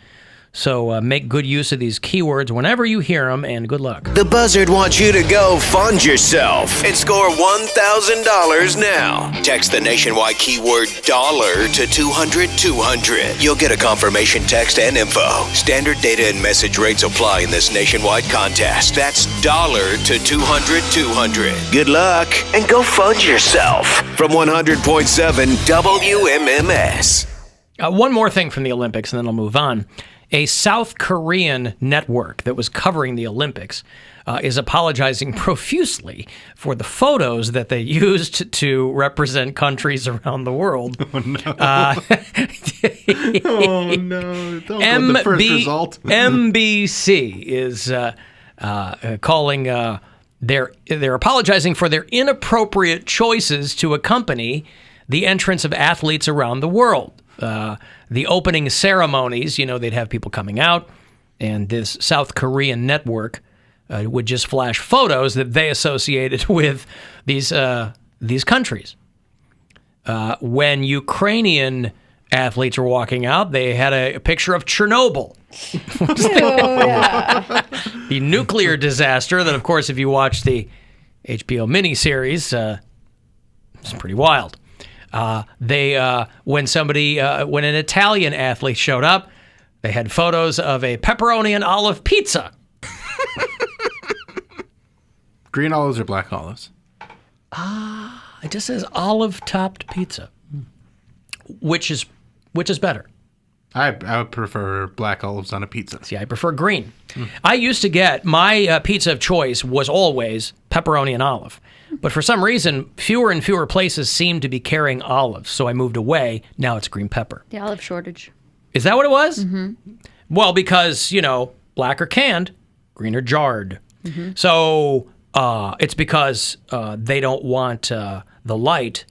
So make good use of these keywords whenever you hear them, and good luck. The Buzzard wants you to go fund yourself and score $1,000 now. Text the nationwide keyword dollar to 200-200. You'll get a confirmation text and info. Standard data and message rates apply in this nationwide contest. That's dollar to 200-200. Good luck and go fund yourself. From 100.7 WMMS. One more thing from the Olympics, and then I'll move on. A South Korean network that was covering the Olympics is apologizing profusely for the photos that they used to represent countries around the world. Oh, no. Oh, no. Don't go with the first result. MBC is calling... They're apologizing for their inappropriate choices to accompany the entrance of athletes around the world. The opening ceremonies, they'd have people coming out, and this South Korean network would just flash photos that they associated with these these countries. When Ukrainian athletes were walking out, they had a picture of Chernobyl. The nuclear disaster that, of course, if you watch the HBO miniseries, it's pretty wild. When an Italian athlete showed up, they had photos of a pepperoni and olive pizza. Green olives or black olives? It just says olive-topped pizza. Which is better? I would prefer black olives on a pizza. See, I prefer green. I used to get my pizza of choice was always pepperoni and olive. But for some reason, fewer and fewer places seem to be carrying olives. So I moved away. Now it's green pepper. The olive shortage. Is that what it was? Mm-hmm. Well, because, black are canned, green are jarred. Mm-hmm. So it's because they don't want the light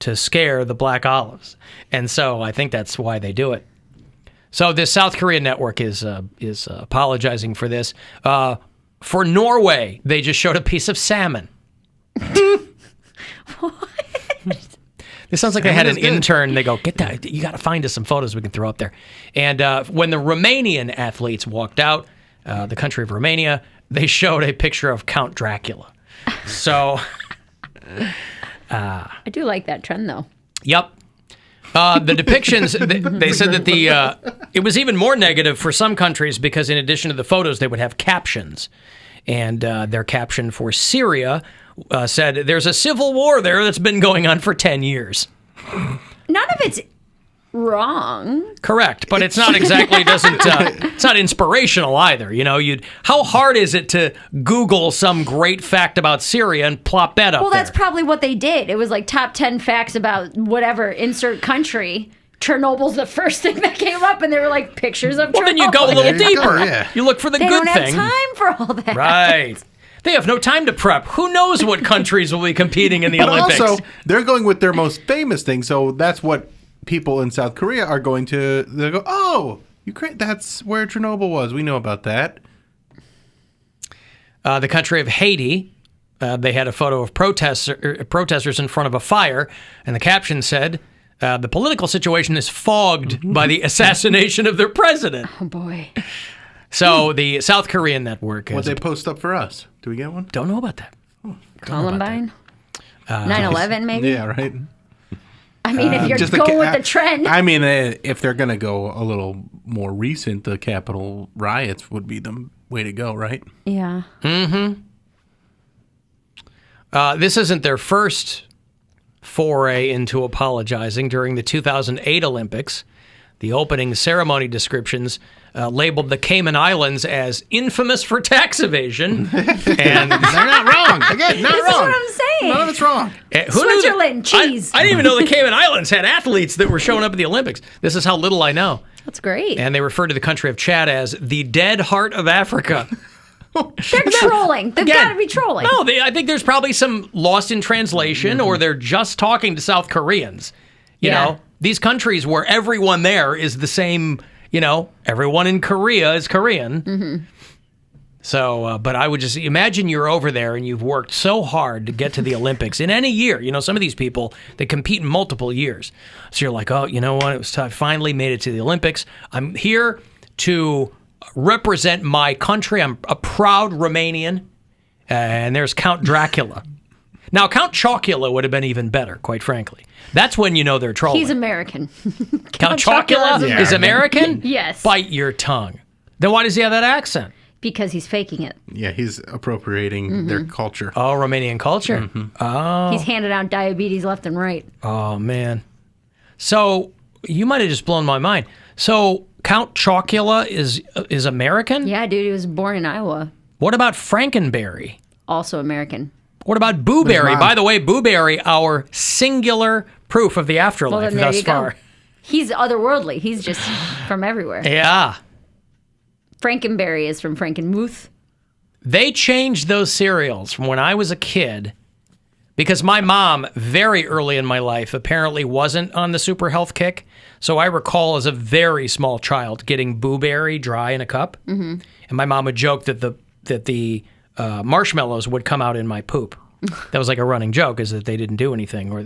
to scare the black olives. And so I think that's why they do it. So this South Korean network is apologizing for this. For Norway, they just showed a piece of salmon. What? This sounds like they had an intern. They go, get that. You got to find us some photos we can throw up there. And when the Romanian athletes walked out, the country of Romania, they showed a picture of Count Dracula. So, I do like that trend, though. Yep. The depictions, they said that it was even more negative for some countries because in addition to the photos, they would have captions. And their caption for Syria said, there's a civil war there that's been going on for 10 years. None of it's wrong. Correct, but it's not exactly, it's not inspirational either. How hard is it to Google some great fact about Syria and plop that up Well, there? that's probably what they did. It was like top 10 facts about whatever, insert country. Chernobyl's the first thing that came up, and they were like pictures of Chernobyl. Well, then you go a little deeper. You look for the they good don't thing. have time for all that. Right. They have no time to prep. Who knows what countries will be competing in the But Olympics? also, they're going with their most famous thing, so that's what people in South Korea are going to. They go, oh, Ukraine. That's where Chernobyl was. We know about that. The country of Haiti, they had a photo of protesters in front of a fire, and the caption said, the political situation is fogged by the assassination of their president. Oh, boy. So the South Korean network. What they post up for us? Do we get one? Don't know about that. Columbine? 9/11, maybe? Yeah, right. I mean, if you're going with the trend. I mean, if they're going to go a little more recent, the Capitol riots would be the way to go, right? Yeah. Mm-hmm. This isn't their first foray into apologizing. During the 2008 Olympics, the opening ceremony descriptions labeled the Cayman Islands as infamous for tax evasion. And they're not wrong. Again, not this wrong. Is what I'm saying. None of it's wrong. Switzerland, cheese. I didn't even know the Cayman Islands had athletes that were showing up at the Olympics. This is how little I know. That's great. And they refer to the country of Chad as the dead heart of Africa. They're trolling. They've got to be trolling. No, I think there's probably some lost in translation, or they're just talking to South Koreans. You know, these countries where everyone there is the same, everyone in Korea is Korean. Mm-hmm. So, but I would just imagine you're over there and you've worked so hard to get to the Olympics in any year. Some of these people, they compete in multiple years. So you're like, oh, you know what? It was tough. I finally made it to the Olympics. I'm here to represent my country. I'm a proud Romanian. And there's Count Dracula. Now, Count Chocula would have been even better, quite frankly. That's when you know they're trolling. He's American. Count Chocula is American? Yes. Bite your tongue. Then why does he have that accent? Because he's faking it. Yeah, he's appropriating their culture. Oh, Romanian culture? Mm-hmm. Oh. He's handed out diabetes left and right. Oh, man. So, you might have just blown my mind. So, Count Chocula is American? Yeah, dude, he was born in Iowa. What about Frankenberry? Also American. What about Booberry? By the way, Booberry, our singular proof of the afterlife thus far. Go. He's otherworldly. He's just from everywhere. Yeah. Frankenberry is from Frankenmuth. They changed those cereals from when I was a kid because my mom, very early in my life, apparently wasn't on the super health kick. So I recall as a very small child getting Booberry dry in a cup. Mm-hmm. And my mom would joke that the marshmallows would come out in my poop. That was like a running joke, is that they didn't do anything, or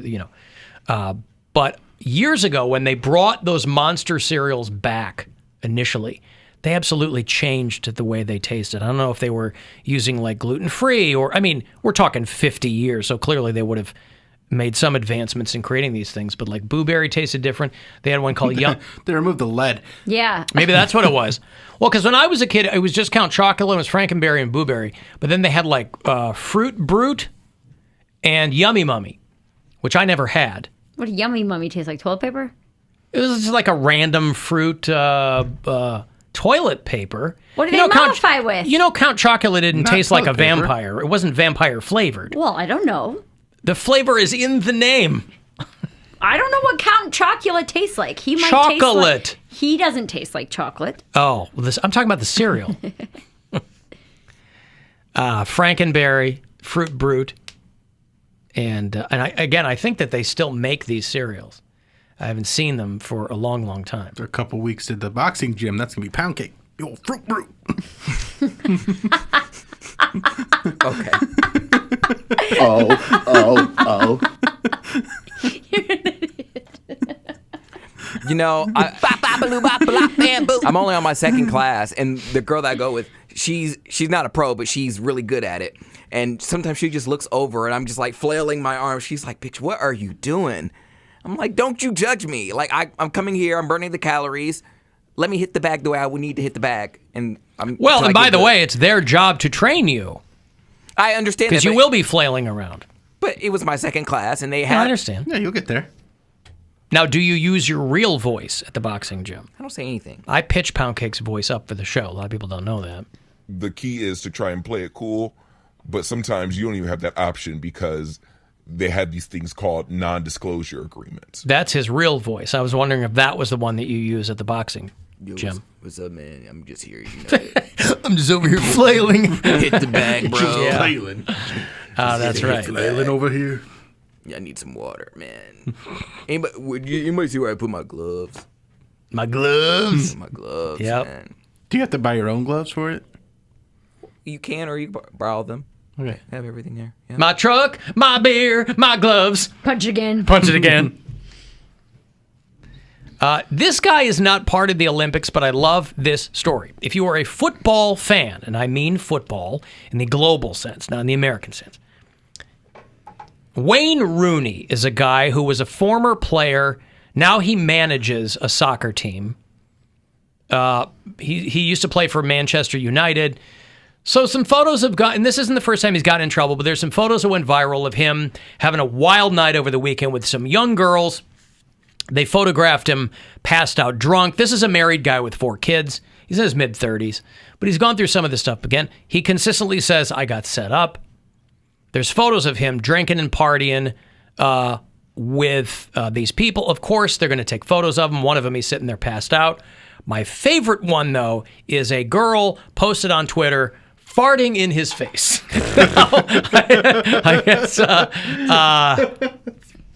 but years ago when they brought those monster cereals back initially, they absolutely changed the way they tasted. I don't know if they were using like gluten-free, or, I mean, we're talking 50 years, so clearly they would have made some advancements in creating these things, but like Boo Berry tasted different. They had one called They removed the lead. Yeah. Maybe that's what it was. Well, because when I was a kid, it was just Count Chocula, it was Frankenberry and Boo Berry, but then they had like Fruit Brute and Yummy Mummy, which I never had. What did Yummy Mummy taste like? Toilet paper? It was just like a random fruit toilet paper. What did they modify with? You know, Count Chocula didn't Not taste like a toilet paper. vampire. It wasn't vampire flavored. Well, I don't know. The flavor is in the name. I don't know what Count Chocula tastes like. He might taste Chocolate. like, he doesn't taste like chocolate. Oh, well, I'm talking about the cereal. Frankenberry, Fruit Brute, and I think that they still make these cereals. I haven't seen them for a long, long time. For a couple weeks at the boxing gym, that's going to be Poundcake. The old Fruit Brute. Okay. Oh. You know, I'm only on my second class, and the girl that I go with, she's not a pro, but she's really good at it. And sometimes she just looks over, and I'm just like flailing my arms. She's like, "Bitch, what are you doing?" I'm like, "Don't you judge me. Like, I'm coming here, I'm burning the calories. Let me hit the bag the way I would need to hit the bag." And Well, and by the way, it's their job to train you. I understand that, Because you but- will be flailing around. But it was my second class, and they Yeah, had. I understand. Yeah, you'll get there. Now, do you use your real voice at the boxing gym? I don't say anything. I pitch Poundcake's voice up for the show. A lot of people don't know that. The key is to try and play it cool, but sometimes you don't even have that option because they have these things called non-disclosure agreements. That's his real voice. I was wondering if that was the one that you use at the boxing gym. What's up, man? I'm just here. You know. I'm just over here flailing. Hit the bag, bro. Yeah. Flailing. That's right. Flailing over here. Yeah, I need some water, man. Anybody see where I put my gloves? My gloves? My gloves, Yep. man. Do you have to buy your own gloves for it? You can, or you can borrow them. Okay. Have everything there. Yeah. My truck, my beer, my gloves. Punch it again. Punch it again. This guy is not part of the Olympics, but I love this story. If you are a football fan, and I mean football in the global sense, not in the American sense, Wayne Rooney is a guy who was a former player. Now he manages a soccer team. He used to play for Manchester United. So some photos have gotten, and this isn't the first time he's gotten in trouble, but there's some photos that went viral of him having a wild night over the weekend with some young girls. They photographed him passed out drunk. This is a married guy with 4 kids. He's in his mid-30s, but he's gone through some of this stuff again. He consistently says, I got set up. There's photos of him drinking and partying with these people. Of course, they're going to take photos of him. One of them, he's sitting there passed out. My favorite one, though, is a girl posted on Twitter farting in his face. I guess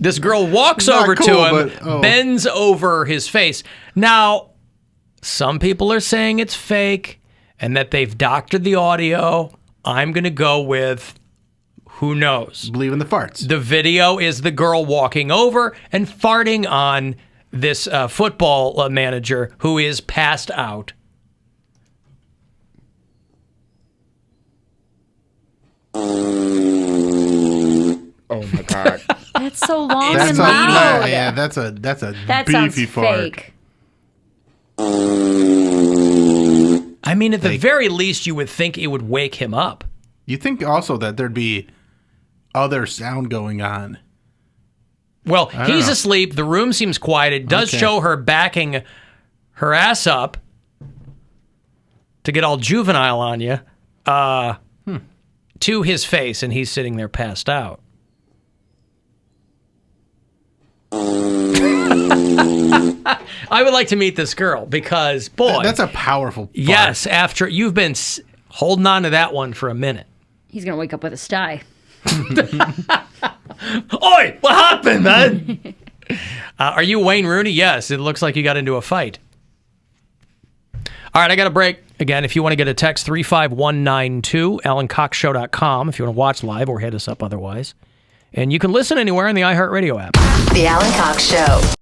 this girl walks Not over cool, to him, but, oh. bends over his face. Now, some people are saying it's fake and that they've doctored the audio. I'm going to go with who knows. Believe in the farts. The video is the girl walking over and farting on this football manager who is passed out. Oh my God. That's so long That's and a, loud. yeah, that's a That beefy sounds fart. fake. I mean, at the very least, you would think it would wake him up. You think also that there'd be other sound going on. Well, I don't he's know. asleep. The room seems quiet. It does Okay. show her backing her ass up to get all juvenile on you to his face, and he's sitting there passed out. I would like to meet this girl because, boy. That's a powerful fart. Yes, after you've been holding on to that one for a minute. He's going to wake up with a sty. Oi, what happened, man? Are you Wayne Rooney? Yes, it looks like you got into a fight. All right, I got a break. Again, if you want to get a text, 35192, AlanCoxShow.com, if you want to watch live or hit us up otherwise. And you can listen anywhere in the iHeartRadio app. The Alan Cox Show.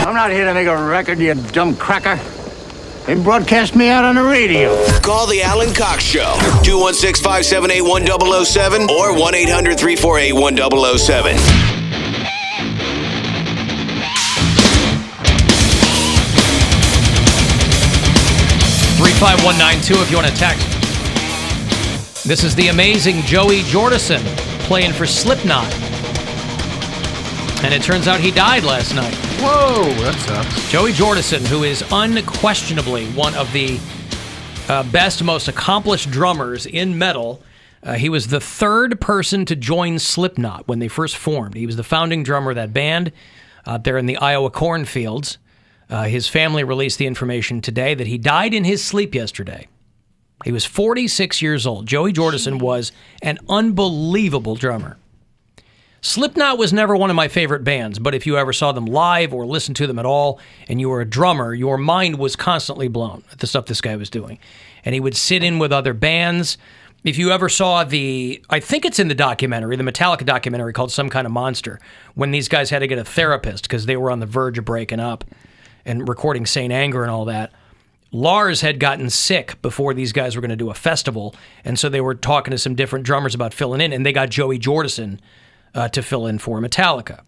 I'm not here to make a record, you dumb cracker. They broadcast me out on the radio. Call the Alan Cox Show. 216-578-1007 or 1-800-348-1007. 35192 if you want to text. This is the amazing Joey Jordison playing for Slipknot. And it turns out he died last night. Whoa, that sucks. Joey Jordison, who is unquestionably one of the best, most accomplished drummers in metal. He was the third person to join Slipknot when they first formed. He was the founding drummer of that band out there in the Iowa cornfields. His family released the information today that he died in his sleep yesterday. He was 46 years old. Joey Jordison was an unbelievable drummer. Slipknot was never one of my favorite bands, but if you ever saw them live or listened to them at all, and you were a drummer, your mind was constantly blown at the stuff this guy was doing. And he would sit in with other bands. If you ever saw I think it's in the documentary, the Metallica documentary called Some Kind of Monster, when these guys had to get a therapist because they were on the verge of breaking up and recording Saint Anger and all that. Lars had gotten sick before these guys were going to do a festival, and so they were talking to some different drummers about filling in, and they got Joey Jordison to fill in for Metallica.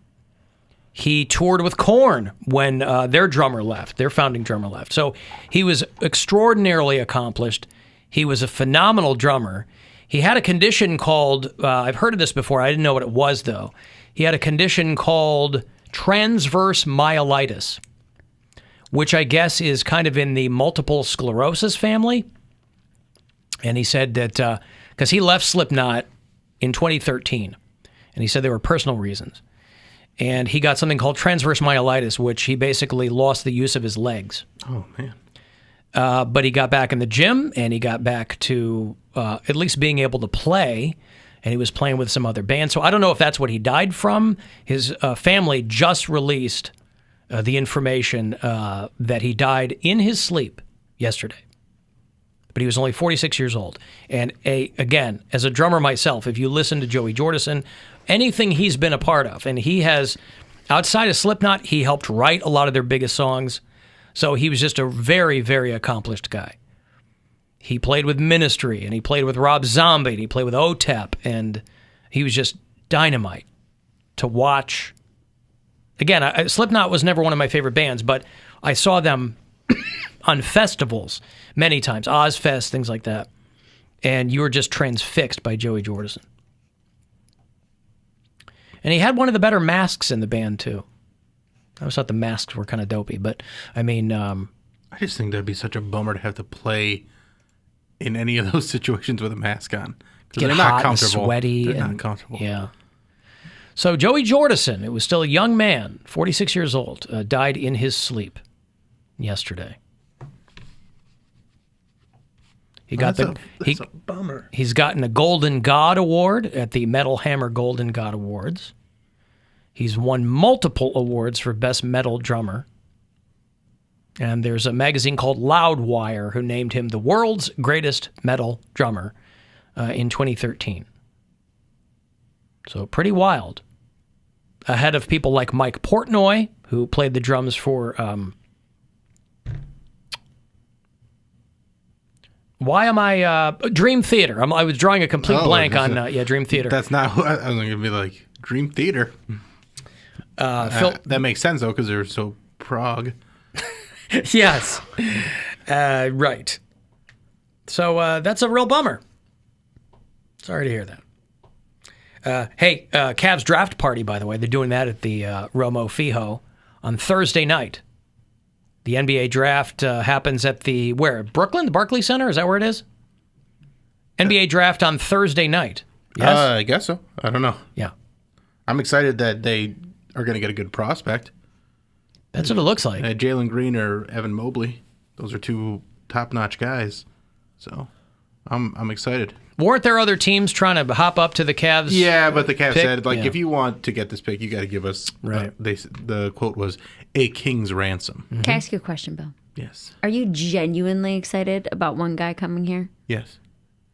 He toured with Korn when their drummer left, their founding drummer left. So he was extraordinarily accomplished. He was a phenomenal drummer. He had a condition called, I've heard of this before, I didn't know what it was though. He had a condition called transverse myelitis, which I guess is kind of in the multiple sclerosis family. And he said that, because he left Slipknot in 2013, and he said there were personal reasons. And he got something called transverse myelitis, which he basically lost the use of his legs. Oh, man. But he got back in the gym, and he got back to at least being able to play, and he was playing with some other bands. So I don't know if that's what he died from. His family just released the information that he died in his sleep yesterday. But he was only 46 years old. And again, as a drummer myself, if you listen to Joey Jordison, anything he's been a part of, and he has, outside of Slipknot, he helped write a lot of their biggest songs. So he was just a very, very accomplished guy. He played with Ministry, and he played with Rob Zombie, and he played with OTEP, and he was just dynamite to watch. Again, Slipknot was never one of my favorite bands, but I saw them on festivals many times, Ozfest, things like that. And you were just transfixed by Joey Jordison. And he had one of the better masks in the band, too. I always thought the masks were kind of dopey, but, I mean... I just think that'd be such a bummer to have to play in any of those situations with a mask on. Get they're hot not comfortable. and sweaty. They're not comfortable. Yeah. So Joey Jordison, it was still a young man, 46 years old, died in his sleep yesterday. He got that's a bummer. He's gotten a Golden God Award at the Metal Hammer Golden God Awards. He's won multiple awards for Best Metal Drummer. And there's a magazine called Loudwire who named him the world's greatest metal drummer in 2013. So pretty wild. Ahead of people like Mike Portnoy, who played the drums for... Dream Theater. I was drawing a complete blank on Dream Theater. That's not what I was going to be like. Dream Theater. That makes sense, though, because they're so prog. Yes. Right. So that's a real bummer. Sorry to hear that. Hey, Cavs draft party, by the way. They're doing that at the Romo Fijo on Thursday night. The NBA draft happens at Brooklyn? The Barclays Center? Is that where it is? NBA draft on Thursday night. Yes? I guess so. I don't know. Yeah. I'm excited that they are going to get a good prospect. That's what it looks like. Jalen Green or Evan Mobley. Those are two top-notch guys. So I'm excited. Weren't there other teams trying to hop up to the Cavs? Yeah, but the Cavs pick? said, if you want to get this pick, you got to give us, right. The quote was, a king's ransom. Can I ask you a question, Bill? Yes. Are you genuinely excited about one guy coming here? Yes.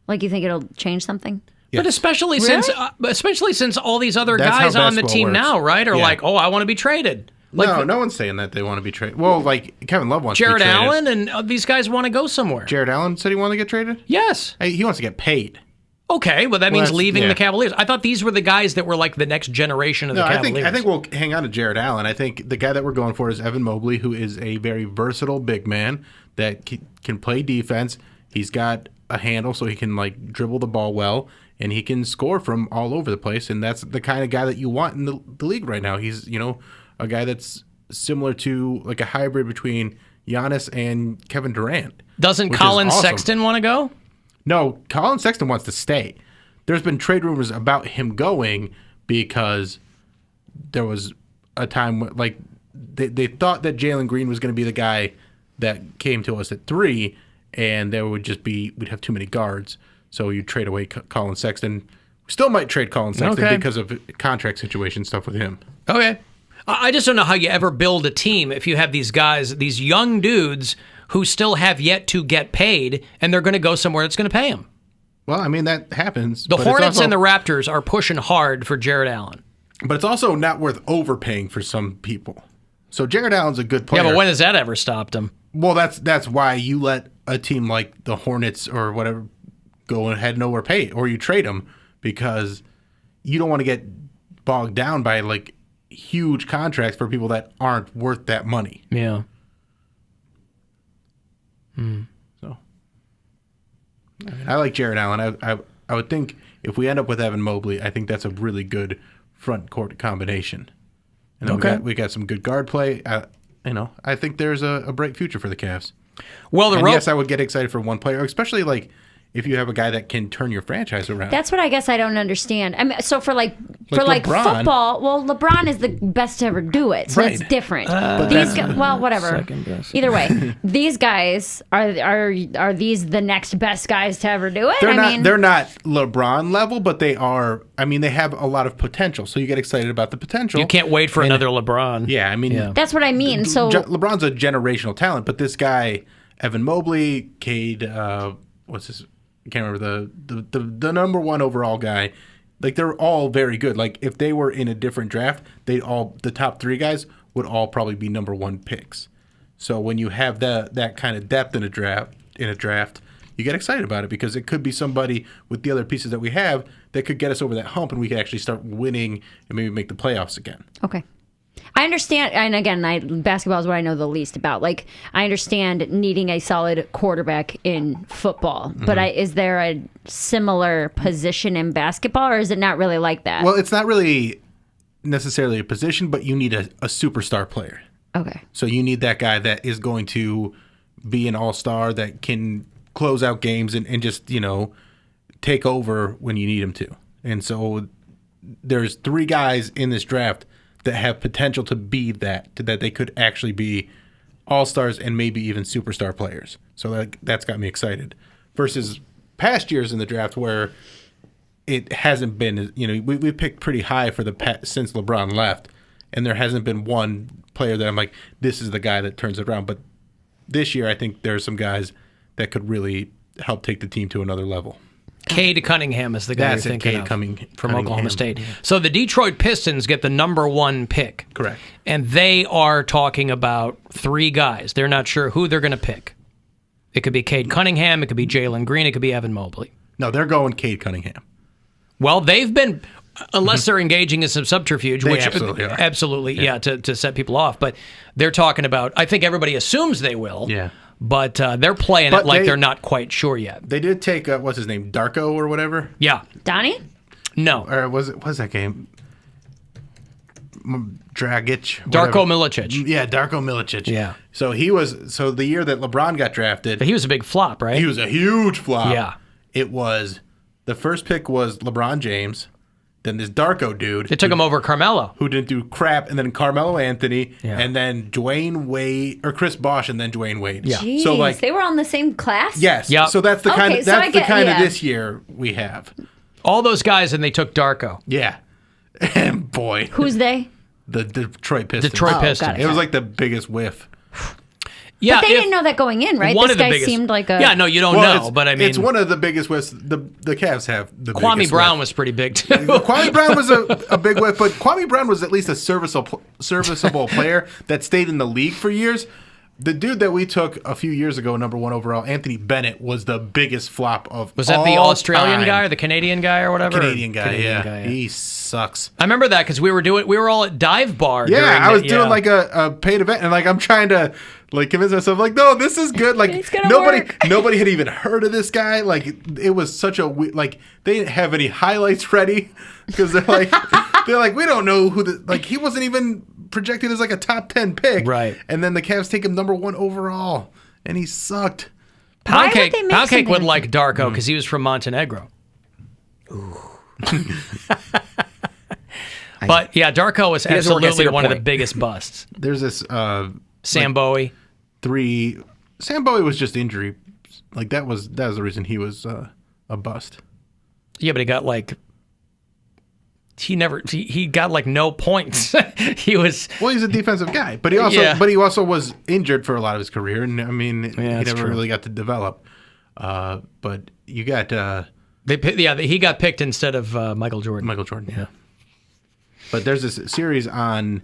Like you think it'll change something? But especially since all these other That's guys how on the basketball team works. now, right, are Yeah. like, oh, I want to be traded. No one's saying that they want to be traded. Well, like Kevin Love wants Jared to be traded. Allen and these guys want to go somewhere. Jared Allen said he wanted to get traded? Yes. He wants to get paid. Okay, well, that means leaving yeah. the Cavaliers. I thought these were the guys that were like the next generation of the Cavaliers. I think we'll hang on to Jared Allen. I think the guy that we're going for is Evan Mobley, who is a very versatile big man that can play defense. He's got a handle, so he can like dribble the ball well, and he can score from all over the place. And that's the kind of guy that you want in the league right now. He's a guy that's similar to like a hybrid between Giannis and Kevin Durant. Doesn't Colin Sexton want to go? No, Colin Sexton wants to stay. There's been trade rumors about him going because there was a time when, like they thought that Jalen Green was going to be the guy that came to us at 3, and there would just be we'd have too many guards, so you trade away Colin Sexton. We still might trade Colin Sexton because of contract situation stuff with him. Okay. I just don't know how you ever build a team if you have these guys, these young dudes who still have yet to get paid, and they're going to go somewhere that's going to pay them. Well, I mean, that happens. The Hornets and the Raptors are pushing hard for Jared Allen. But it's also not worth overpaying for some people. So Jared Allen's a good player. Yeah, but when has that ever stopped him? Well, that's why you let a team like the Hornets or whatever go ahead and overpay, or you trade them, because you don't want to get bogged down by like huge contracts for people that aren't worth that money. Yeah. So, I like Jared Allen. I would think if we end up with Evan Mobley, I think that's a really good front court combination. And then we got some good guard play. I think there's a bright future for the Cavs. Well, yes, I would get excited for one player, especially like if you have a guy that can turn your franchise around. That's what I guess I don't understand. I mean, so for LeBron, football, well, LeBron is the best to ever do it, so it's different. These guys, well, whatever. Either way, these guys are these the next best guys to ever do it? They're not LeBron level, but they are. I mean, they have a lot of potential, so you get excited about the potential. You can't wait for another LeBron. Yeah, I mean, that's what I mean. So LeBron's a generational talent, but this guy, Evan Mobley, Cade, what's his? I can't remember the number 1 overall guy. Like, they're all very good. Like, if they were in a different draft, the top 3 guys would all probably be number 1 picks. So when you have that kind of depth in a draft, you get excited about it, because it could be somebody with the other pieces that we have that could get us over that hump, and we could actually start winning and maybe make the playoffs again. Okay. I understand, and again, basketball is what I know the least about. Like, I understand needing a solid quarterback in football, but is there a similar position in basketball, or is it not really like that? Well, it's not really necessarily a position, but you need a superstar player. Okay. So you need that guy that is going to be an all-star, that can close out games and just, take over when you need him to. And so there's 3 guys in this draft that have potential to be that they could actually be all-stars and maybe even superstar players. So that's got me excited. Versus past years in the draft where it hasn't been, we picked pretty high for since LeBron left, and there hasn't been one player that I'm like, this is the guy that turns it around. But this year, I think there's some guys that could really help take the team to another level. Cade Cunningham is the guy you're thinking of from Oklahoma State. So the Detroit Pistons get the number 1 pick. Correct. And they are talking about 3 guys. They're not sure who they're going to pick. It could be Cade Cunningham. It could be Jalen Green. It could be Evan Mobley. No, they're going Cade Cunningham. Well, they've been, unless they're engaging in some subterfuge, They which absolutely are. Absolutely, yeah, to set people off. But they're talking about, I think everybody assumes they will. Yeah. But they're playing it like they're not quite sure yet. They did take, what's his name, Darko or whatever? Yeah. Donnie? No. Or was that game? Dragic? Darko Milicic. Yeah, Darko Milicic. Yeah. So the year that LeBron got drafted. But he was a big flop, right? He was a huge flop. Yeah. The first pick was LeBron James. Then this Darko dude. They took him over Carmelo. Who didn't do crap. And then Carmelo Anthony. Yeah. And then Dwayne Wade. Or Chris Bosh and then Dwayne Wade. Yeah. Jeez, So they were all in the same class? Yes. Yep. So that's the kind Okay, of so I get- of this year we have. All those guys, and they took Darko. Yeah. And boy. Who's they? The Detroit Pistons. Detroit Pistons. got it. It was like the biggest whiff. Yeah, but they didn't know that going in, right? One This of the guy biggest- seemed like a... Yeah, no, you don't know, but I mean... It's one of the biggest whiffs. The Cavs have the Kwame biggest Brown whiff. was pretty big, too. Kwame Brown was a big whiff, but Kwame Brown was at least a serviceable player that stayed in the league for years. The dude that we took a few years ago, number 1 overall, Anthony Bennett, was the biggest flop of Was that all the Australian time. guy or the Canadian guy or whatever? Canadian guy, Canadian yeah. He sucks. I remember that because we were all at Dive Bar. Yeah, during I was the- doing like a paid event, and like I'm trying to like convince myself, like, no, this is good. Like nobody had even heard of this guy. Like it was such a like they didn't have any highlights ready because they're like we don't know who the like he wasn't even projected as like a top 10 pick. Right. And then the Cavs take him number 1 overall, and he sucked. Poundcake would like Darko because he was from Montenegro. But yeah, Darko was He doesn't work at absolutely Cedar one of the Point. biggest busts. There's this Sam Bowie. Sam Bowie was just injury. Like that was the reason he was a bust. Yeah, but he got like he got like no points. He was he's a defensive guy, but he also was injured for a lot of his career, and I mean he never true. really got to develop. But you got he got picked instead of Michael Jordan. Yeah. But there's this series on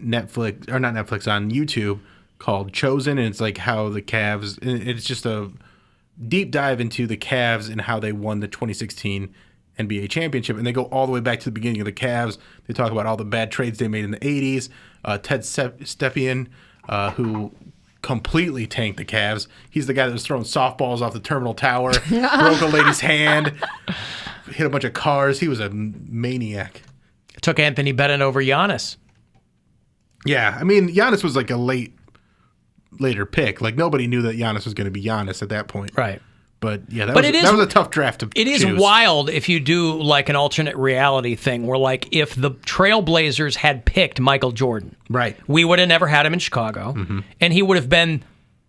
Netflix, or not Netflix, on YouTube called Chosen, and it's like how the Cavs. It's just a deep dive into the Cavs and how they won the 2016 NBA championship, and they go all the way back to the beginning of the Cavs. They talk about all the bad trades they made in the 80s. Ted Stepien, who completely tanked the Cavs. He's the guy that was throwing softballs off the Terminal Tower, broke a lady's hand, hit a bunch of cars. He was a maniac. Took Anthony Bennett over Giannis. Yeah, I mean, Giannis was like a later pick. Like, nobody knew that Giannis was going to be Giannis at that point. Right. But yeah, that was a tough draft to It is choose. wild if you do like an alternate reality thing where like if the Trailblazers had picked Michael Jordan, right, we would have never had him in Chicago, and he would have been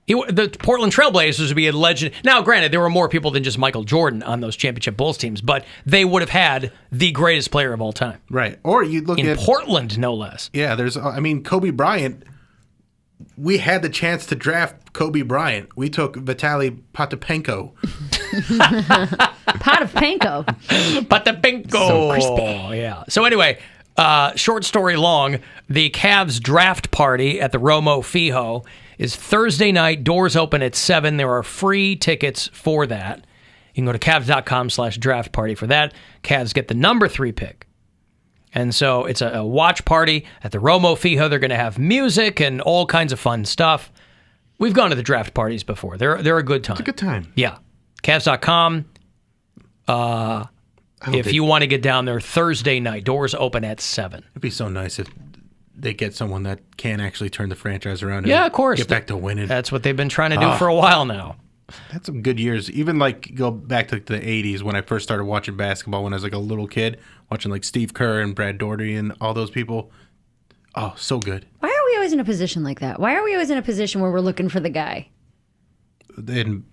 the Portland Trailblazers would be a legend. Now, granted, there were more people than just Michael Jordan on those championship Bulls teams, but they would have had the greatest player of all time, right? Or you look in at Portland, no less. Yeah, Kobe Bryant. We had the chance to draft Kobe Bryant. We took Vitaly Potapenko. Potapenko. So crispy. Yeah. So anyway, short story long, the Cavs draft party at the Romo Fijo is Thursday night. Doors open at 7. There are free tickets for that. You can go to Cavs.com/draft party for that. Cavs get the number 3 pick. And so it's a watch party at the Romo Fijo. They're going to have music and all kinds of fun stuff. We've gone to the draft parties before. They're a good time. It's a good time. Yeah. Cavs.com. If you want to get down there Thursday night, doors open at 7. It'd be so nice if they get someone that can actually turn the franchise around and Yeah, of course. get back to winning. That's what they've been trying to do for a while now. That's some good years. Even like go back to the 80s when I first started watching basketball when I was like a little kid, watching like Steve Kerr and Brad Daugherty and all those people. Oh, so good. Why are we always in a position like that? Why are we always in a position where we're looking for the guy?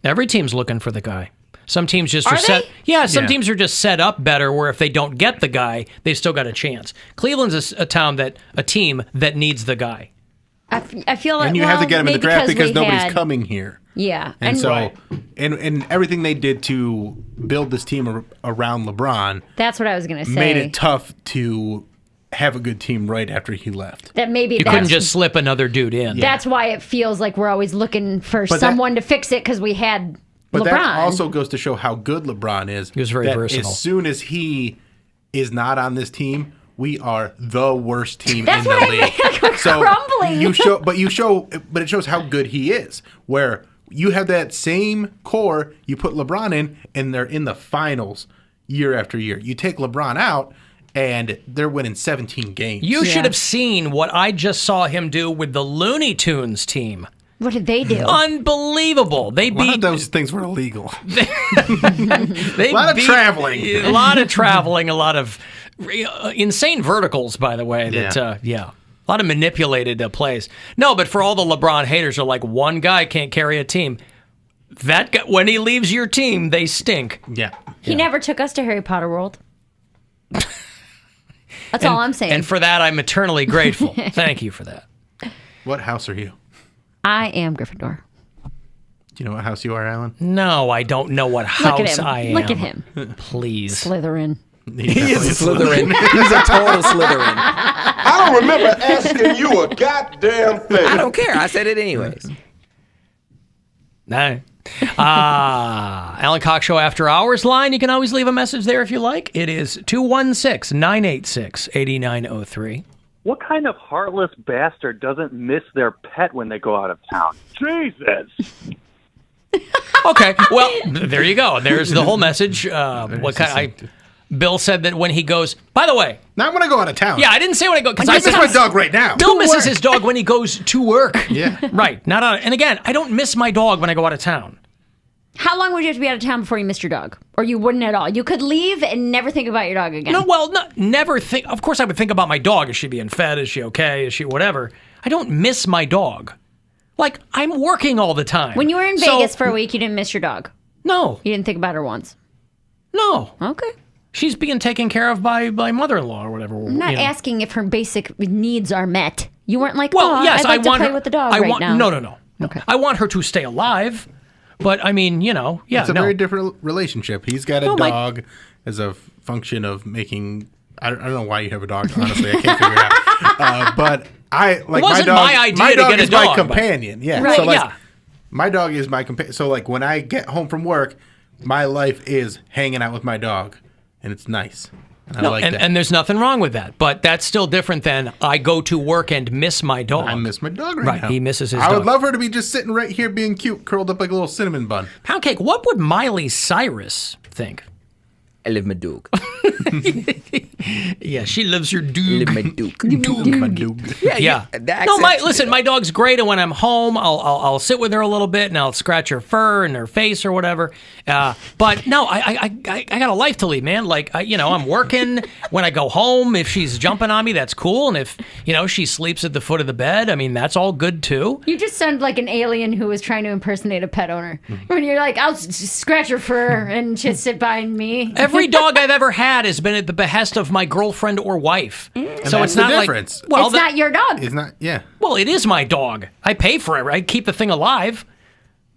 Every team's looking for the guy. Some teams just Are are set. they? Yeah, some teams are just set up better where if they don't get the guy, they've still got a chance. Cleveland's a team that needs the guy. I feel like And you have to get him in the maybe draft because we nobody's had- coming here. Yeah, And so, and everything they did to build this team around LeBron that's what I was gonna say. made it tough to have a good team right after he left. That maybe You that's, couldn't just slip another dude in. That's why it feels like we're always looking for But someone to fix it because we had But LeBron. that also goes to show how good LeBron is. He was very that versatile. As soon as he is not on this team, we are the worst team That's in the what I league. mean. We're crumbling. but it shows how good he is. Where you have that same core, you put LeBron in, and they're in the finals year after year. You take LeBron out, and they're winning 17 games. You should have seen what I just saw him do with the Looney Tunes team. What did they do? Unbelievable. They A lot beat of those things were illegal. They A lot of beat- traveling. A lot of traveling, a lot of insane verticals, by the way. That a lot of manipulated plays. No, but for all the LeBron haters are like, one guy can't carry a team. That guy, when he leaves your team, they stink. Yeah. He never took us to Harry Potter World. That's all I'm saying. And for that, I'm eternally grateful. Thank you for that. What house are you? I am Gryffindor. Do you know what house you are, Alan? No, I don't know what house I am. Look at him. Please. Slytherin. He is a Slytherin. He's a total Slytherin. I don't remember asking you a goddamn thing. I don't care. I said it anyways. No. Alan Cox Show After Hours line. You can always leave a message there if you like. It is 216-986-8903. What kind of heartless bastard doesn't miss their pet when they go out of town? Jesus. Okay, well, there you go. There's the whole message. Bill said that when he goes, by the way. Not when I go out of town. Yeah, I didn't say when I go. I miss my dog right now. Bill misses his dog when he goes to work. Yeah. Right. Not on. And again, I don't miss my dog when I go out of town. How long would you have to be out of town before you missed your dog? Or you wouldn't at all? You could leave and never think about your dog again. No, well, never think. Of course, I would think about my dog. Is she being fed? Is she okay? Is she whatever? I don't miss my dog. Like, I'm working all the time. When you were in Vegas for a week, you didn't miss your dog? No. You didn't think about her once? No. Okay. She's being taken care of by mother-in-law or whatever. I'm not asking if her basic needs are met. You weren't like, well, yes, I'd like I want to play her, with the dog now. No. Okay. I want her to stay alive, but I mean, yeah. It's a very different relationship. He's got a dog as a function of making. I don't know why you have a dog. Honestly, I can't figure it out. But I like it wasn't my dog. my idea my to dog get a is dog, my companion. Yeah. Right, So yeah. my dog is my companion. So like when I get home from work, my life is hanging out with my dog, and it's nice. And I like that. And there's nothing wrong with that, but that's still different than I go to work and miss my dog. I miss my dog right now. He misses his I dog. would love her to be just sitting right here being cute, curled up like a little cinnamon bun. Poundcake, what would Miley Cyrus think? I live my dog. Yeah, she loves her dog. I live my dog. Yeah. No, listen, my dog's great, and when I'm home, I'll sit with her a little bit, and I'll scratch her fur and her face or whatever. But no, I got a life to lead, man. Like, I'm working. When I go home, if she's jumping on me, that's cool. And if, she sleeps at the foot of the bed, I mean, that's all good too. You just sound like an alien who was trying to impersonate a pet owner. When you're like, I'll scratch her fur and just sit behind me. Every dog I've ever had has been at the behest of my girlfriend or wife. And So that's it's not the like difference. well, It's not your dog. It's not. Yeah. well, it is my dog. I pay for it. I keep the thing alive.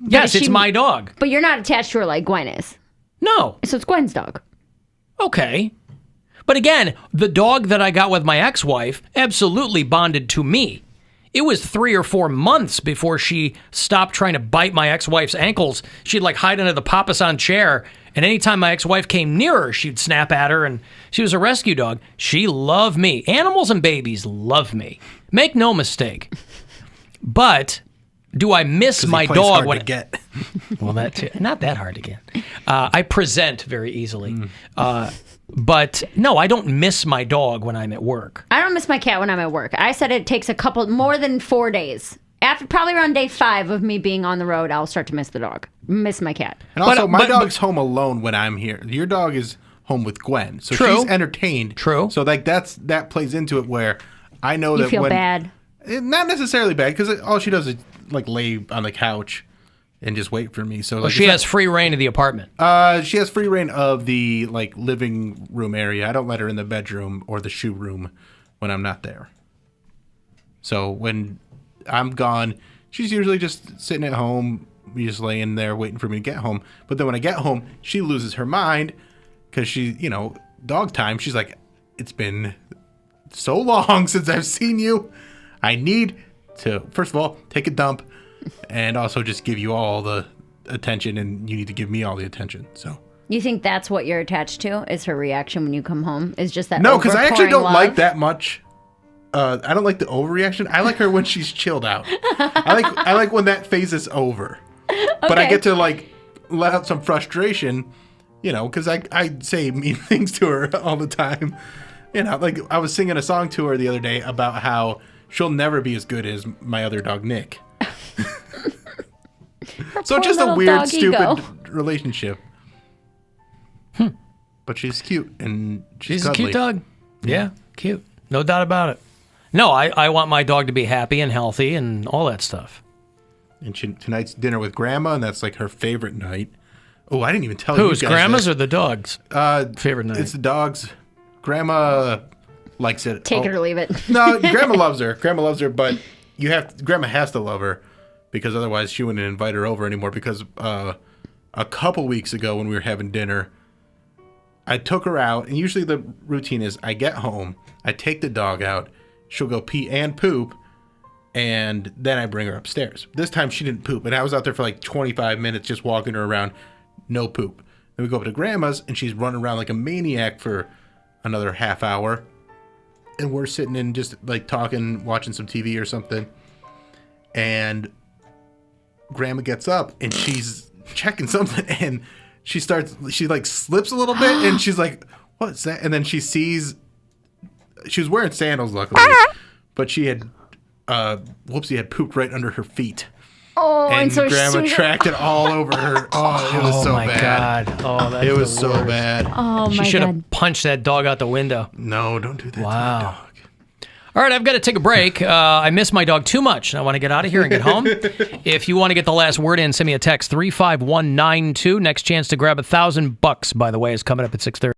Yes, is it's she- my dog. But you're not attached to her like Gwen is. No. So it's Gwen's dog. Okay. But again, the dog that I got with my ex-wife absolutely bonded to me. It was 3 or 4 months before she stopped trying to bite my ex-wife's ankles. She'd like hide under the papasan chair, and anytime my ex-wife came near her, she'd snap at her, and she was a rescue dog. She loved me. Animals and babies love me. Make no mistake. But do I miss my plays dog hard when to get? Well, that too. Not that hard to get. I present very easily. But no, I don't miss my dog when I'm at work. I don't miss my cat when I'm at work. I said it takes more than 4 days. After probably around day 5 of me being on the road, I'll start to miss the dog. Miss my cat. And also, my dog's home alone when I'm here. Your dog is home with Gwen, so True. she's entertained. True. So like that plays into it where I know You that feel when bad. not necessarily bad because all she does is like lay on the couch and just wait for me. So Well, like, she it's has free reign of the apartment. she has free reign of the like living room area. I don't let her in the bedroom or the shoe room when I'm not there. So when I'm gone, she's usually just sitting at home, just laying there waiting for me to get home. But then when I get home, she loses her mind because she, dog time. She's like, it's been so long since I've seen you. I need to, first of all, take a dump and also just give you all the attention, and you need to give me all the attention. So You think that's what you're attached to? Is her reaction when you come home? Is just that? no, because I actually don't overpouring like love? that much. I don't like the overreaction. I like her when she's chilled out. I like when that phase is over. But I Okay. get to like let out some frustration, because I say mean things to her all the time. Like I was singing a song to her the other day about how she'll never be as good as my other dog Nick. So poor just a little weird, dog stupid ego. relationship. But she's cute and She's cuddly. a cute dog. Yeah, cute. No doubt about it. No, I want my dog to be happy and healthy and all that stuff. And tonight's dinner with Grandma, and that's like her favorite night. Oh, I didn't even tell you Who's guys Grandma's this. or the dog's favorite night? It's the dog's. Grandma likes it. Take it or leave it. No, Grandma loves her. Grandma loves her, but Grandma has to love her because otherwise she wouldn't invite her over anymore. Because a couple weeks ago when we were having dinner, I took her out, and usually the routine is I get home, I take the dog out, she'll go pee and poop, and then I bring her upstairs. This time she didn't poop, and I was out there for like 25 minutes just walking her around, no poop. Then we go up to Grandma's, and she's running around like a maniac for another half hour, and we're sitting in just like talking, watching some TV or something, and Grandma gets up, and she's checking something, and she like slips a little bit, and she's like, what's that? And then she sees, she was wearing sandals luckily, but she had, Whoopsie had pooped right under her feet. Oh, and so Grandma she tracked it all over her. Oh, it was so my bad. God. Oh, that's it was the so worst. bad. Oh, She my should God. have punched that dog out the window. No, don't do that. Wow. All right, I've got to take a break. I miss my dog too much. I want to get out of here and get home. If you want to get the last word in, send me a text 35192. Next chance to grab $1,000, by the way, is coming up at 6:30.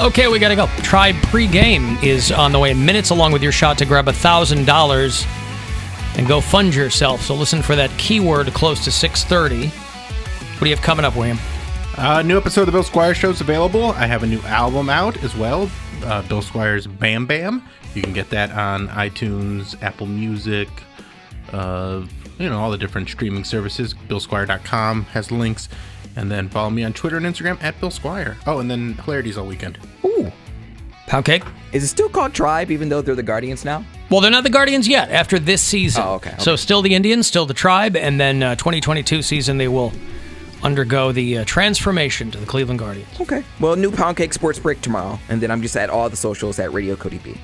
Okay, we got to go. Tribe pregame is on the way. Minutes along with your shot to grab $1,000 and go fund yourself. So listen for that keyword close to 6:30. What do you have coming up, William? New episode of the Bill Squire Show is available. I have a new album out as well, Bill Squire's Bam Bam. You can get that on iTunes, Apple Music, all the different streaming services. BillSquire.com has links. And then follow me on Twitter and Instagram at Bill Squire. Oh, and then Hilarities all weekend. Ooh. Poundcake? Is it still called Tribe, even though they're the Guardians now? Well, they're not the Guardians yet after this season. Oh, okay. So still the Indians, still the Tribe, and then 2022 season they will undergo the transformation to the Cleveland Guardians. Okay. Well, new Poundcake Sports Break tomorrow, and then I'm just at all the socials at Radio Cody B.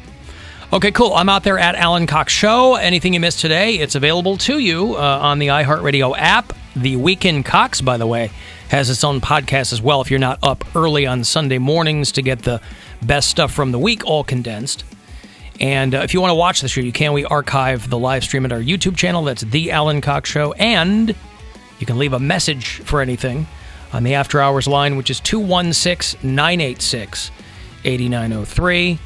Okay, cool. I'm out there at Alan Cox Show. Anything you missed today, it's available to you on the iHeartRadio app. The Weekend Cox, by the way, has its own podcast as well if you're not up early on Sunday mornings to get the best stuff from the week all condensed. And if you want to watch the show, you can. We archive the live stream at our YouTube channel. That's The Alan Cox Show. And you can leave a message for anything on the After Hours line, which is 216-986-8903.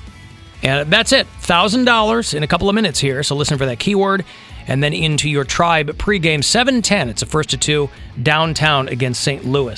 And that's it. $1,000 in a couple of minutes here. So listen for that keyword. And then into your Tribe pregame 7:10. It's a 1-2 downtown against St. Louis.